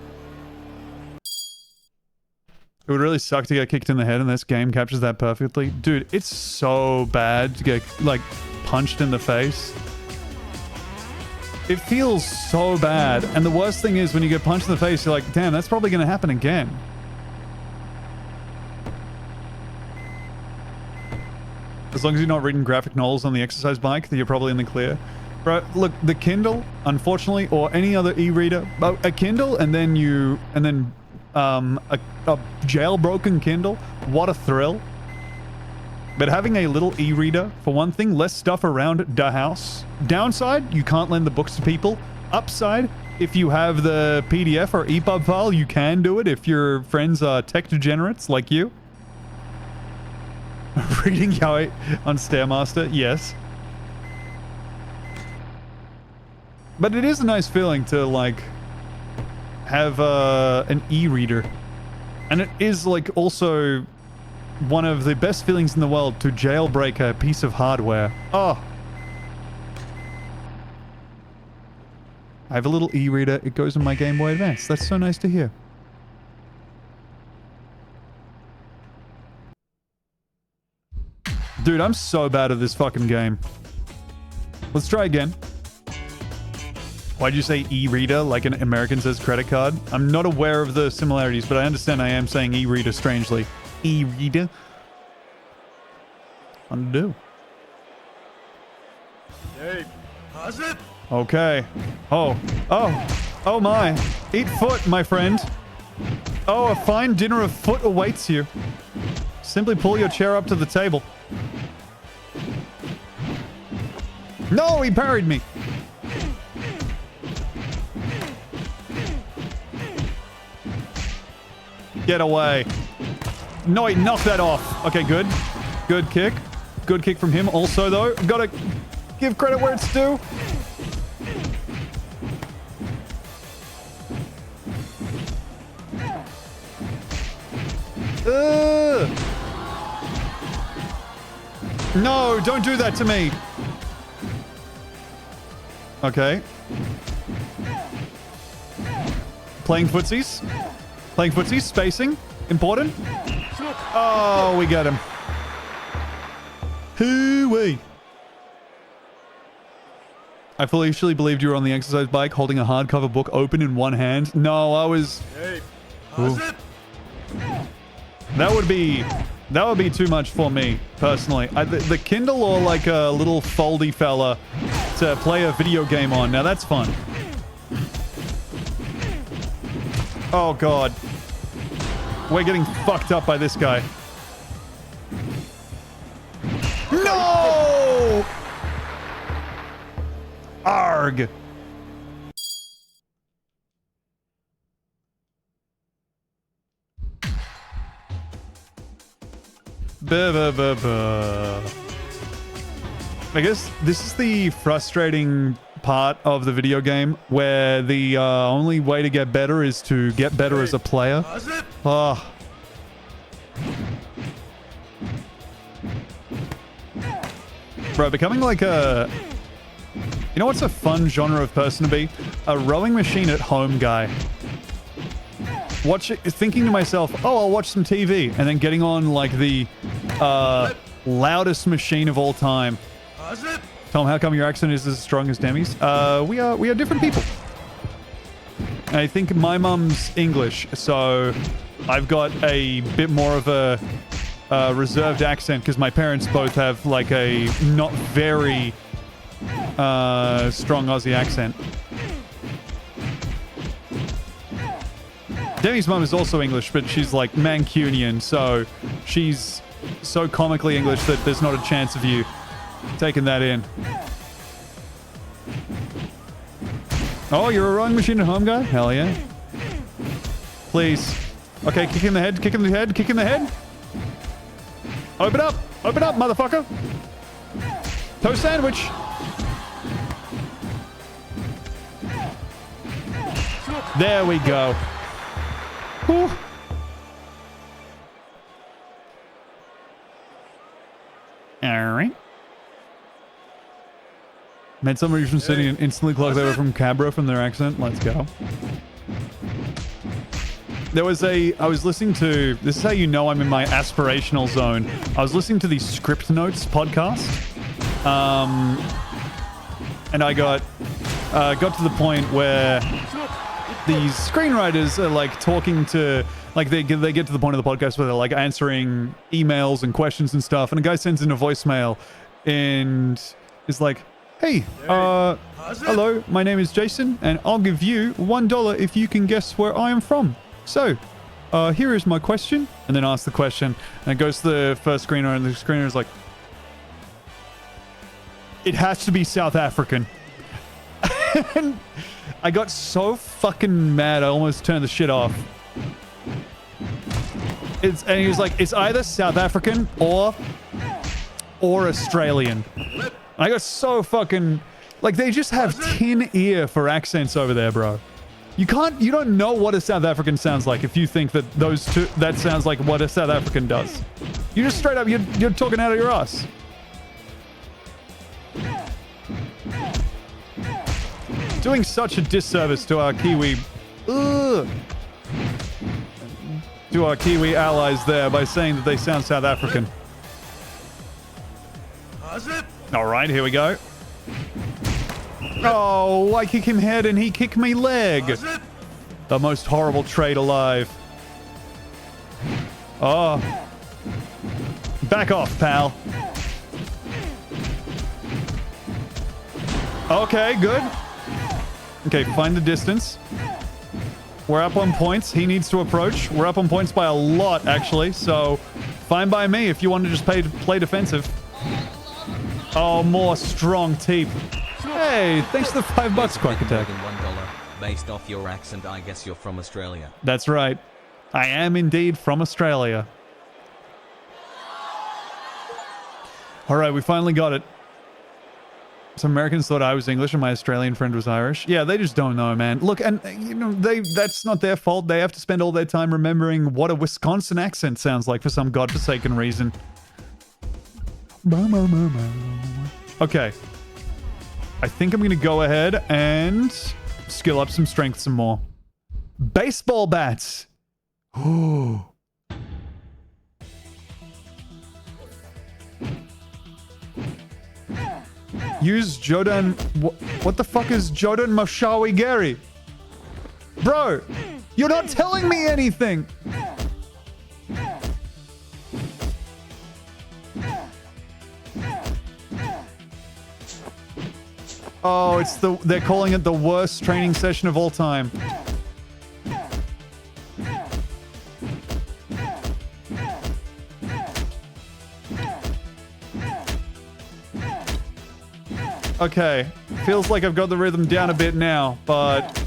would really suck to get kicked in the head, and this game captures that perfectly. Dude, it's so bad to get, like, punched in the face. It feels so bad. And the worst thing is when you get punched in the face, you're like, damn, that's probably going to happen again. As long as you're not reading graphic novels on the exercise bike, then you're probably in the clear. Bro, look, the Kindle, unfortunately, or any other e-reader, a Kindle and then a jailbroken Kindle, what a thrill. But having a little e-reader, for one thing, less stuff around the house. Downside, you can't lend the books to people. Upside, if you have the PDF or EPUB file, you can do it if your friends are tech degenerates like you. Reading Yaoi on Stairmaster, yes. But it is a nice feeling to, like, have an e-reader. And it is, like, also one of the best feelings in the world to jailbreak a piece of hardware. Oh. I have a little e-reader. It goes in my Game Boy Advance. That's so nice to hear. Dude, I'm so bad at this fucking game. Let's try again. Why'd you say e-reader like an American says credit card? I'm not aware of the similarities, but I understand I am saying e-reader strangely. E-reader? Undo. Hey, how's it? Okay. Oh my. Eat foot, my friend. Oh, a fine dinner of foot awaits you. Simply pull your chair up to the table. No, he parried me. Get away. No, he knocked that off. Okay, good. Good kick. Good kick from him also, though. Gotta give credit where it's due. No, don't do that to me. Okay. Playing footsies. Playing footsies. Spacing. Important. Oh, we got him. Hoo-wee. I foolishly believed you were on the exercise bike holding a hardcover book open in one hand. No, I was... Hey, how's it? That would be too much for me, personally. The Kindle or like a little foldy fella to play a video game on. Now that's fun. Oh, God. We're getting fucked up by this guy. No! Arg. I guess this is the frustrating part of the video game where the only way to get better is to get better as a player. How's it? Ah. Bro, becoming like a... You know what's a fun genre of person to be? A rowing machine at home guy. Thinking to myself, oh, I'll watch some TV, and then getting on like the loudest machine of all time. How's it? Tom, how come your accent is as strong as Demi's? We are different people. I think my mum's English, so I've got a bit more of a reserved accent because my parents both have like a not very strong Aussie accent. Demi's mum is also English, but she's like Mancunian, so she's so comically English that there's not a chance of you taking that in. Oh, you're a rowing machine at home guy? Hell yeah. Please. Okay, kick in the head, kick in the head, kick in the head. Open up, motherfucker. Toast sandwich. There we go. Whew. Alright. Met somebody from Sydney and instantly clocked they were from Cabra from their accent. Let's go. There was I was listening to, this is how you know I'm in my aspirational zone. I was listening to the Script Notes podcast. And I got to the point where these screenwriters are like talking to, like they get to the point of the podcast where they're like answering emails and questions and stuff, and a guy sends in a voicemail and is like, hey, hello, my name is Jason and I'll give you $1 if you can guess where I am from. So here is my question, and then ask the question, and it goes to the first screener, and the screener is like, it has to be South African. And I got so fucking mad, I almost turned the shit off. And he was like, it's either South African or Australian. I got so fucking... Like, they just have tin ear for accents over there, bro. You don't know what a South African sounds like if you think that that sounds like what a South African does. You just straight up, you're talking out of your ass. Doing such a disservice to our Kiwi... to our Kiwi allies there by saying that they sound South African. Alright, here we go. Oh, I kick him head and he kicked me leg. The most horrible trade alive. Oh. Back off, pal. Okay, good. Okay, find the distance. We're up on points. He needs to approach. We're up on points by a lot, actually. So, fine by me if you want to just play defensive. Oh, more strong teeth. Hey, thanks for the $5, Quack Attack. $1 based off your accent. I guess you're from Australia. That's right. I am indeed from Australia. All right, we finally got it. Some Americans thought I was English and my Australian friend was Irish. Yeah, they just don't know, man. Look, and you know, that's not their fault. They have to spend all their time remembering what a Wisconsin accent sounds like for some godforsaken reason. Okay. I think I'm going to go ahead and skill up some strength some more. Baseball bats. Oh. Use Jodan... What the fuck is Jodan Mashawi Gary? Bro, you're not telling me anything. Oh, they're calling it the worst training session of all time. Okay, feels like I've got the rhythm down a bit now, but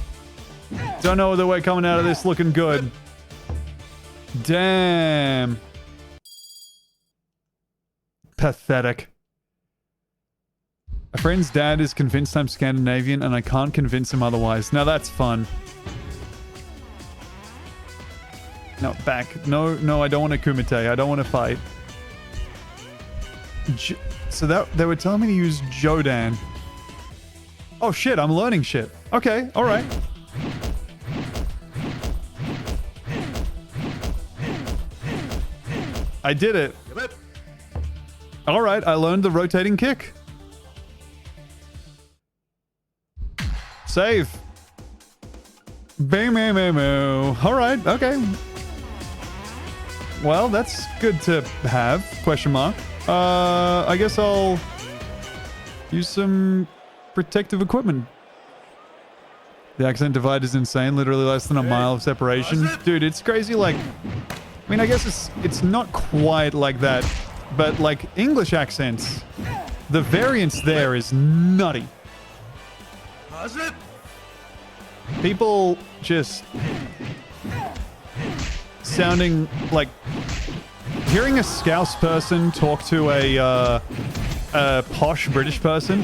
don't know whether we're coming out of this looking good. Damn. Pathetic. A friend's dad is convinced I'm Scandinavian and I can't convince him otherwise. Now that's fun. No, back. No, I don't want to kumite. I don't want to fight. So they were telling me to use Jodan. Oh shit, I'm learning shit. Okay, alright. I did it. Alright, I learned the rotating kick. Save. Bam, bam, bam, bam. Alright, okay. Well, that's good to have. Question mark. I guess I'll use some protective equipment. The accent divide is insane. Literally less than a mile of separation. Dude, it's crazy. Like, I mean, I guess it's not quite like that, but like English accents, the variance there is nutty. People just sounding like hearing a Scouse person talk to a posh British person,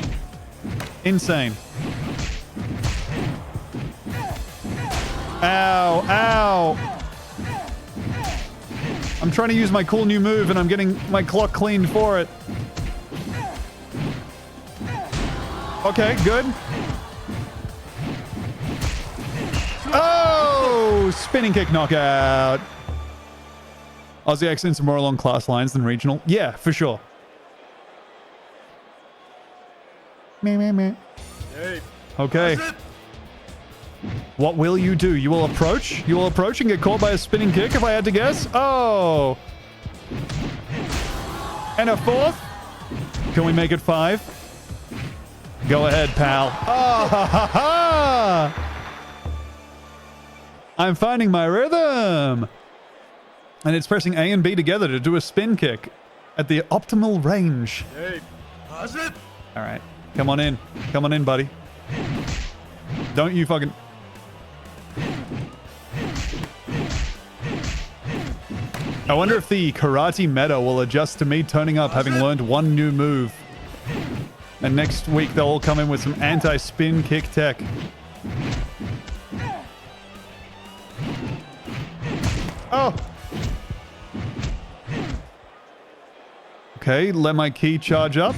insane. Ow, ow. I'm trying to use my cool new move and I'm getting my clock cleaned for it. Okay, good. Oh, spinning kick knockout. Aussie accents are more along class lines than regional. Yeah, for sure. Meh, meh, meh. Okay. What will you do? You will approach? You will approach and get caught by a spinning kick if I had to guess? Oh. And a fourth? Can we make it 5? Go ahead, pal. Oh, ha, ha, ha. I'm finding my rhythm. And it's pressing A and B together to do a spin kick at the optimal range. All right. Come on in. Come on in, buddy. Don't you fucking... I wonder if the karate meta will adjust to me turning up having learned one new move. And next week they'll all come in with some anti-spin kick tech. Oh! Okay, let my key charge up.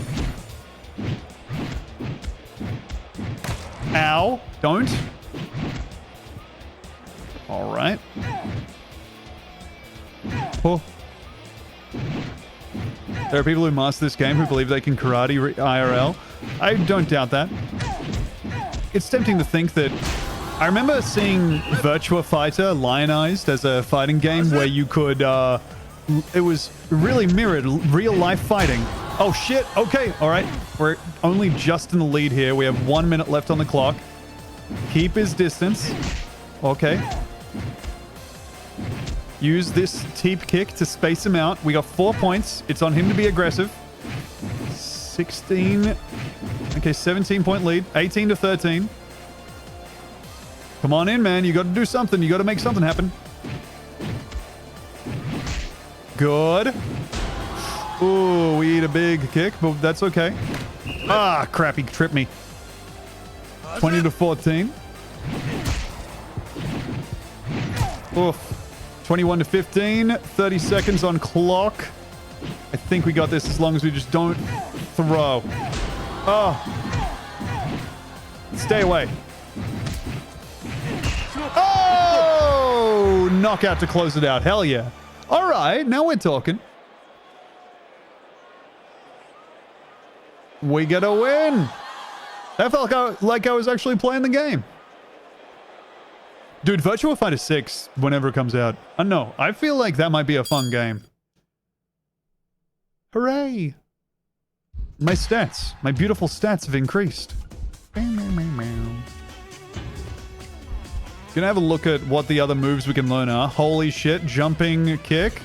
Ow. Don't. Alright. Oh. There are people who master this game who believe they can karate IRL. I don't doubt that. It's tempting to think that... I remember seeing Virtua Fighter lionized as a fighting game where you could... it was really mirrored real-life fighting. Oh, shit. Okay. All right. We're only just in the lead here. We have 1 minute left on the clock. Keep his distance. Okay. Use this teep kick to space him out. We got 4 points. It's on him to be aggressive. 16. Okay, 17-point lead. 18 to 13. Come on in, man. You got to do something. You got to make something happen. Good. Ooh, we eat a big kick, but that's okay. Ah, crap. He tripped me. 20 to 14. Oof. 21 to 15. 30 seconds on clock. I think we got this as long as we just don't throw. Oh. Stay away. Oh! Knockout to close it out. Hell yeah. All right, now we're talking. We get a win. That felt like I was actually playing the game. Dude, Virtua Fighter 6, whenever it comes out. I don't know. I feel like that might be a fun game. Hooray. My stats, my beautiful stats have increased. Gonna have a look at what the other moves we can learn are. Holy shit, jumping kick.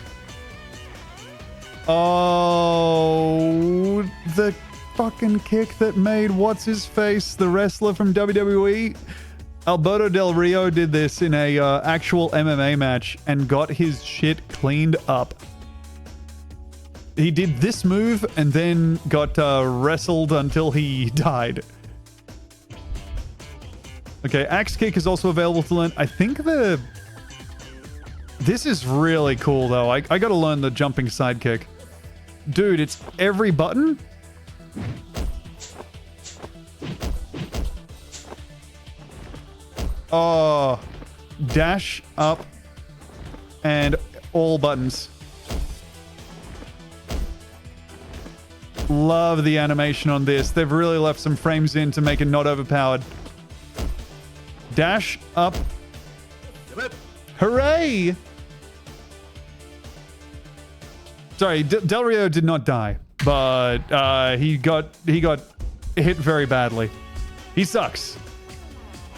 Oh, the fucking kick that made what's-his-face, the wrestler from WWE. Alberto Del Rio did this in a actual MMA match and got his shit cleaned up. He did this move and then got wrestled until he died. Okay, axe kick is also available to learn. I think this is really cool though. I gotta learn the jumping side kick. Dude, it's every button. Oh, dash up and all buttons. Love the animation on this. They've really left some frames in to make it not overpowered. Dash up. Hooray! Sorry, Del Rio did not die, but he got hit very badly. He sucks.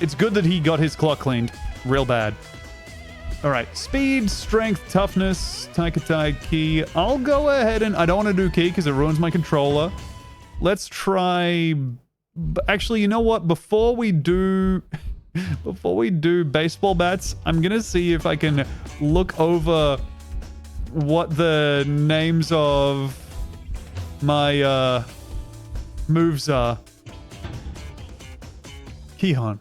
It's good that he got his clock cleaned real bad. All right, speed, strength, toughness, Taikatai, key. I'll go ahead and I don't want to do key because it ruins my controller. Let's try. Actually, you know what? Before we do baseball bats, I'm gonna see if I can look over what the names of my moves are. Kihon.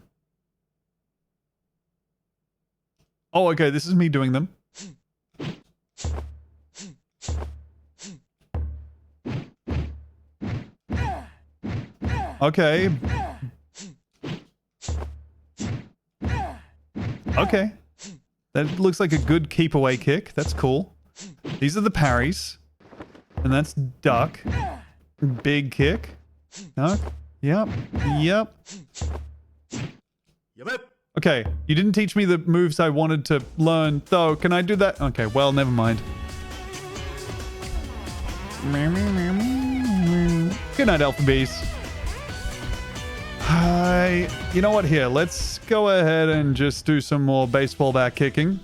Oh, okay, this is me doing them. Okay. Okay. That looks like a good keep away kick. That's cool. These are the parries. And that's duck. Big kick. Duck. Yep. Yep. Okay, you didn't teach me the moves I wanted to learn, though. Can I do that? Okay, well, never mind. Good night, Alpha Bees. You know what? Here, let's go ahead and just do some more baseball bat kicking.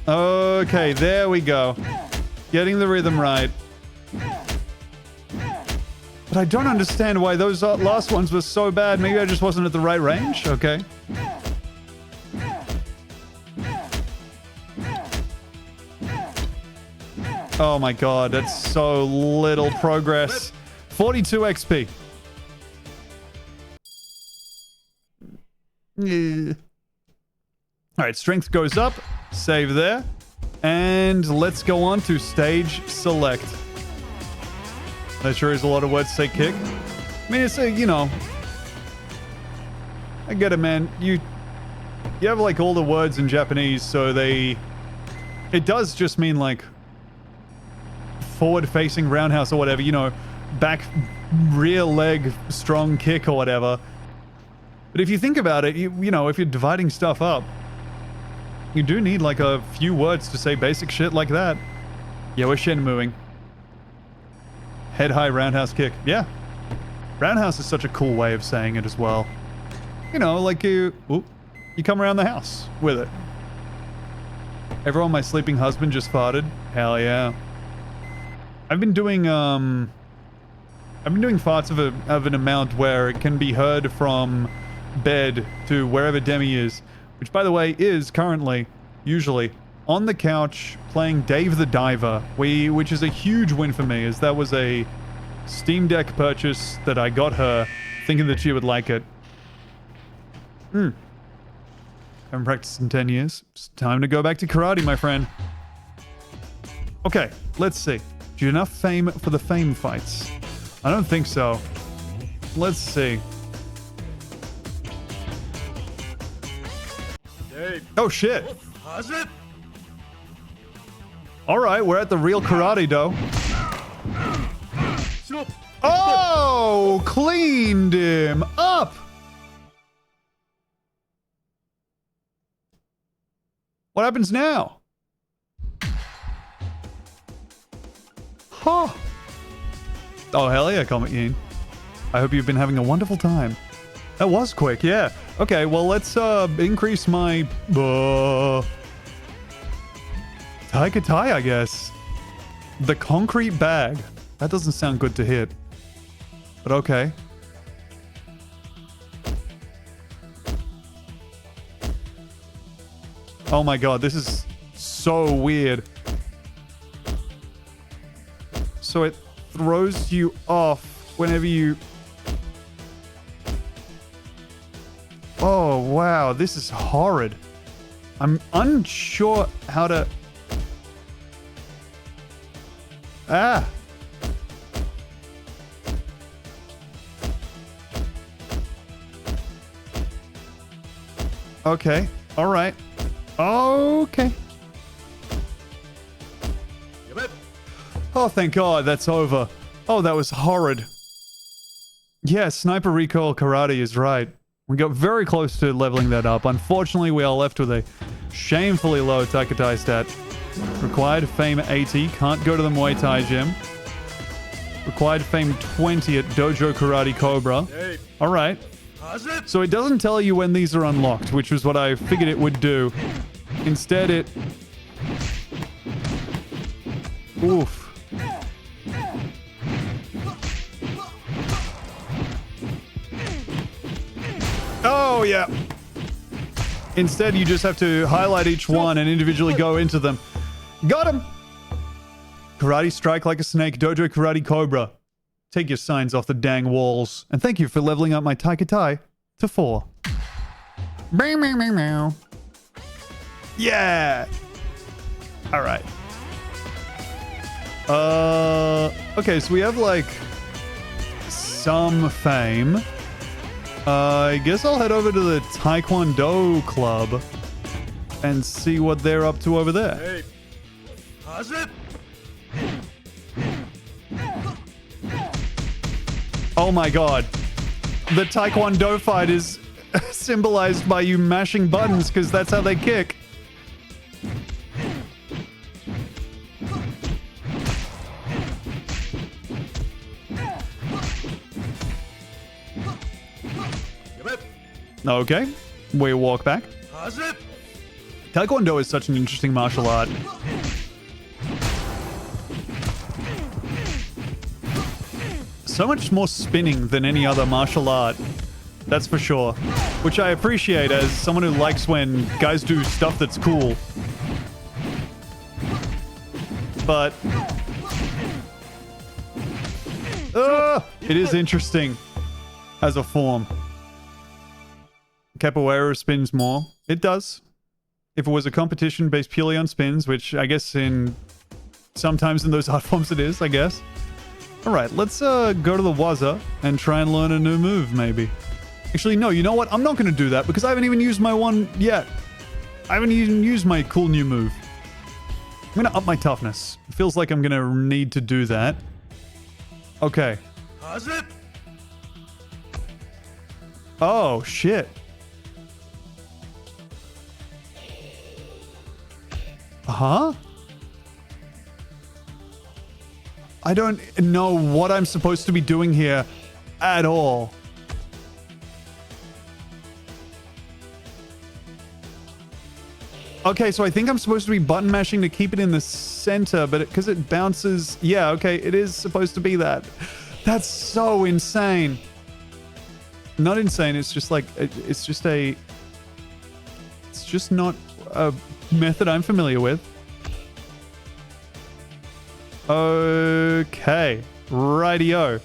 Okay, there we go. Getting the rhythm right. But I don't understand why those last ones were so bad. Maybe I just wasn't at the right range? Okay. Oh my god, that's so little progress. 42 XP. Alright, strength goes up. Save there. And let's go on to stage select. That sure is a lot of words to say kick. I mean, it's a, you know. I get it, man. You have like all the words in Japanese, so they... It does just mean like forward-facing roundhouse or whatever, you know, back rear leg strong kick or whatever. But if you think about it, you know, if you're dividing stuff up, you do need like a few words to say basic shit like that. Yeah, we're Shenmuing. Head high roundhouse kick. Yeah. Roundhouse is such a cool way of saying it as well. You know, like you come around the house with it. Everyone, my sleeping husband just farted. Hell yeah. I've been doing farts of an amount where it can be heard from bed to wherever Demi is, which by the way is currently, usually, on the couch playing Dave the Diver, which is a huge win for me, as that was a Steam Deck purchase that I got her thinking that she would like it. Haven't practiced in 10 years. It's time to go back to karate, my friend. Okay, let's see. Do you have enough fame for the fame fights? I don't think so. Let's see. Oh shit. Alright, we're at the real karate do. Oh! Cleaned him up! What happens now? Huh. Oh, hell yeah, Comet Yin. I hope you've been having a wonderful time. That was quick, yeah. Okay, well, let's increase my... Taikatai, I guess. The concrete bag. That doesn't sound good to hit. But okay. Oh my god, this is so weird. So it throws you off whenever you... Oh wow, this is horrid. I'm unsure how to... Ah! Okay, alright. Okay. Oh, thank God, that's over. Oh, that was horrid. Yeah, Sniper Recoil Karate is right. We got very close to leveling that up. Unfortunately, we are left with a shamefully low Taikatai stat. Required fame 80, can't go to the Muay Thai gym. Required fame 20 at Dojo Karate Cobra. Alright. So it doesn't tell you when these are unlocked, which was what I figured it would do. Instead, it... Oof. Oh, yeah. Instead, you just have to highlight each one and individually go into them. Got him! Karate strike like a snake, Dojo Karate Cobra. Take your signs off the dang walls. And thank you for leveling up my Taikatai to 4. Meow, meow, meow, meow. Yeah! Alright. Okay, so we have, like, some fame. I guess I'll head over to the Taekwondo Club and see what they're up to over there. Oh my god. The Taekwondo fight is symbolized by you mashing buttons because that's how they kick. Okay, we walk back. Taekwondo is such an interesting martial art. So much more spinning than any other martial art. That's for sure. Which I appreciate as someone who likes when guys do stuff that's cool. But... it is interesting as a form. Capoeira spins more. It does. If it was a competition based purely on spins, which I guess sometimes in those art forms it is, I guess. Alright, let's go to the Waza and try and learn a new move, maybe. Actually, no, you know what? I'm not going to do that because I haven't even used my one yet. I haven't even used my cool new move. I'm going to up my toughness. It feels like I'm going to need to do that. Okay. Oh, shit. Huh? I don't know what I'm supposed to be doing here at all. Okay, so I think I'm supposed to be button mashing to keep it in the center, but because it bounces... Yeah, okay, it is supposed to be that. That's so insane. Not insane, it's just like... It's just not a method I'm familiar with. Okay, rightio.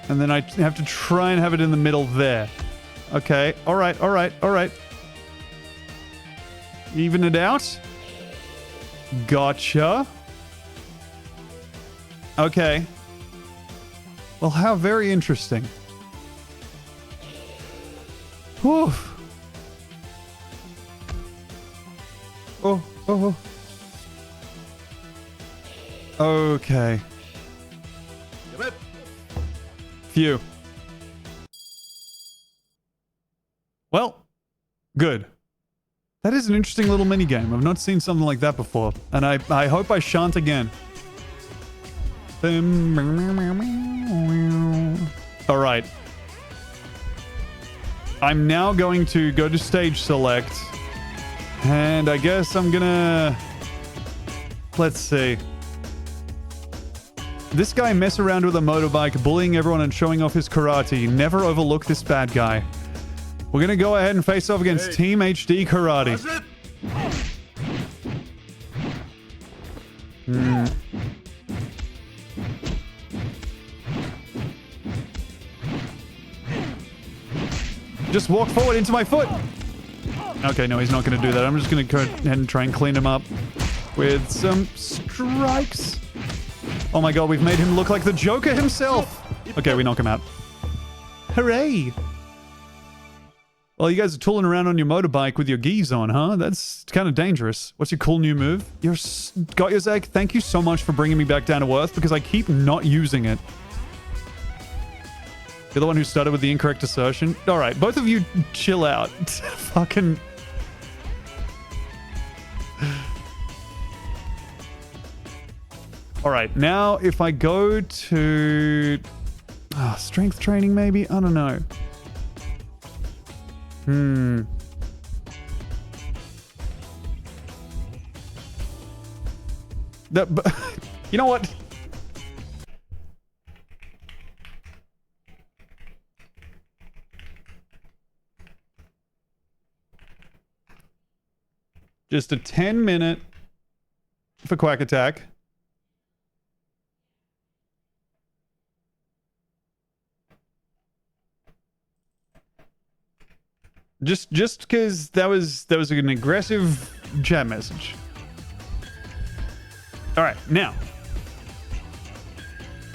And then I have to try and have it in the middle there. Okay, all right, all right, all right. Even it out. Gotcha. Okay. Well, how very interesting. Whew. Oh, oh, oh. Okay. Phew. Well, good. That is an interesting little mini game. I've not seen something like that before, and I hope I shan't again. All right. I'm now going to go to stage select, and I guess I'm gonna... Let's see. This guy mess around with a motorbike, bullying everyone and showing off his karate. Never overlook this bad guy. We're gonna go ahead and face off against Team HD Karate. Just walk forward into my foot. Okay, no, he's not gonna do that. I'm just gonna go ahead and try and clean him up with some strikes. Oh my god, we've made him look like the Joker himself. Okay, we knock him out. Hooray! Well, you guys are tooling around on your motorbike with your gis on, huh? That's kind of dangerous. What's your cool new move? Got your Zach? Thank you so much for bringing me back down to earth because I keep not using it. You're the one who started with the incorrect assertion. All right, both of you chill out. Fucking... All right, now if I go to strength training, maybe? I don't know. You know what? Just a 10-minute for Quack Attack. Just because that was an aggressive chat message. All right, now.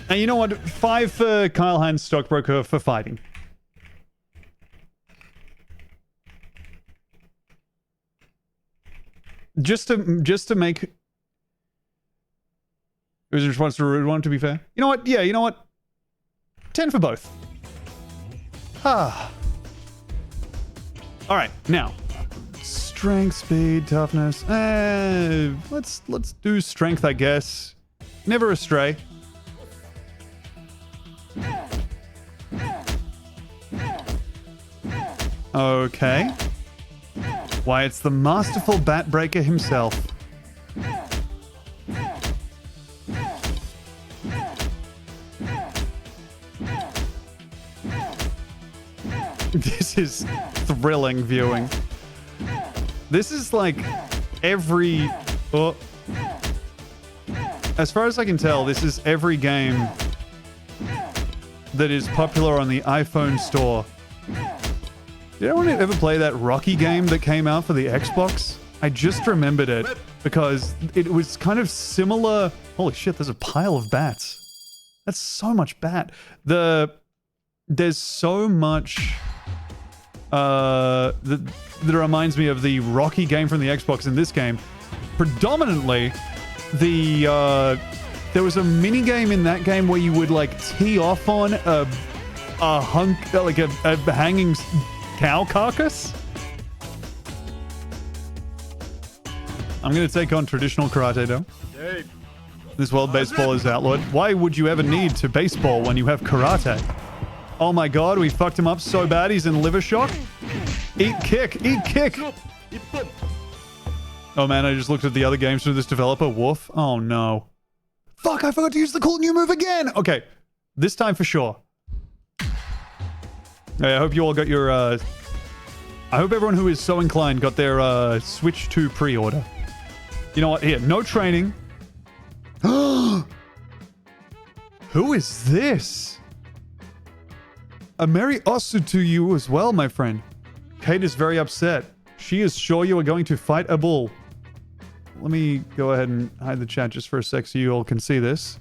And you know what? 5 for Kyle Hines, stockbroker, for fighting. Just to make... It was a response to a rude one, to be fair. You know what? Yeah, you know what? 10 for both. Ah. All right, now. Strength, speed, toughness. Let's do strength, I guess. Never astray. Okay. Why, it's the masterful bat breaker himself. This is thrilling viewing. This is like every... Oh. As far as I can tell, this is every game that is popular on the iPhone store. Did anyone ever play that Rocky game that came out for the Xbox? I just remembered it because it was kind of similar... Holy shit, there's a pile of bats. That's so much bat. There's so much... that reminds me of the Rocky game from the Xbox in this game. Predominantly, there was a mini game in that game where you would like tee off on a hunk, like a hanging cow carcass, I'm going to take on traditional karate, though. Hey. This world baseball is outlawed. Why would you ever need to baseball when you have karate? Oh my god, we fucked him up so bad he's in liver shock. Eat kick, eat kick. Oh man, I just looked at the other games from this developer. Woof. Oh no. Fuck, I forgot to use the cool new move again. Okay, this time for sure. Hey, I hope you all got your, I hope everyone who is so inclined got their, Switch 2 pre-order. You know what? Here, no training. Who is this? A merry osu to you as well, my friend. Kate is very upset. She is sure you are going to fight a bull. Let me go ahead and hide the chat just for a sec so you all can see this.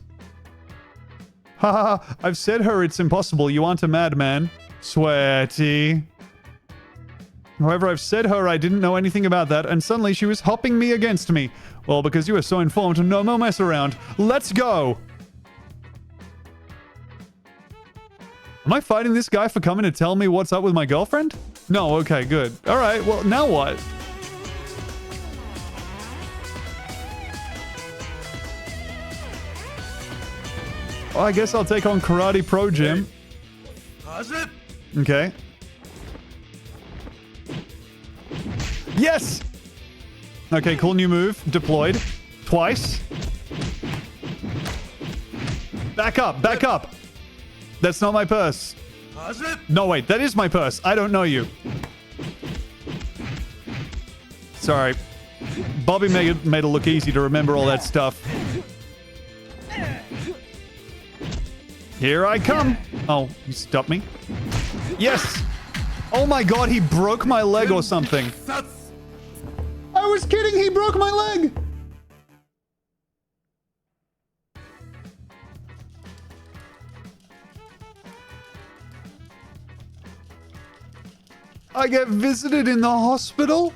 Haha, I've said her it's impossible. You aren't a madman. Sweaty. However, I've said her I didn't know anything about that, and suddenly she was hopping me against me. Well, because you are so informed, no more mess around. Let's go! Am I fighting this guy for coming to tell me what's up with my girlfriend? No, okay, good. Alright, well, now what? Well, I guess I'll take on Karate Pro Gym. Okay. Yes! Okay, cool new move. Deployed. Twice. Back up, back up. That's not my purse. No, wait, that is my purse. I don't know you. Sorry. Bobby made it look easy to remember all that stuff. Here I come. Oh, you stopped me? Yes! Oh my god, he broke my leg or something. I was kidding, he broke my leg! I get visited in the hospital?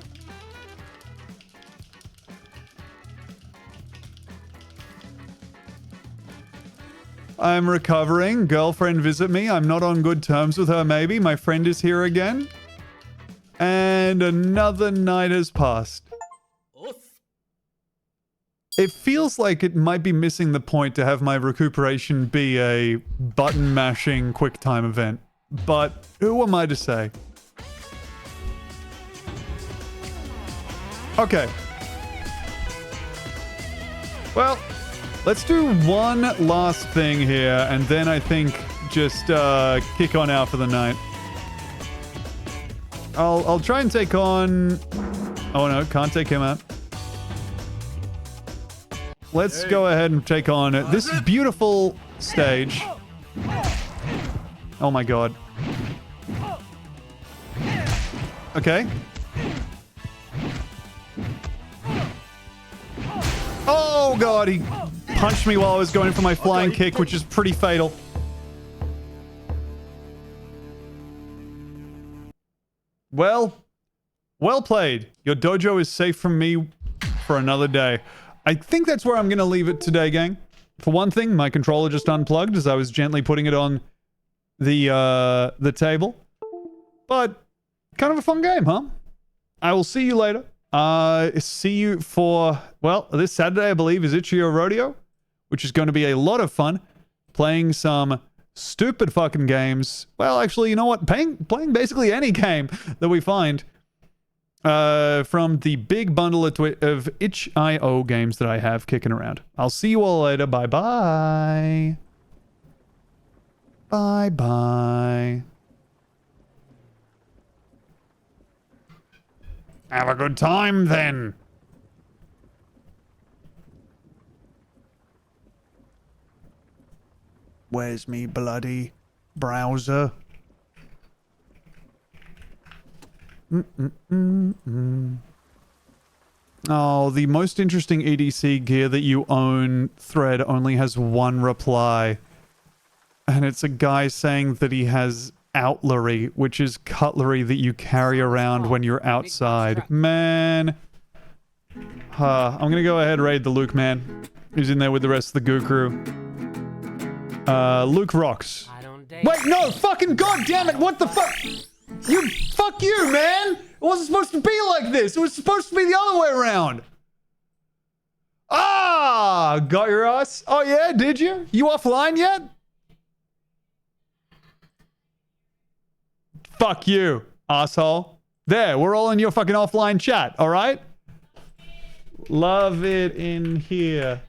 I'm recovering. Girlfriend visit me. I'm not on good terms with her, maybe. My friend is here again. And another night has passed. It feels like it might be missing the point to have my recuperation be a button-mashing quick-time event. But who am I to say? Okay. Well, let's do one last thing here, and then I think just kick on out for the night. I'll try and take on... Oh no, can't take him out. Let's go ahead and take on this beautiful stage. Oh my god. Okay. Oh god, he punched me while I was going for my flying kick, which is pretty fatal. Well played. Your dojo is safe from me for another day. I think that's where I'm going to leave it today, gang. For one thing, my controller just unplugged as I was gently putting it on the table. But kind of a fun game, huh? I will see you later. See you for, well, this Saturday, I believe, is Ichio Rodeo, which is going to be a lot of fun. Playing some stupid fucking games. Well, actually, you know what? Playing basically any game that we find. From the big bundle of itch.io games that I have kicking around. I'll see you all later. Bye-bye. Bye-bye. Have a good time, then. Where's me bloody browser? Oh, the most interesting EDC gear that you own thread only has one reply. And it's a guy saying that he has outlery, which is cutlery that you carry around when you're outside. Man. I'm gonna go ahead and raid the Luke man, who's in there with the rest of the goo crew. Luke rocks. Wait, no! Fucking goddammit! What the fuck? Fuck you, man! It wasn't supposed to be like this! It was supposed to be the other way around! Ah, got your ass. Oh yeah, did you? You offline yet? Fuck you, asshole. There, we're all in your fucking offline chat, all right? Love it in here.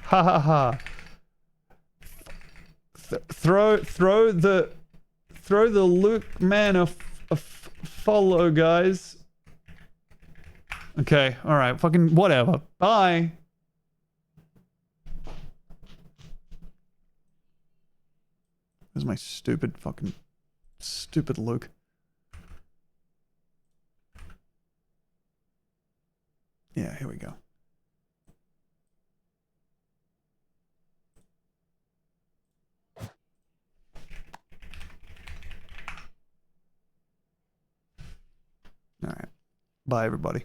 Ha ha ha. Throw the Luke man a follow, guys. Okay, all right, fucking whatever. Bye. Where's my stupid Luke? Yeah, here we go. All right. Bye, everybody.